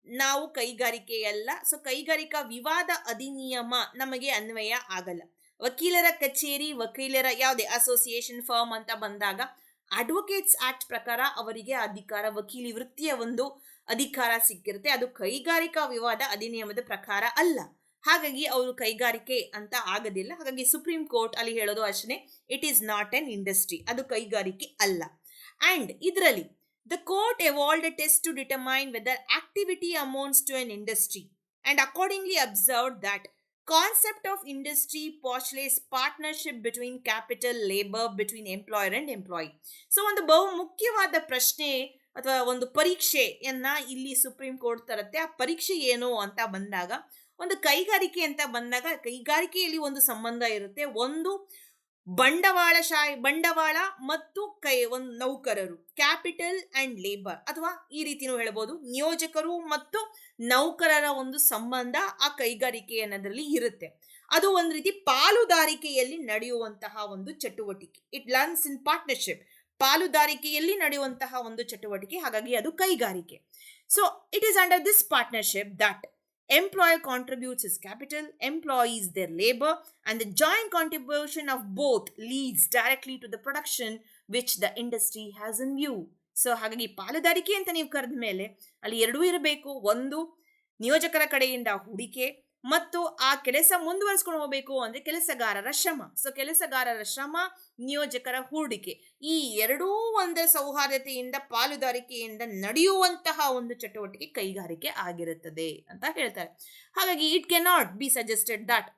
A: ನಾವು ಕೈಗಾರಿಕೆಯಲ್ಲ, ಸೊ ಕೈಗಾರಿಕಾ ವಿವಾದ ಅಧಿನಿಯಮ ನಮಗೆ ಅನ್ವಯ ಆಗಲ್ಲ. ವಕೀಲರ ಕಚೇರಿ, ವಕೀಲರ ಯಾವುದೇ ಅಸೋಸಿಯೇಷನ್ ಫರ್ಮ್ ಅಂತ ಬಂದಾಗ ಅಡ್ವೊಕೇಟ್ಸ್ ಆಕ್ಟ್ ಪ್ರಕಾರ ಅವರಿಗೆ ಅಧಿಕಾರ, ವಕೀಲಿ ವೃತ್ತಿಯ ಒಂದು ಅಧಿಕಾರ ಸಿಕ್ಕಿರುತ್ತೆ. ಅದು ಕೈಗಾರಿಕಾ ವಿವಾದ ಅಧಿನಿಯಮದ ಪ್ರಕಾರ ಅಲ್ಲ. ಹಾಗಾಗಿ ಅವರು ಕೈಗಾರಿಕೆ ಅಂತ ಆಗೋದಿಲ್ಲ. ಹಾಗಾಗಿ ಸುಪ್ರೀಂ ಕೋರ್ಟ್ ಅಲ್ಲಿ ಹೇಳೋದು ಅಷ್ಟೇ, it is not an industry, ಅದು ಕೈಗಾರಿಕೆ ಅಲ್ಲ. ಅಂಡ್ ಇದರಲ್ಲಿ the court evolved a test to determine whether activity amounts to an industry and accordingly observed that concept of industry postulates partnership between capital, labor, between employer and employee. So ಒಂದು ಬಹು ಮುಖ್ಯವಾದ ಪ್ರಶ್ನೆ ಅಥವಾ ಒಂದು ಪರೀಕ್ಷೆಯನ್ನ ಇಲ್ಲಿ ಸುಪ್ರೀಂ ಕೋರ್ಟ್ ತರುತ್ತೆ. ಆ ಪರೀಕ್ಷೆ ಏನು ಅಂತ ಬಂದಾಗ, ಒಂದು ಕೈಗಾರಿಕೆ ಅಂತ ಬಂದಾಗ ಕೈಗಾರಿಕೆಯಲ್ಲಿ ಒಂದು ಸಂಬಂಧ ಇರುತ್ತೆ. ಒಂದು ಬಂಡವಾಳ ಮತ್ತು ಒಂದು ನೌಕರರು, ಕ್ಯಾಪಿಟಲ್ ಅಂಡ್ ಲೇಬರ್, ಅಥವಾ ಈ ರೀತಿನೂ ಹೇಳ್ಬೋದು, ನಿಯೋಜಕರು ಮತ್ತು ನೌಕರರ ಒಂದು ಸಂಬಂಧ ಆ ಕೈಗಾರಿಕೆ ಅನ್ನೋದ್ರಲ್ಲಿ ಇರುತ್ತೆ. ಅದು ಒಂದು ರೀತಿ ಪಾಲುದಾರಿಕೆಯಲ್ಲಿ ನಡೆಯುವಂತಹ ಒಂದು ಚಟುವಟಿಕೆ. It learns in partnership. ಪಾಲುದಾರಿಕೆಯಲ್ಲಿ ನಡೆಯುವಂತಹ ಒಂದು ಚಟುವಟಿಕೆ, ಹಾಗಾಗಿ ಅದು ಕೈಗಾರಿಕೆ. So it is under this partnership that employer contributes his capital, employees their labor, and the joint contribution of both leads directly to the production which the industry has in view. So ಹಾಗಾಗಿ ಪಾಲುದಾರಿಕೆ ಅಂತ ನೀವು ಕರೆದ ಮೇಲೆ ಅಲ್ಲಿ ಎರಡೂ ಇರಬೇಕು. ಒಂದು, ನಿಯೋಜಕರ ಕಡೆಯಿಂದ ಹೂಡಿಕೆ, ಮತ್ತು ಆ ಕೆಲಸ ಮುಂದುವರಿಸ್ಕೊಂಡು ಹೋಗಬೇಕು ಅಂದ್ರೆ ಕೆಲಸಗಾರರ ಶ್ರಮ. ಸೊ ಕೆಲಸಗಾರರ ಶ್ರಮ, ನಿಯೋಜಕರ ಹೂಡಿಕೆ, ಈ ಎರಡೂ ಒಂದೇ ಸೌಹಾರ್ದತೆಯಿಂದ, ಪಾಲುದಾರಿಕೆಯಿಂದ ನಡೆಯುವಂತಹ ಒಂದು ಚಟುವಟಿಕೆ ಕೈಗಾರಿಕೆ ಆಗಿರುತ್ತದೆ ಅಂತ ಹೇಳ್ತಾರೆ. ಹಾಗಾಗಿ it cannot be suggested that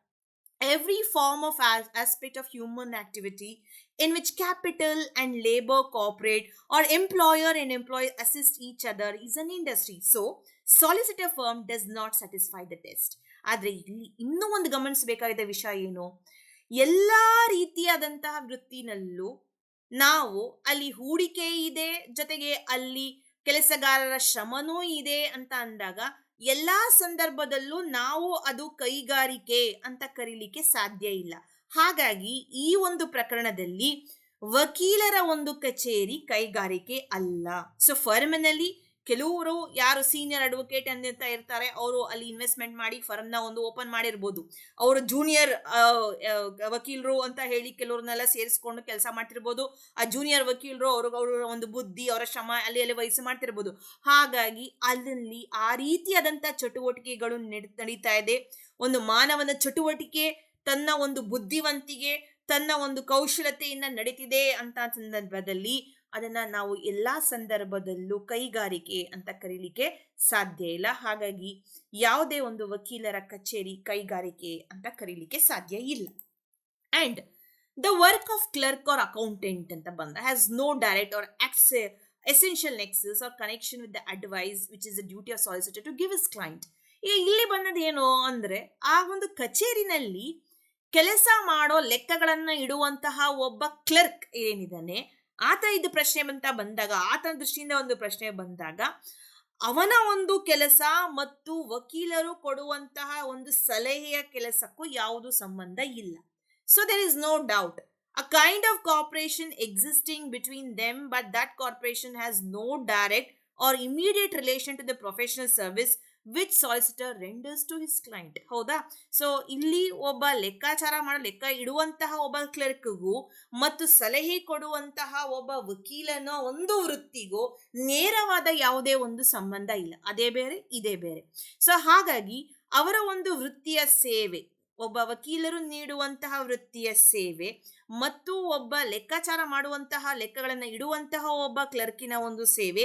A: every form of aspect of human activity in which capital and labor cooperate, or employer and employee assist each other, is an industry. So solicitor firm does not satisfy the test. ಆದರೆ ಇಲ್ಲಿ ಇನ್ನೂ ಒಂದು ಗಮನಿಸಬೇಕಾದ ವಿಷಯ ಏನು, ಎಲ್ಲ ರೀತಿಯಾದಂತಹ ವೃತ್ತಿನಲ್ಲೂ ನಾವು ಅಲ್ಲಿ ಹೂಡಿಕೆ ಇದೆ, ಜೊತೆಗೆ ಅಲ್ಲಿ ಕೆಲಸಗಾರರ ಶ್ರಮನೂ ಇದೆ ಅಂತ ಅಂದಾಗ ಎಲ್ಲಾ ಸಂದರ್ಭದಲ್ಲೂ ನಾವು ಅದು ಕೈಗಾರಿಕೆ ಅಂತ ಕರೀಲಿಕ್ಕೆ ಸಾಧ್ಯ ಇಲ್ಲ. ಹಾಗಾಗಿ ಈ ಒಂದು ಪ್ರಕರಣದಲ್ಲಿ ವಕೀಲರ ಒಂದು ಕಚೇರಿ ಕೈಗಾರಿಕೆ ಅಲ್ಲ. ಸೊ ಫರ್ಮ್ನಲ್ಲಿ ಕೆಲವರು ಯಾರು ಸೀನಿಯರ್ ಅಡ್ವೊಕೇಟ್ ಅಂತ ಇರ್ತಾರೆ, ಅವರು ಅಲ್ಲಿ ಇನ್ವೆಸ್ಟ್ಮೆಂಟ್ ಮಾಡಿ ಫರ್ಮ್ನ ಒಂದು ಓಪನ್ ಮಾಡಿರ್ಬೋದು. ಅವರು ಜೂನಿಯರ್ ವಕೀಲರು ಅಂತ ಹೇಳಿ ಕೆಲವ್ರನ್ನೆಲ್ಲ ಸೇರಿಸ್ಕೊಂಡು ಕೆಲಸ ಮಾಡ್ತಿರ್ಬೋದು. ಆ ಜೂನಿಯರ್ ವಕೀಲರು ಅವರ ಒಂದು ಬುದ್ಧಿ, ಅವರ ಶ್ರಮ ಅಲ್ಲಿ ವಹಿಸಿ ಮಾಡ್ತಿರ್ಬೋದು. ಹಾಗಾಗಿ ಅಲ್ಲಿ ಆ ರೀತಿಯಾದಂಥ ಚಟುವಟಿಕೆಗಳು ನಡೀತಾ ಇದೆ. ಒಂದು ಮಾನವನ ಚಟುವಟಿಕೆ ತನ್ನ ಒಂದು ಬುದ್ಧಿವಂತಿಕೆ, ತನ್ನ ಒಂದು ಕೌಶಲತೆಯಿಂದ ನಡೀತಿದೆ ಅಂತ ಸಂದರ್ಭದಲ್ಲಿ ಅದನ್ನ ನಾವು ಎಲ್ಲಾ ಸಂದರ್ಭದಲ್ಲೂ ಕೈಗಾರಿಕೆ ಅಂತ ಕರೀಲಿಕ್ಕೆ ಸಾಧ್ಯ ಇಲ್ಲ. ಹಾಗಾಗಿ ಯಾವುದೇ ಒಂದು ವಕೀಲರ ಕಚೇರಿ ಕೈಗಾರಿಕೆ ಅಂತ ಕರೀಲಿಕ್ಕೆ ಸಾಧ್ಯ ಇಲ್ಲ. And the work of clerk or accountant ಅಂತ ಬಂದ has no direct or essential nexus or connection with the advice which is the duty of solicitor to give his client. ಈಗ ಇಲ್ಲಿ ಬಂದದ್ದು ಏನು ಅಂದ್ರೆ, ಆ ಒಂದು ಕಚೇರಿನಲ್ಲಿ ಕೆಲಸ ಮಾಡೋ ಲೆಕ್ಕಗಳನ್ನ ಇಡುವಂತಹ ಒಬ್ಬ ಕ್ಲರ್ಕ್ ಏನಿದ್ದಾನೆ, ಆತ ಇದು ಪ್ರಶ್ನೆ ಅಂತ ಬಂದಾಗ, ಆತನ ದೃಷ್ಟಿಯಿಂದ ಒಂದು ಪ್ರಶ್ನೆ ಬಂದಾಗ, ಅವನ ಒಂದು ಕೆಲಸ ಮತ್ತು ವಕೀಲರು ಕೊಡುವಂತಹ ಒಂದು ಸಲಹೆಯ ಕೆಲಸಕ್ಕೂ ಯಾವುದು ಸಂಬಂಧ ಇಲ್ಲ. So there is no doubt a kind of cooperation existing between them, but that cooperation has no direct or immediate relation to the professional service which solicitor renders to his client. ಹೌದಾ? ಸೊ ಇಲ್ಲಿ ಒಬ್ಬ ಲೆಕ್ಕಾಚಾರ ಲೆಕ್ಕ ಇಡುವಂತಹ ಒಬ್ಬ ಕ್ಲರ್ಕ್ಗೂ ಮತ್ತು ಸಲಹೆ ಕೊಡುವಂತಹ ಒಬ್ಬ ವಕೀಲನ ಒಂದು ವೃತ್ತಿಗೂ ನೇರವಾದ ಯಾವುದೇ ಒಂದು ಸಂಬಂಧ ಇಲ್ಲ. ಅದೇ ಬೇರೆ, ಇದೇ ಬೇರೆ. ಸೊ ಹಾಗಾಗಿ ಅವರ ಒಂದು ವೃತ್ತಿಯ ಸೇವೆ, ಒಬ್ಬ ವಕೀಲರು ನೀಡುವಂತಹ ವೃತ್ತಿಯ ಸೇವೆ ಮತ್ತು ಒಬ್ಬ ಲೆಕ್ಕಾಚಾರ ಮಾಡುವಂತಹ ಲೆಕ್ಕಗಳನ್ನು ಇಡುವಂತಹ ಒಬ್ಬ ಕ್ಲರ್ಕಿನ ಒಂದು ಸೇವೆ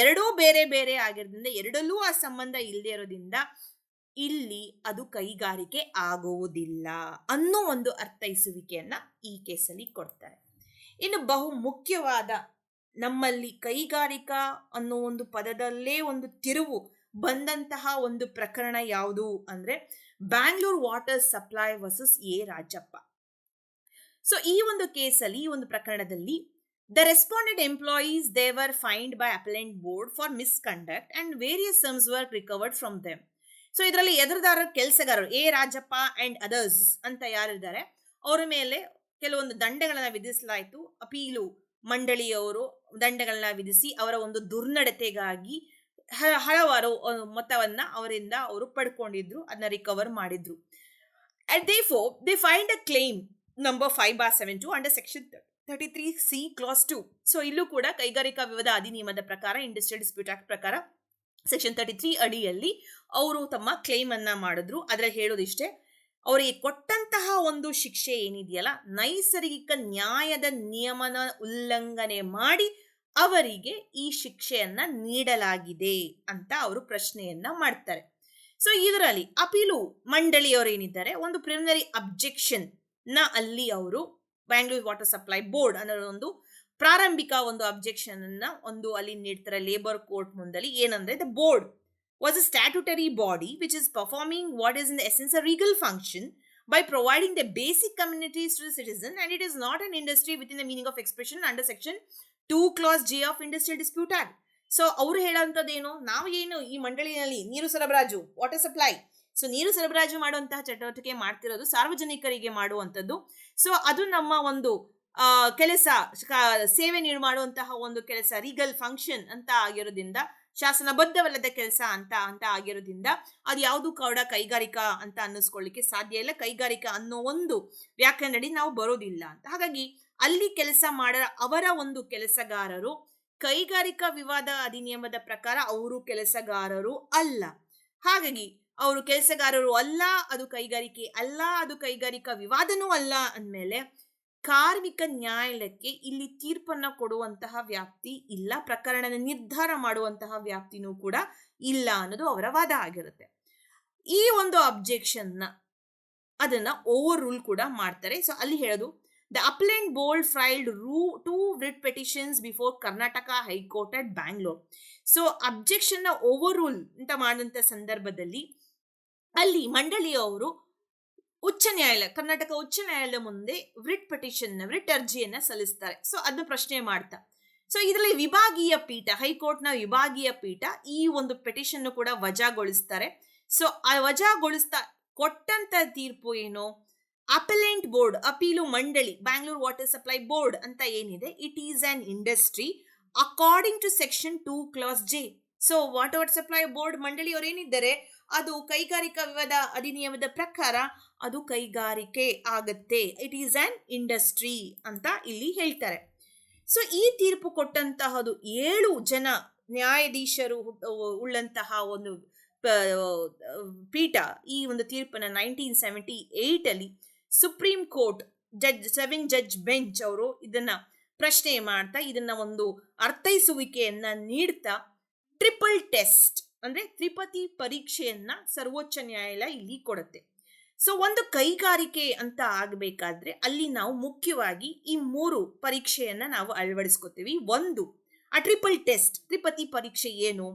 A: ಎರಡೂ ಬೇರೆ ಬೇರೆ ಆಗಿರೋದ್ರಿಂದ, ಎರಡಲ್ಲೂ ಆ ಸಂಬಂಧ ಇಲ್ಲದೆ ಇರೋದ್ರಿಂದ ಇಲ್ಲಿ ಅದು ಕೈಗಾರಿಕೆ ಆಗುವುದಿಲ್ಲ ಅನ್ನೋ ಒಂದು ಅರ್ಥೈಸುವಿಕೆಯನ್ನ ಈ ಕೇಸಲ್ಲಿ ಕೊಡ್ತಾರೆ. ಇನ್ನು ಬಹು ಮುಖ್ಯವಾದ ನಮ್ಮಲ್ಲಿ ಕೈಗಾರಿಕಾ ಅನ್ನೋ ಒಂದು ಪದದಲ್ಲೇ ಒಂದು ತಿರುವು ಬಂದಂತಹ ಒಂದು ಪ್ರಕರಣ ಯಾವುದು ಅಂದ್ರೆ Bangalore water supply versus A Rajappa. So ಈ ಒಂದು ಕೇಸಲ್ಲಿ, ಈ ಒಂದು ಪ್ರಕರಣದಲ್ಲಿ the respondent employees they were fined by appellant board for misconduct and various sums were recovered from them. So ಇದರಲ್ಲಿ ಎದುರುದಾರರು ಕೆಲಸಗಾರರು ಎ ರಾಜಪ್ಪ ಅಂಡ್ ಅದರ್ಸ್ ಅಂತ ಯಾರಿದ್ದಾರೆ ಅವರ ಮೇಲೆ ಕೆಲವೊಂದು ದಂಡಗಳನ್ನ ವಿಧಿಸಲಾಯಿತು. ಅಪೀಲು ಮಂಡಳಿಯವರು ದಂಡಗಳನ್ನ ವಿಧಿಸಿ ಅವರ ಒಂದು ದುರ್ನಡತೆಗಾಗಿ ಹಲವಾರು ಮೊತ್ತವನ್ನ ಅವರಿಂದ ಅವರು ಪಡ್ಕೊಂಡಿದ್ರು, ಅದನ್ನ ರಿಕವರ್ ಮಾಡಿದ್ರು. And therefore, they find a claim number 5/72 under section 33C clause 2. So ಇಲ್ಲೂ ಕೂಡ ಕೈಗಾರಿಕಾ ವಿವಾದ ಅಧಿನಿಯಮದ ಪ್ರಕಾರ, ಇಂಡಸ್ಟ್ರಿಯಲ್ ಡಿಸ್ಪ್ಯೂಟ್ ಆಕ್ಟ್ ಪ್ರಕಾರ ಸೆಕ್ಷನ್ 33 ಅಡಿಯಲ್ಲಿ ಅವರು ತಮ್ಮ ಕ್ಲೇಮ್ ಅನ್ನ ಮಾಡಿದ್ರು. ಅದರಲ್ಲಿ ಹೇಳೋದಿಷ್ಟೇ, ಅವರಿಗೆ ಕೊಟ್ಟಂತಹ ಒಂದು ಶಿಕ್ಷೆ ಏನಿದೆಯಲ್ಲ, ನೈಸರ್ಗಿಕ ನ್ಯಾಯದ ನಿಯಮನ ಉಲ್ಲಂಘನೆ ಮಾಡಿ ಅವರಿಗೆ ಈ ಶಿಕ್ಷೆಯನ್ನ ನೀಡಲಾಗಿದೆ ಅಂತ ಅವರು ಪ್ರಶ್ನೆಯನ್ನ ಮಾಡ್ತಾರೆ. ಸೊ ಇದರಲ್ಲಿ ಅಪೀಲು ಮಂಡಳಿಯವರು ಏನಿದ್ದಾರೆ, ಒಂದು ಪ್ರಿಲಿಮಿನರಿ ಅಬ್ಜೆಕ್ಷನ್ ನ ಅಲ್ಲಿ ಅವರು ಬ್ಯಾಂಗ್ಳೂರ್ ವಾಟರ್ ಸಪ್ಲೈ ಬೋರ್ಡ್ ಅನ್ನೋ ಒಂದು ಪ್ರಾರಂಭಿಕ ಒಂದು ಅಬ್ಜೆಕ್ಷನ್ ಅನ್ನ ಒಂದು ಅಲ್ಲಿ ನೀಡ್ತಾರೆ ಲೇಬರ್ ಕೋರ್ಟ್ ಮುಂದಲ್ಲಿ. ಏನಂದ್ರೆ, the board was a statutory body which is performing what is in the essence a regal function by providing the basic amenities to the citizen, and it is not an industry within the meaning of expression under section 2 clause J of Industrial Dispute Act. So ಅವರು ಹೇಳೋಂಥದ್ದೇನು, ನಾವು ಏನು ಈ ಮಂಡಳಿಯಲ್ಲಿ ನೀರು ಸರಬರಾಜು, ವಾಟರ್ ಸಪ್ಲೈ, ಸೊ ನೀರು ಸರಬರಾಜು ಮಾಡುವಂತಹ ಚಟುವಟಿಕೆ ಮಾಡ್ತಿರೋದು ಸಾರ್ವಜನಿಕರಿಗೆ ಮಾಡುವಂಥದ್ದು. ಸೊ ಅದು ನಮ್ಮ ಒಂದು ಕೆಲಸ, ಸೇವೆ ಮಾಡುವಂತಹ ಒಂದು ಕೆಲಸ, ರೀಗಲ್ ಫಂಕ್ಷನ್ ಅಂತ ಆಗಿರೋದ್ರಿಂದ, ಶಾಸನಬದ್ಧವಲ್ಲದ ಕೆಲಸ ಅಂತ ಆಗಿರೋದ್ರಿಂದ ಅದು ಯಾವುದು ಕೂಡ ಕೈಗಾರಿಕಾ ಅಂತ ಅನ್ನಿಸ್ಕೊಳ್ಳಿಕ್ಕೆ ಸಾಧ್ಯ ಇಲ್ಲ. ಕೈಗಾರಿಕಾ ಅನ್ನೋ ಒಂದು ವ್ಯಾಖ್ಯಾನಡಿ ನಾವು ಬರೋದಿಲ್ಲ ಅಂತ. ಹಾಗಾಗಿ ಅಲ್ಲಿ ಕೆಲಸ ಮಾಡೋ ಅವರ ಒಂದು ಕೆಲಸಗಾರರು ಕೈಗಾರಿಕಾ ವಿವಾದ ಅಧಿನಿಯಮದ ಪ್ರಕಾರ ಅವರು ಕೆಲಸಗಾರರು ಅಲ್ಲ. ಹಾಗಾಗಿ ಅವರು ಕೆಲಸಗಾರರು ಅಲ್ಲ, ಅದು ಕೈಗಾರಿಕೆ ಅಲ್ಲ, ಅದು ಕೈಗಾರಿಕಾ ವಿವಾದನೂ ಅಲ್ಲ ಅಂದಮೇಲೆ ಕಾರ್ಮಿಕ ನ್ಯಾಯಾಲಯಕ್ಕೆ ಇಲ್ಲಿ ತೀರ್ಪನ್ನ ಕೊಡುವಂತಹ ವ್ಯಾಪ್ತಿ ಇಲ್ಲ, ಪ್ರಕರಣದ ನಿರ್ಧಾರ ಮಾಡುವಂತಹ ವ್ಯಾಪ್ತಿನೂ ಕೂಡ ಇಲ್ಲ ಅನ್ನೋದು ಅವರ ವಾದ ಆಗಿರುತ್ತೆ. ಈ ಒಂದು ಅಬ್ಜೆಕ್ಷನ್ನ ಅದನ್ನ ಓವರ್ ರೂಲ್ ಕೂಡ ಮಾಡ್ತಾರೆ. ಸೊ ಅಲ್ಲಿ ಹೇಳೋದು, the appellant board filed 2 writ petitions before Karnataka high court at Bangalore. So objection over rule ಅಂತ ಮಾಡಿದಂಥ ಸಂದರ್ಭದಲ್ಲಿ ಅಲ್ಲಿ ಮಂಡಳಿಯವರು ಉಚ್ಚ ನ್ಯಾಯಾಲಯ, ಕರ್ನಾಟಕ ಉಚ್ಚ ನ್ಯಾಯಾಲಯದ ಮುಂದೆ writ ಅರ್ಜಿಯನ್ನ ಸಲ್ಲಿಸ್ತಾರೆ. ಸೊ ಅದನ್ನ ಪ್ರಶ್ನೆ ಮಾಡ್ತಾ, ಸೊ ಇದರಲ್ಲಿ ವಿಭಾಗೀಯ ಪೀಠ, ಹೈಕೋರ್ಟ್ನ ವಿಭಾಗೀಯ ಪೀಠ ಈ ಒಂದು ಪೆಟಿಷನ್ ಕೂಡ ವಜಾಗೊಳಿಸ್ತಾರೆ. ಸೊ ಆ ವಜಾಗೊಳಿಸ್ತಾ ಕೊಟ್ಟಂತ ತೀರ್ಪು ಏನು, ಅಪೆಲೆಂಟ್ ಬೋರ್ಡ್, ಅಪೀಲು ಮಂಡಳಿ, ಬ್ಯಾಂಗ್ಳೂರ್ ವಾಟರ್ ಸಪ್ಲೈ ಬೋರ್ಡ್ ಅಂತ ಏನಿದೆ, it is an industry according to section 2 clause J. So water supply board ಮಂಡಳಿಯವರು ಏನಿದ್ದಾರೆ, ಅದು ಕೈಗಾರಿಕಾ ವಿವಾದ ಅಧಿನಿಯಮದ ಪ್ರಕಾರ ಅದು ಕೈಗಾರಿಕೆ ಆಗತ್ತೆ, ಇಟ್ ಈಸ್ ಆನ್ ಇಂಡಸ್ಟ್ರಿ ಅಂತ ಇಲ್ಲಿ ಹೇಳ್ತಾರೆ. ಸೊ ಈ ತೀರ್ಪು ಕೊಟ್ಟಂತಹದು 7 ಜನ ನ್ಯಾಯಾಧೀಶರು ಉಳ್ಳಂತಹ ಒಂದು ಪೀಠ ಈ ಒಂದು ತೀರ್ಪನ್ನ 1978 ಅಲ್ಲಿ supreme court judge judge bench ಅವರು ಇದನ್ನ ಪ್ರಶ್ನೆ ಮಾಡ್ತಾ, ಇದನ್ನ ಒಂದು ಅರ್ಥೈಸುವಿಕೆಯನ್ನ ನೀಡ್ತಾ ಟ್ರಿಪಲ್ ಟೆಸ್ಟ್ ಅಂದ್ರೆ ತ್ರಿಪತಿ ಪರೀಕ್ಷೆಯನ್ನ ಸರ್ವೋಚ್ಚ ನ್ಯಾಯಾಲಯ ಇಲ್ಲಿ ಕೊಡುತ್ತೆ. ಸೊ ಒಂದು ಕೈಗಾರಿಕೆ ಅಂತ ಆಗಬೇಕಾದ್ರೆ ಅಲ್ಲಿ ನಾವು ಮುಖ್ಯವಾಗಿ ಈ 3 ಪರೀಕ್ಷೆಯನ್ನ ನಾವು ಅಳವಡಿಸ್ಕೊತೀವಿ. ಒಂದು, ಆ ಟ್ರಿಪಲ್ ಟೆಸ್ಟ್, ತ್ರಿಪತಿ ಪರೀಕ್ಷೆ ಏನು,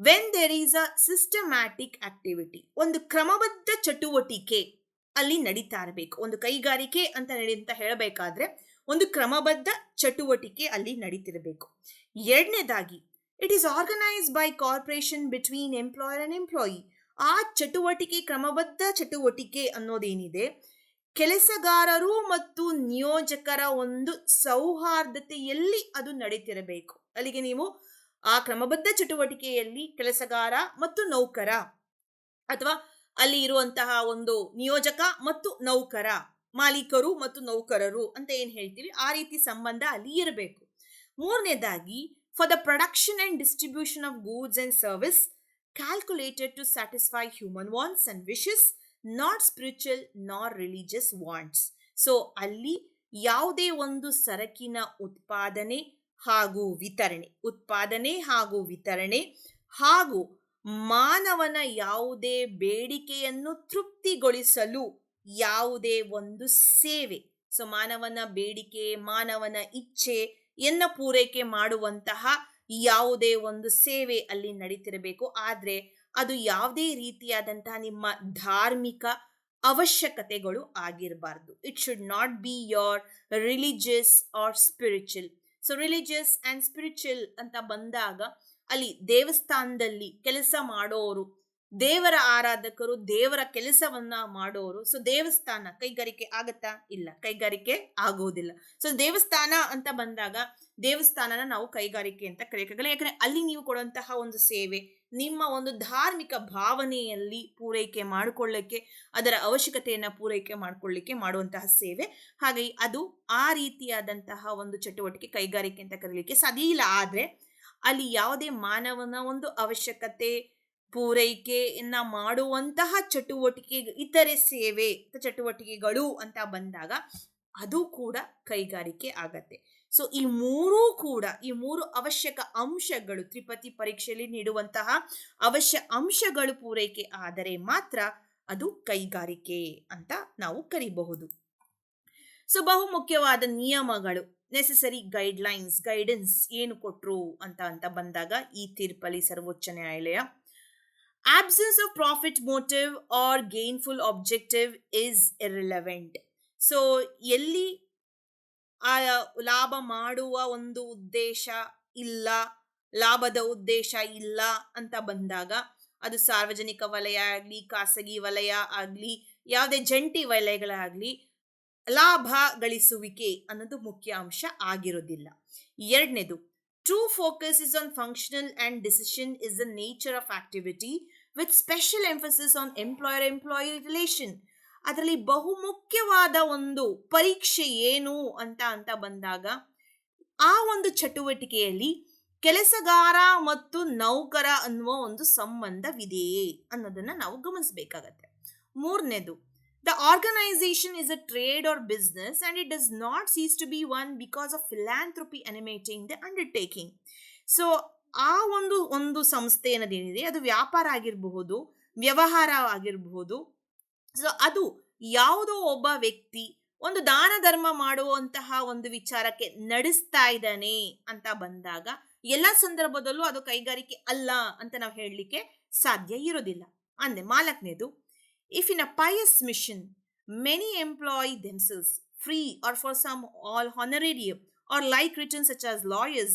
A: when there is a systematic activity, ಒಂದು ಕ್ರಮಬದ್ಧ ಚಟುವಟಿಕೆ ಅಲ್ಲಿ ನಡೀತಾ ಇರಬೇಕು. ಒಂದು ಕೈಗಾರಿಕೆ ಅಂತ ಹೇಳಬೇಕಾದ್ರೆ ಒಂದು ಕ್ರಮಬದ್ಧ ಚಟುವಟಿಕೆ ಅಲ್ಲಿ ನಡೀತಿರಬೇಕು. ಎರಡನೇದಾಗಿ, it is organised by corporation between employer and employee. ಆ ಚಟುವಟಿಕೆ, ಕ್ರಮಬದ್ಧ ಚಟುವಟಿಕೆ ಅನ್ನೋದೇನಿದೆ, ಕೆಲಸಗಾರರು ಮತ್ತು ನಿಯೋಜಕರ ಒಂದು ಸೌಹಾರ್ದತೆಯಲ್ಲಿ ಅದು ನಡೀತಿರಬೇಕು. ಅಲ್ಲಿಗೆ ನೀವು ಆ ಕ್ರಮಬದ್ಧ ಚಟುವಟಿಕೆಯಲ್ಲಿ ಕೆಲಸಗಾರ ಮತ್ತು ನೌಕರ, ಅಥವಾ ಅಲ್ಲಿ ಇರುವಂತಹ ಒಂದು ನಿಯೋಜಕ ಮತ್ತು ನೌಕರ, ಮಾಲೀಕರು ಮತ್ತು ನೌಕರರು ಅಂತ ಏನ್ ಹೇಳ್ತೀವಿ, ಆ ರೀತಿ ಸಂಬಂಧ ಅಲ್ಲಿ ಇರಬೇಕು. ಮೂರನೇದಾಗಿ, for the production and distribution of goods and service calculated to satisfy human wants and wishes, not spiritual nor religious wants. So ಅಲ್ಲಿ ಯಾವುದೇ ಒಂದು ಸರಕಿನ ಉತ್ಪಾದನೆ ಹಾಗೂ ವಿತರಣೆ ಹಾಗೂ ಮಾನವನ ಯಾವುದೇ ಬೇಡಿಕೆಯನ್ನು ತೃಪ್ತಿಗೊಳಿಸಲು ಯಾವುದೇ ಒಂದು ಸೇವೆ, ಸೊ ಮಾನವನ ಬೇಡಿಕೆ, ಮಾನವನ ಇಚ್ಛೆಯನ್ನ ಪೂರೈಕೆ ಮಾಡುವಂತಹ ಯಾವುದೇ ಒಂದು ಸೇವೆ ಅಲ್ಲಿ ನಡೀತಿರಬೇಕು. ಆದ್ರೆ ಅದು ಯಾವುದೇ ರೀತಿಯಾದಂತಹ ನಿಮ್ಮ ಧಾರ್ಮಿಕ ಅವಶ್ಯಕತೆಗಳು ಆಗಿರಬಾರ್ದು. It should not be your religious or spiritual. So religious and spiritual ಅಂತ ಬಂದಾಗ ಅಲ್ಲಿ ದೇವಸ್ಥಾನದಲ್ಲಿ ಕೆಲಸ ಮಾಡೋರು, ದೇವರ ಆರಾಧಕರು, ದೇವರ ಕೆಲಸವನ್ನ ಮಾಡೋರು. ಸೊ ದೇವಸ್ಥಾನ ಕೈಗಾರಿಕೆ ಆಗತ್ತಾ? ಇಲ್ಲ, ಕೈಗಾರಿಕೆ ಆಗೋದಿಲ್ಲ. ಸೊ ದೇವಸ್ಥಾನ ಅಂತ ಬಂದಾಗ ದೇವಸ್ಥಾನನ ನಾವು ಕೈಗಾರಿಕೆ ಅಂತ ಕರೆಯಕ್ಕಾಗಲ್ಲ. ಯಾಕಂದ್ರೆ ಅಲ್ಲಿ ನೀವು ಕೊಡುವಂತಹ ಒಂದು ಸೇವೆ ನಿಮ್ಮ ಒಂದು ಧಾರ್ಮಿಕ ಭಾವನೆಯಲ್ಲಿ ಪೂರೈಕೆ ಮಾಡಿಕೊಳ್ಳಕ್ಕೆ, ಅದರ ಅವಶ್ಯಕತೆಯನ್ನ ಪೂರೈಕೆ ಮಾಡಿಕೊಳ್ಳಿಕ್ಕೆ ಮಾಡುವಂತಹ ಸೇವೆ. ಹಾಗಾಗಿ ಅದು ಆ ರೀತಿಯಾದಂತಹ ಒಂದು ಚಟುವಟಿಕೆ ಕೈಗಾರಿಕೆ ಅಂತ ಕರೀಲಿಕ್ಕೆ ಸಾಧ್ಯ ಇಲ್ಲ. ಆದ್ರೆ ಅಲ್ಲಿ ಯಾವುದೇ ಮಾನವನ ಒಂದು ಅವಶ್ಯಕತೆ ಪೂರೈಕೆಯನ್ನ ಮಾಡುವಂತಹ ಚಟುವಟಿಕೆ, ಇತರೆ ಸೇವೆ ಚಟುವಟಿಕೆಗಳು ಅಂತ ಬಂದಾಗ ಅದು ಕೂಡ ಕೈಗಾರಿಕೆ ಆಗತ್ತೆ. ಸೊ ಈ ಮೂರು ಅವಶ್ಯಕ ಅಂಶಗಳು, ತ್ರಿಪತಿ ಪರೀಕ್ಷೆಯಲ್ಲಿ ನೀಡುವಂತಹ ಅವಶ್ಯ ಅಂಶಗಳು ಪೂರೈಕೆ ಆದರೆ ಮಾತ್ರ ಅದು ಕೈಗಾರಿಕೆ ಅಂತ ನಾವು ಕರಿಬಹುದು. ಸೊ ಬಹು ಮುಖ್ಯವಾದ ನಿಯಮಗಳು, ನೆಸೆಸರಿ ಗೈಡೆನ್ಸ್ ಏನು ಕೊಟ್ರು ಅಂತ ಬಂದಾಗ ಈ ತೀರ್ಪಲ್ಲಿ ಸರ್ವೋಚ್ಚ ನ್ಯಾಯಾಲಯ Absence of profit motive or gainful objective is irrelevant. So ಎಲ್ಲಿ ಆ ಲಾಭ ಮಾಡುವ ಒಂದು ಉದ್ದೇಶ ಇಲ್ಲ, ಲಾಭದ ಉದ್ದೇಶ ಇಲ್ಲ ಅಂತ ಬಂದಾಗ, ಅದು ಸಾರ್ವಜನಿಕ ವಲಯ ಆಗಲಿ, ಖಾಸಗಿ ವಲಯ ಆಗಲಿ, ಯಾವುದೇ ಜಂಟಿ ವಲಯಗಳಾಗಲಿ, ಲಾಭ ಗಳಿಸುವಿಕೆ ಅನ್ನೋದು ಮುಖ್ಯ ಅಂಶ ಆಗಿರೋದಿಲ್ಲ. ಎರಡನೇದು, true focus is on functional and decision is the nature of activity with special emphasis on employer relation. ಅದರಲ್ಲಿ ಬಹುಮುಖ್ಯವಾದ ಒಂದು ಪರೀಕ್ಷೆ ಏನು ಅಂತ ಬಂದಾಗ, ಆ ಒಂದು ಚಟುವಟಿಕೆಯಲ್ಲಿ ಕೆಲಸಗಾರ ಮತ್ತು ನೌಕರ ಅನ್ನುವ ಒಂದು ಸಂಬಂಧವಿದೆಯೇ ಅನ್ನೋದನ್ನ ನಾವು ಗಮನಿಸಬೇಕಾಗತ್ತೆ. ಮೂರನೇದು, the organisation is a trade or business and it does not cease to be one because of philanthropy animating the undertaking. So ಆ ಒಂದು ಸಂಸ್ಥೆ ಅನ್ನೋದೇನಿದೆ, ಅದು ವ್ಯಾಪಾರ ಆಗಿರಬಹುದು, ವ್ಯವಹಾರ ಆಗಿರಬಹುದು. ಸೊ ಅದು ಯಾವುದೋ ಒಬ್ಬ ವ್ಯಕ್ತಿ ಒಂದು ದಾನ ಧರ್ಮ ಮಾಡುವಂತಹ ಒಂದು ವಿಚಾರಕ್ಕೆ ನಡೆಸ್ತಾ ಇದ್ದಾನೆ ಅಂತ ಬಂದಾಗ, ಎಲ್ಲ ಸಂದರ್ಭದಲ್ಲೂ ಅದು ಕೈಗಾರಿಕೆ ಅಲ್ಲ ಅಂತ ನಾವು ಹೇಳಲಿಕ್ಕೆ ಸಾಧ್ಯ ಇರೋದಿಲ್ಲ. ಅಂದ್ರೆ ನಾಲ್ಕನೇದು, if in a pious mission many employ themselves free or for some all honorarium or like written such as lawyers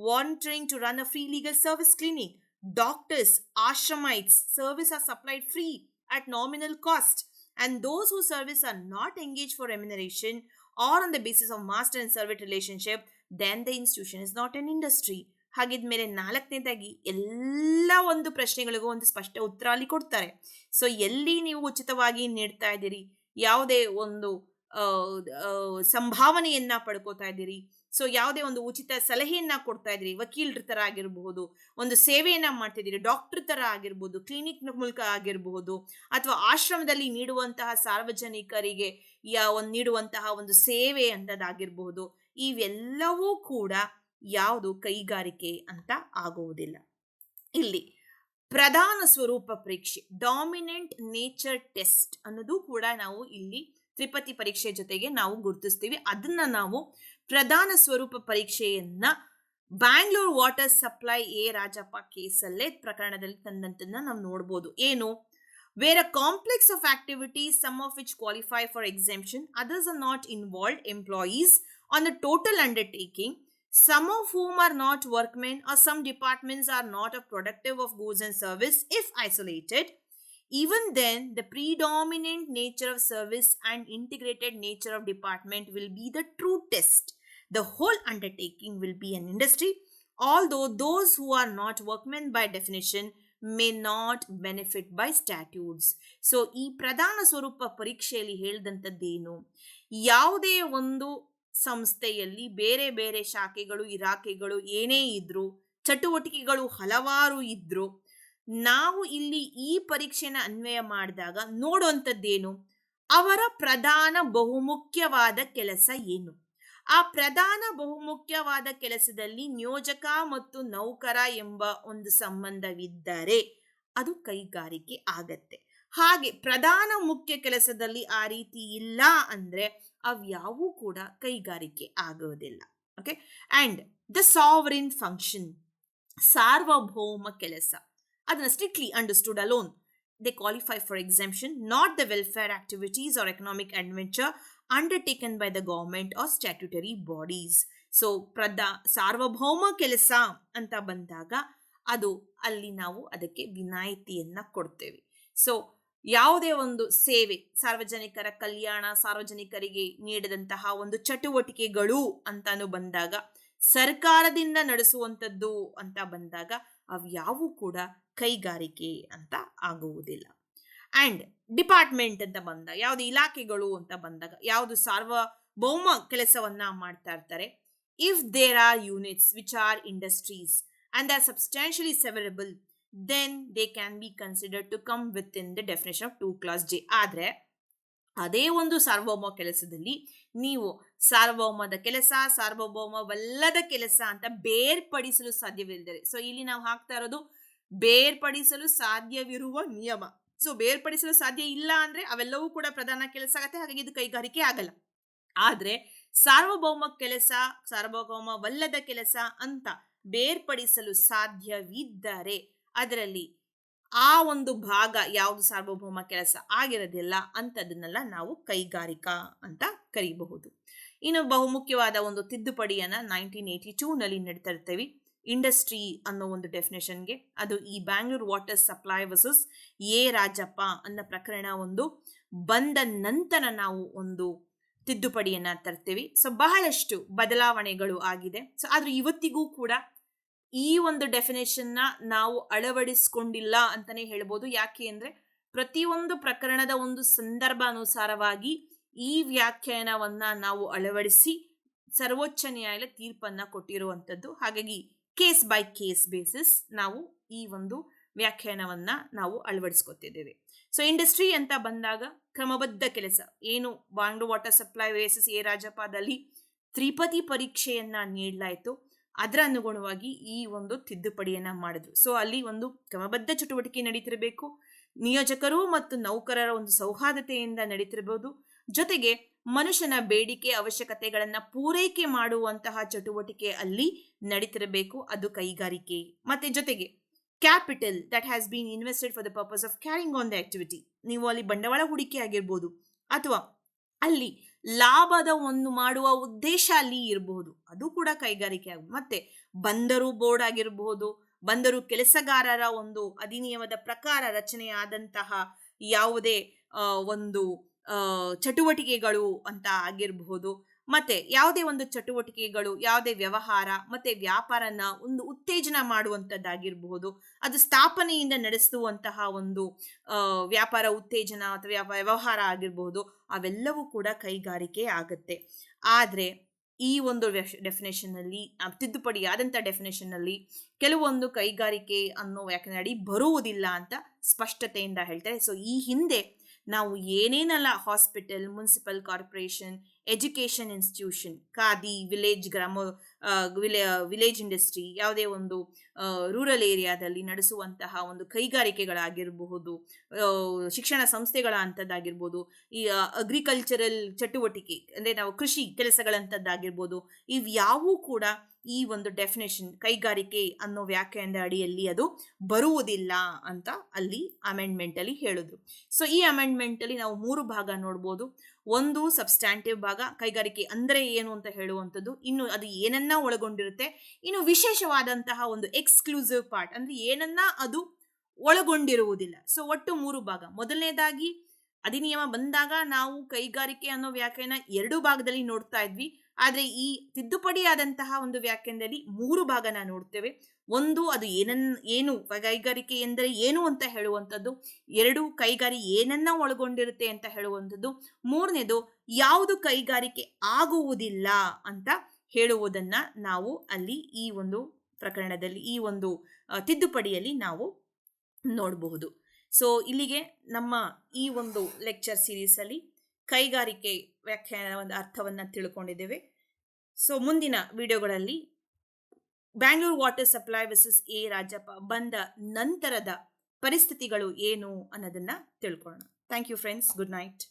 A: wanting to run a free legal service clinic, doctors, ashramites, service are supplied free at nominal cost, and those whose service are not engaged for remuneration or on the basis of master and servant relationship, then the institution is not an industry. ಹಾಗಿದ್ಮೇಲೆ ನಾಲ್ಕನೇದಾಗಿ ಎಲ್ಲ ಒಂದು ಪ್ರಶ್ನೆಗಳಿಗೂ ಒಂದು ಸ್ಪಷ್ಟ ಉತ್ತರ ಅಲ್ಲಿ ಕೊಡ್ತಾರೆ. ಸೊ ಎಲ್ಲಿ ನೀವು ಉಚಿತವಾಗಿ ನೀಡ್ತಾ ಇದ್ದೀರಿ, ಯಾವುದೇ ಒಂದು ಸಂಭಾವನೆಯನ್ನ ಪಡ್ಕೋತಾ ಇದ್ದೀರಿ, ಸೊ ಯಾವುದೇ ಒಂದು ಉಚಿತ ಸಲಹೆಯನ್ನ ಕೊಡ್ತಾ ಇದ್ದೀರಿ, ವಕೀಲರ ತರ ಆಗಿರಬಹುದು, ಒಂದು ಸೇವೆಯನ್ನ ಮಾಡ್ತಿದ್ದೀರಿ, ಡಾಕ್ಟರ್ ತರ ಆಗಿರ್ಬೋದು, ಕ್ಲಿನಿಕ್ ಮೂಲಕ ಆಗಿರಬಹುದು, ಅಥವಾ ಆಶ್ರಮದಲ್ಲಿ ನೀಡುವಂತಹ ಸಾರ್ವಜನಿಕರಿಗೆ ನೀಡುವಂತಹ ಒಂದು ಸೇವೆ ಅಂತದಾಗಿರಬಹುದು, ಇವೆಲ್ಲವೂ ಕೂಡ ಯಾವುದು ಕೈಗಾರಿಕೆ ಅಂತ ಆಗುವುದಿಲ್ಲ. ಇಲ್ಲಿ ಪ್ರಧಾನ ಸ್ವರೂಪ ಪರೀಕ್ಷೆ, ಡಾಮಿನೆಂಟ್ ನೇಚರ್ ಟೆಸ್ಟ್ ಅನ್ನೋದು ಕೂಡ ನಾವು ಇಲ್ಲಿ ತ್ರಿಪತಿ ಪರೀಕ್ಷೆ ಜೊತೆಗೆ ನಾವು ಗುರುತಿಸ್ತೀವಿ. ಅದನ್ನ ನಾವು ಪ್ರಧಾನ ಸ್ವರೂಪ ಪರೀಕ್ಷೆಯನ್ನ Bangalore water supply A Rajappa ಕೇಸಲ್ಲೇ ಪ್ರಕರಣದಲ್ಲಿ ತಂದಂತನ್ನ ನಾವು ನೋಡ್ಬೋದು. ಏನು, where a complex of activities, some of which qualify for exemption, others are not involved employees on the total undertaking, some of whom are not workmen, or some departments are not a productive of goods and service if isolated. Even then, the predominant nature of service and integrated nature of department will be the true test. The whole undertaking will be an industry, although those who are not workmen by definition may not benefit by statutes. So ಈ ಪ್ರಧಾನ ಸ್ವರೂಪ ಪರೀಕ್ಷೆಯಲ್ಲಿ ಹೇಳಿದಂಥದ್ದೇನು, ಯಾವುದೇ ಒಂದು ಸಂಸ್ಥೆಯಲ್ಲಿ ಬೇರೆ ಬೇರೆ ಶಾಖೆಗಳು, ಇಲಾಖೆಗಳು ಏನೇ ಇದ್ರು, ಚಟುವಟಿಕೆಗಳು ಹಲವಾರು ಇದ್ರು, ನಾವು ಇಲ್ಲಿ ಈ ಪರೀಕ್ಷೆನ ಅನ್ವಯ ಮಾಡಿದಾಗ ನೋಡುವಂಥದ್ದೇನು, ಅವರ ಪ್ರಧಾನ ಬಹುಮುಖ್ಯವಾದ ಕೆಲಸ ಏನು. ಆ ಪ್ರಧಾನ ಬಹುಮುಖ್ಯವಾದ ಕೆಲಸದಲ್ಲಿ ನಿಯೋಜಕ ಮತ್ತು ನೌಕರ ಎಂಬ ಒಂದು ಸಂಬಂಧವಿದ್ದರೆ ಅದು ಕೈಗಾರಿಕೆ ಆಗತ್ತೆ. ಹಾಗೆ ಪ್ರಧಾನ ಮುಖ್ಯ ಕೆಲಸದಲ್ಲಿ ಆ ರೀತಿ ಇಲ್ಲ ಅಂದ್ರೆ ಅವ್ಯಾವೂ ಕೂಡ ಕೈಗಾರಿಕೆ ಆಗೋದಿಲ್ಲ. Okay, and the sovereign function, ಸಾರ್ವಭೌಮ ಕೆಲಸ, ಅದನ್ನ strictly understood alone they qualify for exemption, not the welfare activities or economic adventure undertaken by the government or statutory bodies. So ಸಾರ್ವಭೌಮ ಕೆಲಸ ಅಂತ ಬಂದಾಗ ಅದು ಅಲ್ಲಿ ನಾವು ಅದಕ್ಕೆ ವಿನಾಯಿತಿಯನ್ನ ಕೊಡ್ತೇವೆ. ಸೊ ಯಾವುದೇ ಒಂದು ಸೇವೆ, ಸಾರ್ವಜನಿಕರ ಕಲ್ಯಾಣ, ಸಾರ್ವಜನಿಕರಿಗೆ ನೀಡಿದಂತಹ ಒಂದು ಚಟುವಟಿಕೆಗಳು ಅಂತಾನು ಬಂದಾಗ, ಸರ್ಕಾರದಿಂದ ನಡೆಸುವಂಥದ್ದು ಅಂತ ಬಂದಾಗ ಅವ್ಯಾವೂ ಕೂಡ ಕೈಗಾರಿಕೆ ಅಂತ ಆಗುವುದಿಲ್ಲ. ಅಂಡ್ ಡಿಪಾರ್ಟ್ಮೆಂಟ್ ಅಂತ ಬಂದಾಗ, ಯಾವುದು ಇಲಾಖೆಗಳು ಅಂತ ಬಂದಾಗ, ಯಾವುದು ಸಾರ್ವಭೌಮ ಕೆಲಸವನ್ನ ಮಾಡ್ತಾ ಇರ್ತಾರೆ, if there are units which are industries and are substantially severable, then they can be considered to come within the definition of 2 clause J. ಆದರೆ ಅದೇ ಒಂದು ಸಾರ್ವಭೌಮ ಕೆಲಸದಲ್ಲಿ ನೀವು ಸಾರ್ವಭೌಮದ ಕೆಲಸ, ಸಾರ್ವಭೌಮವಲ್ಲದ ಕೆಲಸ ಅಂತ ಬೇರ್ಪಡಿಸಲು ಸಾಧ್ಯವಿಲ್ಲದೆ, ಸೊ ಇಲ್ಲಿ ನಾವು ಹಾಕ್ತಾ ಇರೋದು ಬೇರ್ಪಡಿಸಲು ಸಾಧ್ಯವಿರುವ ನಿಯಮ. ಸೊ ಬೇರ್ಪಡಿಸಲು ಸಾಧ್ಯ ಇಲ್ಲ ಅಂದ್ರೆ ಅವೆಲ್ಲವೂ ಕೂಡ ಪ್ರಧಾನ ಕೆಲಸ ಆಗತ್ತೆ, ಹಾಗಾಗಿ ಇದು ಕೈಗಾರಿಕೆ ಆಗಲ್ಲ. ಆದ್ರೆ ಸಾರ್ವಭೌಮ ಕೆಲಸ, ಸಾರ್ವಭೌಮವಲ್ಲದ ಕೆಲಸ ಅಂತ ಬೇರ್ಪಡಿಸಲು ಸಾಧ್ಯವಿದ್ದರೆ ಅದರಲ್ಲಿ ಆ ಒಂದು ಭಾಗ ಯಾವುದು ಸಾರ್ವಭೌಮ ಕೆಲಸ ಆಗಿರೋದಿಲ್ಲ ಅಂಥದನ್ನೆಲ್ಲ ನಾವು ಕೈಗಾರಿಕಾ ಅಂತ ಕರೀಬಹುದು. ಇನ್ನು ಬಹುಮುಖ್ಯವಾದ ಒಂದು ತಿದ್ದುಪಡಿಯನ್ನ 1982ನಲ್ಲಿ ನಡೀತಾ ಇರ್ತೀವಿ ಇಂಡಸ್ಟ್ರಿ ಅನ್ನೋ ಒಂದು ಡೆಫಿನೇಷನ್ಗೆ. ಅದು ಈ Bangalore water supply versus A Rajappa ಅನ್ನೋ ಪ್ರಕರಣ ಒಂದು ಬಂದ ನಂತರ ನಾವು ಒಂದು ತಿದ್ದುಪಡಿಯನ್ನ ತರ್ತೀವಿ. ಸೊ ಬಹಳಷ್ಟು ಬದಲಾವಣೆಗಳು ಆಗಿದೆ. ಸೊ ಆದ್ರೆ ಇವತ್ತಿಗೂ ಕೂಡ ಈ ಒಂದು ಡೆಫಿನೇಷನ್ನ ನಾವು ಅಳವಡಿಸ್ಕೊಂಡಿಲ್ಲ ಅಂತಾನೆ ಹೇಳ್ಬೋದು. ಯಾಕೆ ಅಂದ್ರೆ ಪ್ರತಿಯೊಂದು ಪ್ರಕರಣದ ಒಂದು ಸಂದರ್ಭ ಅನುಸಾರವಾಗಿ ಈ ವ್ಯಾಖ್ಯಾನವನ್ನ ನಾವು ಅಳವಡಿಸಿ ಸರ್ವೋಚ್ಚ ನ್ಯಾಯಾಲಯ ತೀರ್ಪನ್ನ ಕೊಟ್ಟಿರುವಂಥದ್ದು. ಹಾಗಾಗಿ ಕೇಸ್ ಬೈ ಕೇಸ್ ಬೇಸಿಸ್ ನಾವು ಈ ಒಂದು ವ್ಯಾಖ್ಯಾನವನ್ನ ನಾವು ಅಳವಡಿಸ್ಕೊತಿದ್ದೇವೆ. ಸೊ ಇಂಡಸ್ಟ್ರಿ ಅಂತ ಬಂದಾಗ ಕ್ರಮಬದ್ಧ ಕೆಲಸ ಏನು ಬ್ಯಾಂಗ್ಳೂರ್ ವಾಟರ್ ಸಪ್ಲೈ ವೇಸಸ್ ಎ ರಾಜಪ್ಪದಲ್ಲಿ ತ್ರಿಪದಿ ಪರೀಕ್ಷೆಯನ್ನ ನೀಡಲಾಯಿತು, ಅದರ ಅನುಗುಣವಾಗಿ ಈ ಒಂದು ತಿದ್ದುಪಡಿಯನ್ನ ಮಾಡಿದ್ರು. ಸೊ ಅಲ್ಲಿ ಒಂದು ಕ್ರಮಬದ್ಧ ಚಟುವಟಿಕೆ ನಡೀತಿರಬೇಕು, ನಿಯೋಜಕರು ಮತ್ತು ನೌಕರರ ಒಂದು ಸೌಹಾರ್ದತೆಯಿಂದ ನಡೀತಿರಬಹುದು, ಜೊತೆಗೆ ಮನುಷ್ಯನ ಬೇಡಿಕೆ ಅವಶ್ಯಕತೆಗಳನ್ನ ಪೂರೈಕೆ ಮಾಡುವಂತಹ ಚಟುವಟಿಕೆ ಅಲ್ಲಿ ನಡೀತಿರಬೇಕು, ಅದು ಕೈಗಾರಿಕೆ. ಮತ್ತೆ ಜೊತೆಗೆ capital that has been invested for the purpose of carrying on the activity, ನೀವು ಅಲ್ಲಿ ಬಂಡವಾಳ ಹೂಡಿಕೆ ಆಗಿರ್ಬೋದು ಅಥವಾ ಅಲ್ಲಿ ಲಾಭದ ಒಂದು ಮಾಡುವ ಉದ್ದೇಶ ಅಲ್ಲಿ ಇರಬಹುದು, ಅದು ಕೂಡ ಕೈಗಾರಿಕೆ ಆಗ್ಬೋದು. ಮತ್ತೆ ಬಂದರು ಬೋರ್ಡ್ ಆಗಿರಬಹುದು, ಬಂದರು ಕೆಲಸಗಾರರ ಒಂದು ಅಧಿನಿಯಮದ ಪ್ರಕಾರ ರಚನೆಯಾದಂತಹ ಯಾವುದೇ ಒಂದು ಚಟುವಟಿಕೆಗಳು ಅಂತ ಆಗಿರಬಹುದು, ಮತ್ತೆ ಯಾವುದೇ ಒಂದು ಚಟುವಟಿಕೆಗಳು, ಯಾವುದೇ ವ್ಯವಹಾರ ಮತ್ತೆ ವ್ಯಾಪಾರನ ಒಂದು ಉತ್ತೇಜನ ಮಾಡುವಂಥದ್ದಾಗಿರಬಹುದು, ಅದು ಸ್ಥಾಪನೆಯಿಂದ ನಡೆಸುವಂತಹ ಒಂದು ವ್ಯಾಪಾರ ಉತ್ತೇಜನ ಅಥವಾ ವ್ಯವಹಾರ ಆಗಿರಬಹುದು, ಅವೆಲ್ಲವೂ ಕೂಡ ಕೈಗಾರಿಕೆ ಆಗುತ್ತೆ. ಆದರೆ ಈ ಒಂದು ಡೆಫಿನೇಷನ್ನಲ್ಲಿ ತಿದ್ದುಪಡಿಯಾದಂಥ ಡೆಫಿನೇಷನ್ನಲ್ಲಿ ಕೆಲವೊಂದು ಕೈಗಾರಿಕೆ ಅನ್ನೋ ವ್ಯಾಖ್ಯಾನ ಬರುವುದಿಲ್ಲ ಅಂತ ಸ್ಪಷ್ಟತೆಯಿಂದ ಹೇಳ್ತಾರೆ. ಸೊ ಈ ಹಿಂದೆ ನಾವು ಏನೇನೆಲ್ಲ hospital, municipal corporation, education institution, khadi, village industry, ಯಾವುದೇ ಒಂದು ರೂರಲ್ ಏರಿಯಾದಲ್ಲಿ ನಡೆಸುವಂತಹ ಒಂದು ಕೈಗಾರಿಕೆಗಳಾಗಿರಬಹುದು, ಶಿಕ್ಷಣ ಸಂಸ್ಥೆಗಳ ಅಂಥದ್ದಾಗಿರ್ಬೋದು, ಈ ಅಗ್ರಿಕಲ್ಚರಲ್ ಚಟುವಟಿಕೆ ಅಂದರೆ ನಾವು ಕೃಷಿ ಕೆಲಸಗಳಂಥದ್ದಾಗಿರ್ಬೋದು, ಇವ್ಯಾವೂ ಕೂಡ ಈ ಒಂದು ಡೆಫಿನೇಷನ್ ಕೈಗಾರಿಕೆ ಅನ್ನೋ ವ್ಯಾಖ್ಯಾನದ ಅಡಿಯಲ್ಲಿ ಅದು ಬರುವುದಿಲ್ಲ ಅಂತ ಅಲ್ಲಿ ಅಮೆಂಡ್ಮೆಂಟ್ ಅಲ್ಲಿ ಹೇಳಿದ್ರು. ಸೊ ಈ ಅಮೆಂಡ್ಮೆಂಟ್ ಅಲ್ಲಿ ನಾವು 3 ಭಾಗ ನೋಡ್ಬೋದು. ಒಂದು ಸಬ್ಸ್ಟ್ಯಾಂಟಿವ್ ಭಾಗ, ಕೈಗಾರಿಕೆ ಅಂದ್ರೆ ಏನು ಅಂತ ಹೇಳುವಂಥದ್ದು, ಇನ್ನು ಅದು ಏನನ್ನ ಒಳಗೊಂಡಿರುತ್ತೆ, ಇನ್ನು ವಿಶೇಷವಾದಂತಹ ಒಂದು ಎಕ್ಸ್ಕ್ಲೂಸಿವ್ ಪಾರ್ಟ್ ಅಂದ್ರೆ ಏನನ್ನ ಅದು ಒಳಗೊಂಡಿರುವುದಿಲ್ಲ. ಸೊ ಒಟ್ಟು 3 ಭಾಗ. ಮೊದಲನೇದಾಗಿ ಅಧಿನಿಯಮ ಬಂದಾಗ ನಾವು ಕೈಗಾರಿಕೆ ಅನ್ನೋ ವ್ಯಾಖ್ಯಾನ 2 ಭಾಗದಲ್ಲಿ ನೋಡ್ತಾ ಇದ್ವಿ, ಆದ್ರೆ ಈ ತಿದ್ದುಪಡಿಯಾದಂತಹ ಒಂದು ವ್ಯಾಖ್ಯಾನದಲ್ಲಿ 3 ಭಾಗನ ನೋಡ್ತೇವೆ. ಒಂದು, ಅದು ಏನು ಕೈಗಾರಿಕೆ ಎಂದರೆ ಏನು ಅಂತ ಹೇಳುವಂಥದ್ದು. 2, ಕೈಗಾರಿಕೆ ಏನನ್ನ ಒಳಗೊಂಡಿರುತ್ತೆ ಅಂತ ಹೇಳುವಂಥದ್ದು. 3ನೇದು, ಯಾವುದು ಕೈಗಾರಿಕೆ ಆಗುವುದಿಲ್ಲ ಅಂತ ಹೇಳುವುದನ್ನ ನಾವು ಅಲ್ಲಿ ಈ ಒಂದು ಪ್ರಕರಣದಲ್ಲಿ, ಈ ಒಂದು ತಿದ್ದುಪಡಿಯಲ್ಲಿ ನಾವು ನೋಡಬಹುದು. ಸೊ ಇಲ್ಲಿಗೆ ನಮ್ಮ ಈ ಒಂದು ಲೆಕ್ಚರ್ ಸೀರೀಸ್ ಅಲ್ಲಿ ಕೈಗಾರಿಕೆ ವ್ಯಾಖ್ಯಾನದ ಒಂದು ಅರ್ಥವನ್ನ ತಿಳ್ಕೊಂಡಿದ್ದೇವೆ. ಸೊ ಮುಂದಿನ ವಿಡಿಯೋಗಳಲ್ಲಿ Bangalore water supply versus A Rajappa ಬಂದ ನಂತರದ ಪರಿಸ್ಥಿತಿಗಳು ಏನು ಅನ್ನೋದನ್ನ ತಿಳ್ಕೊಳ್ಳೋಣ. Thank you friends, good night.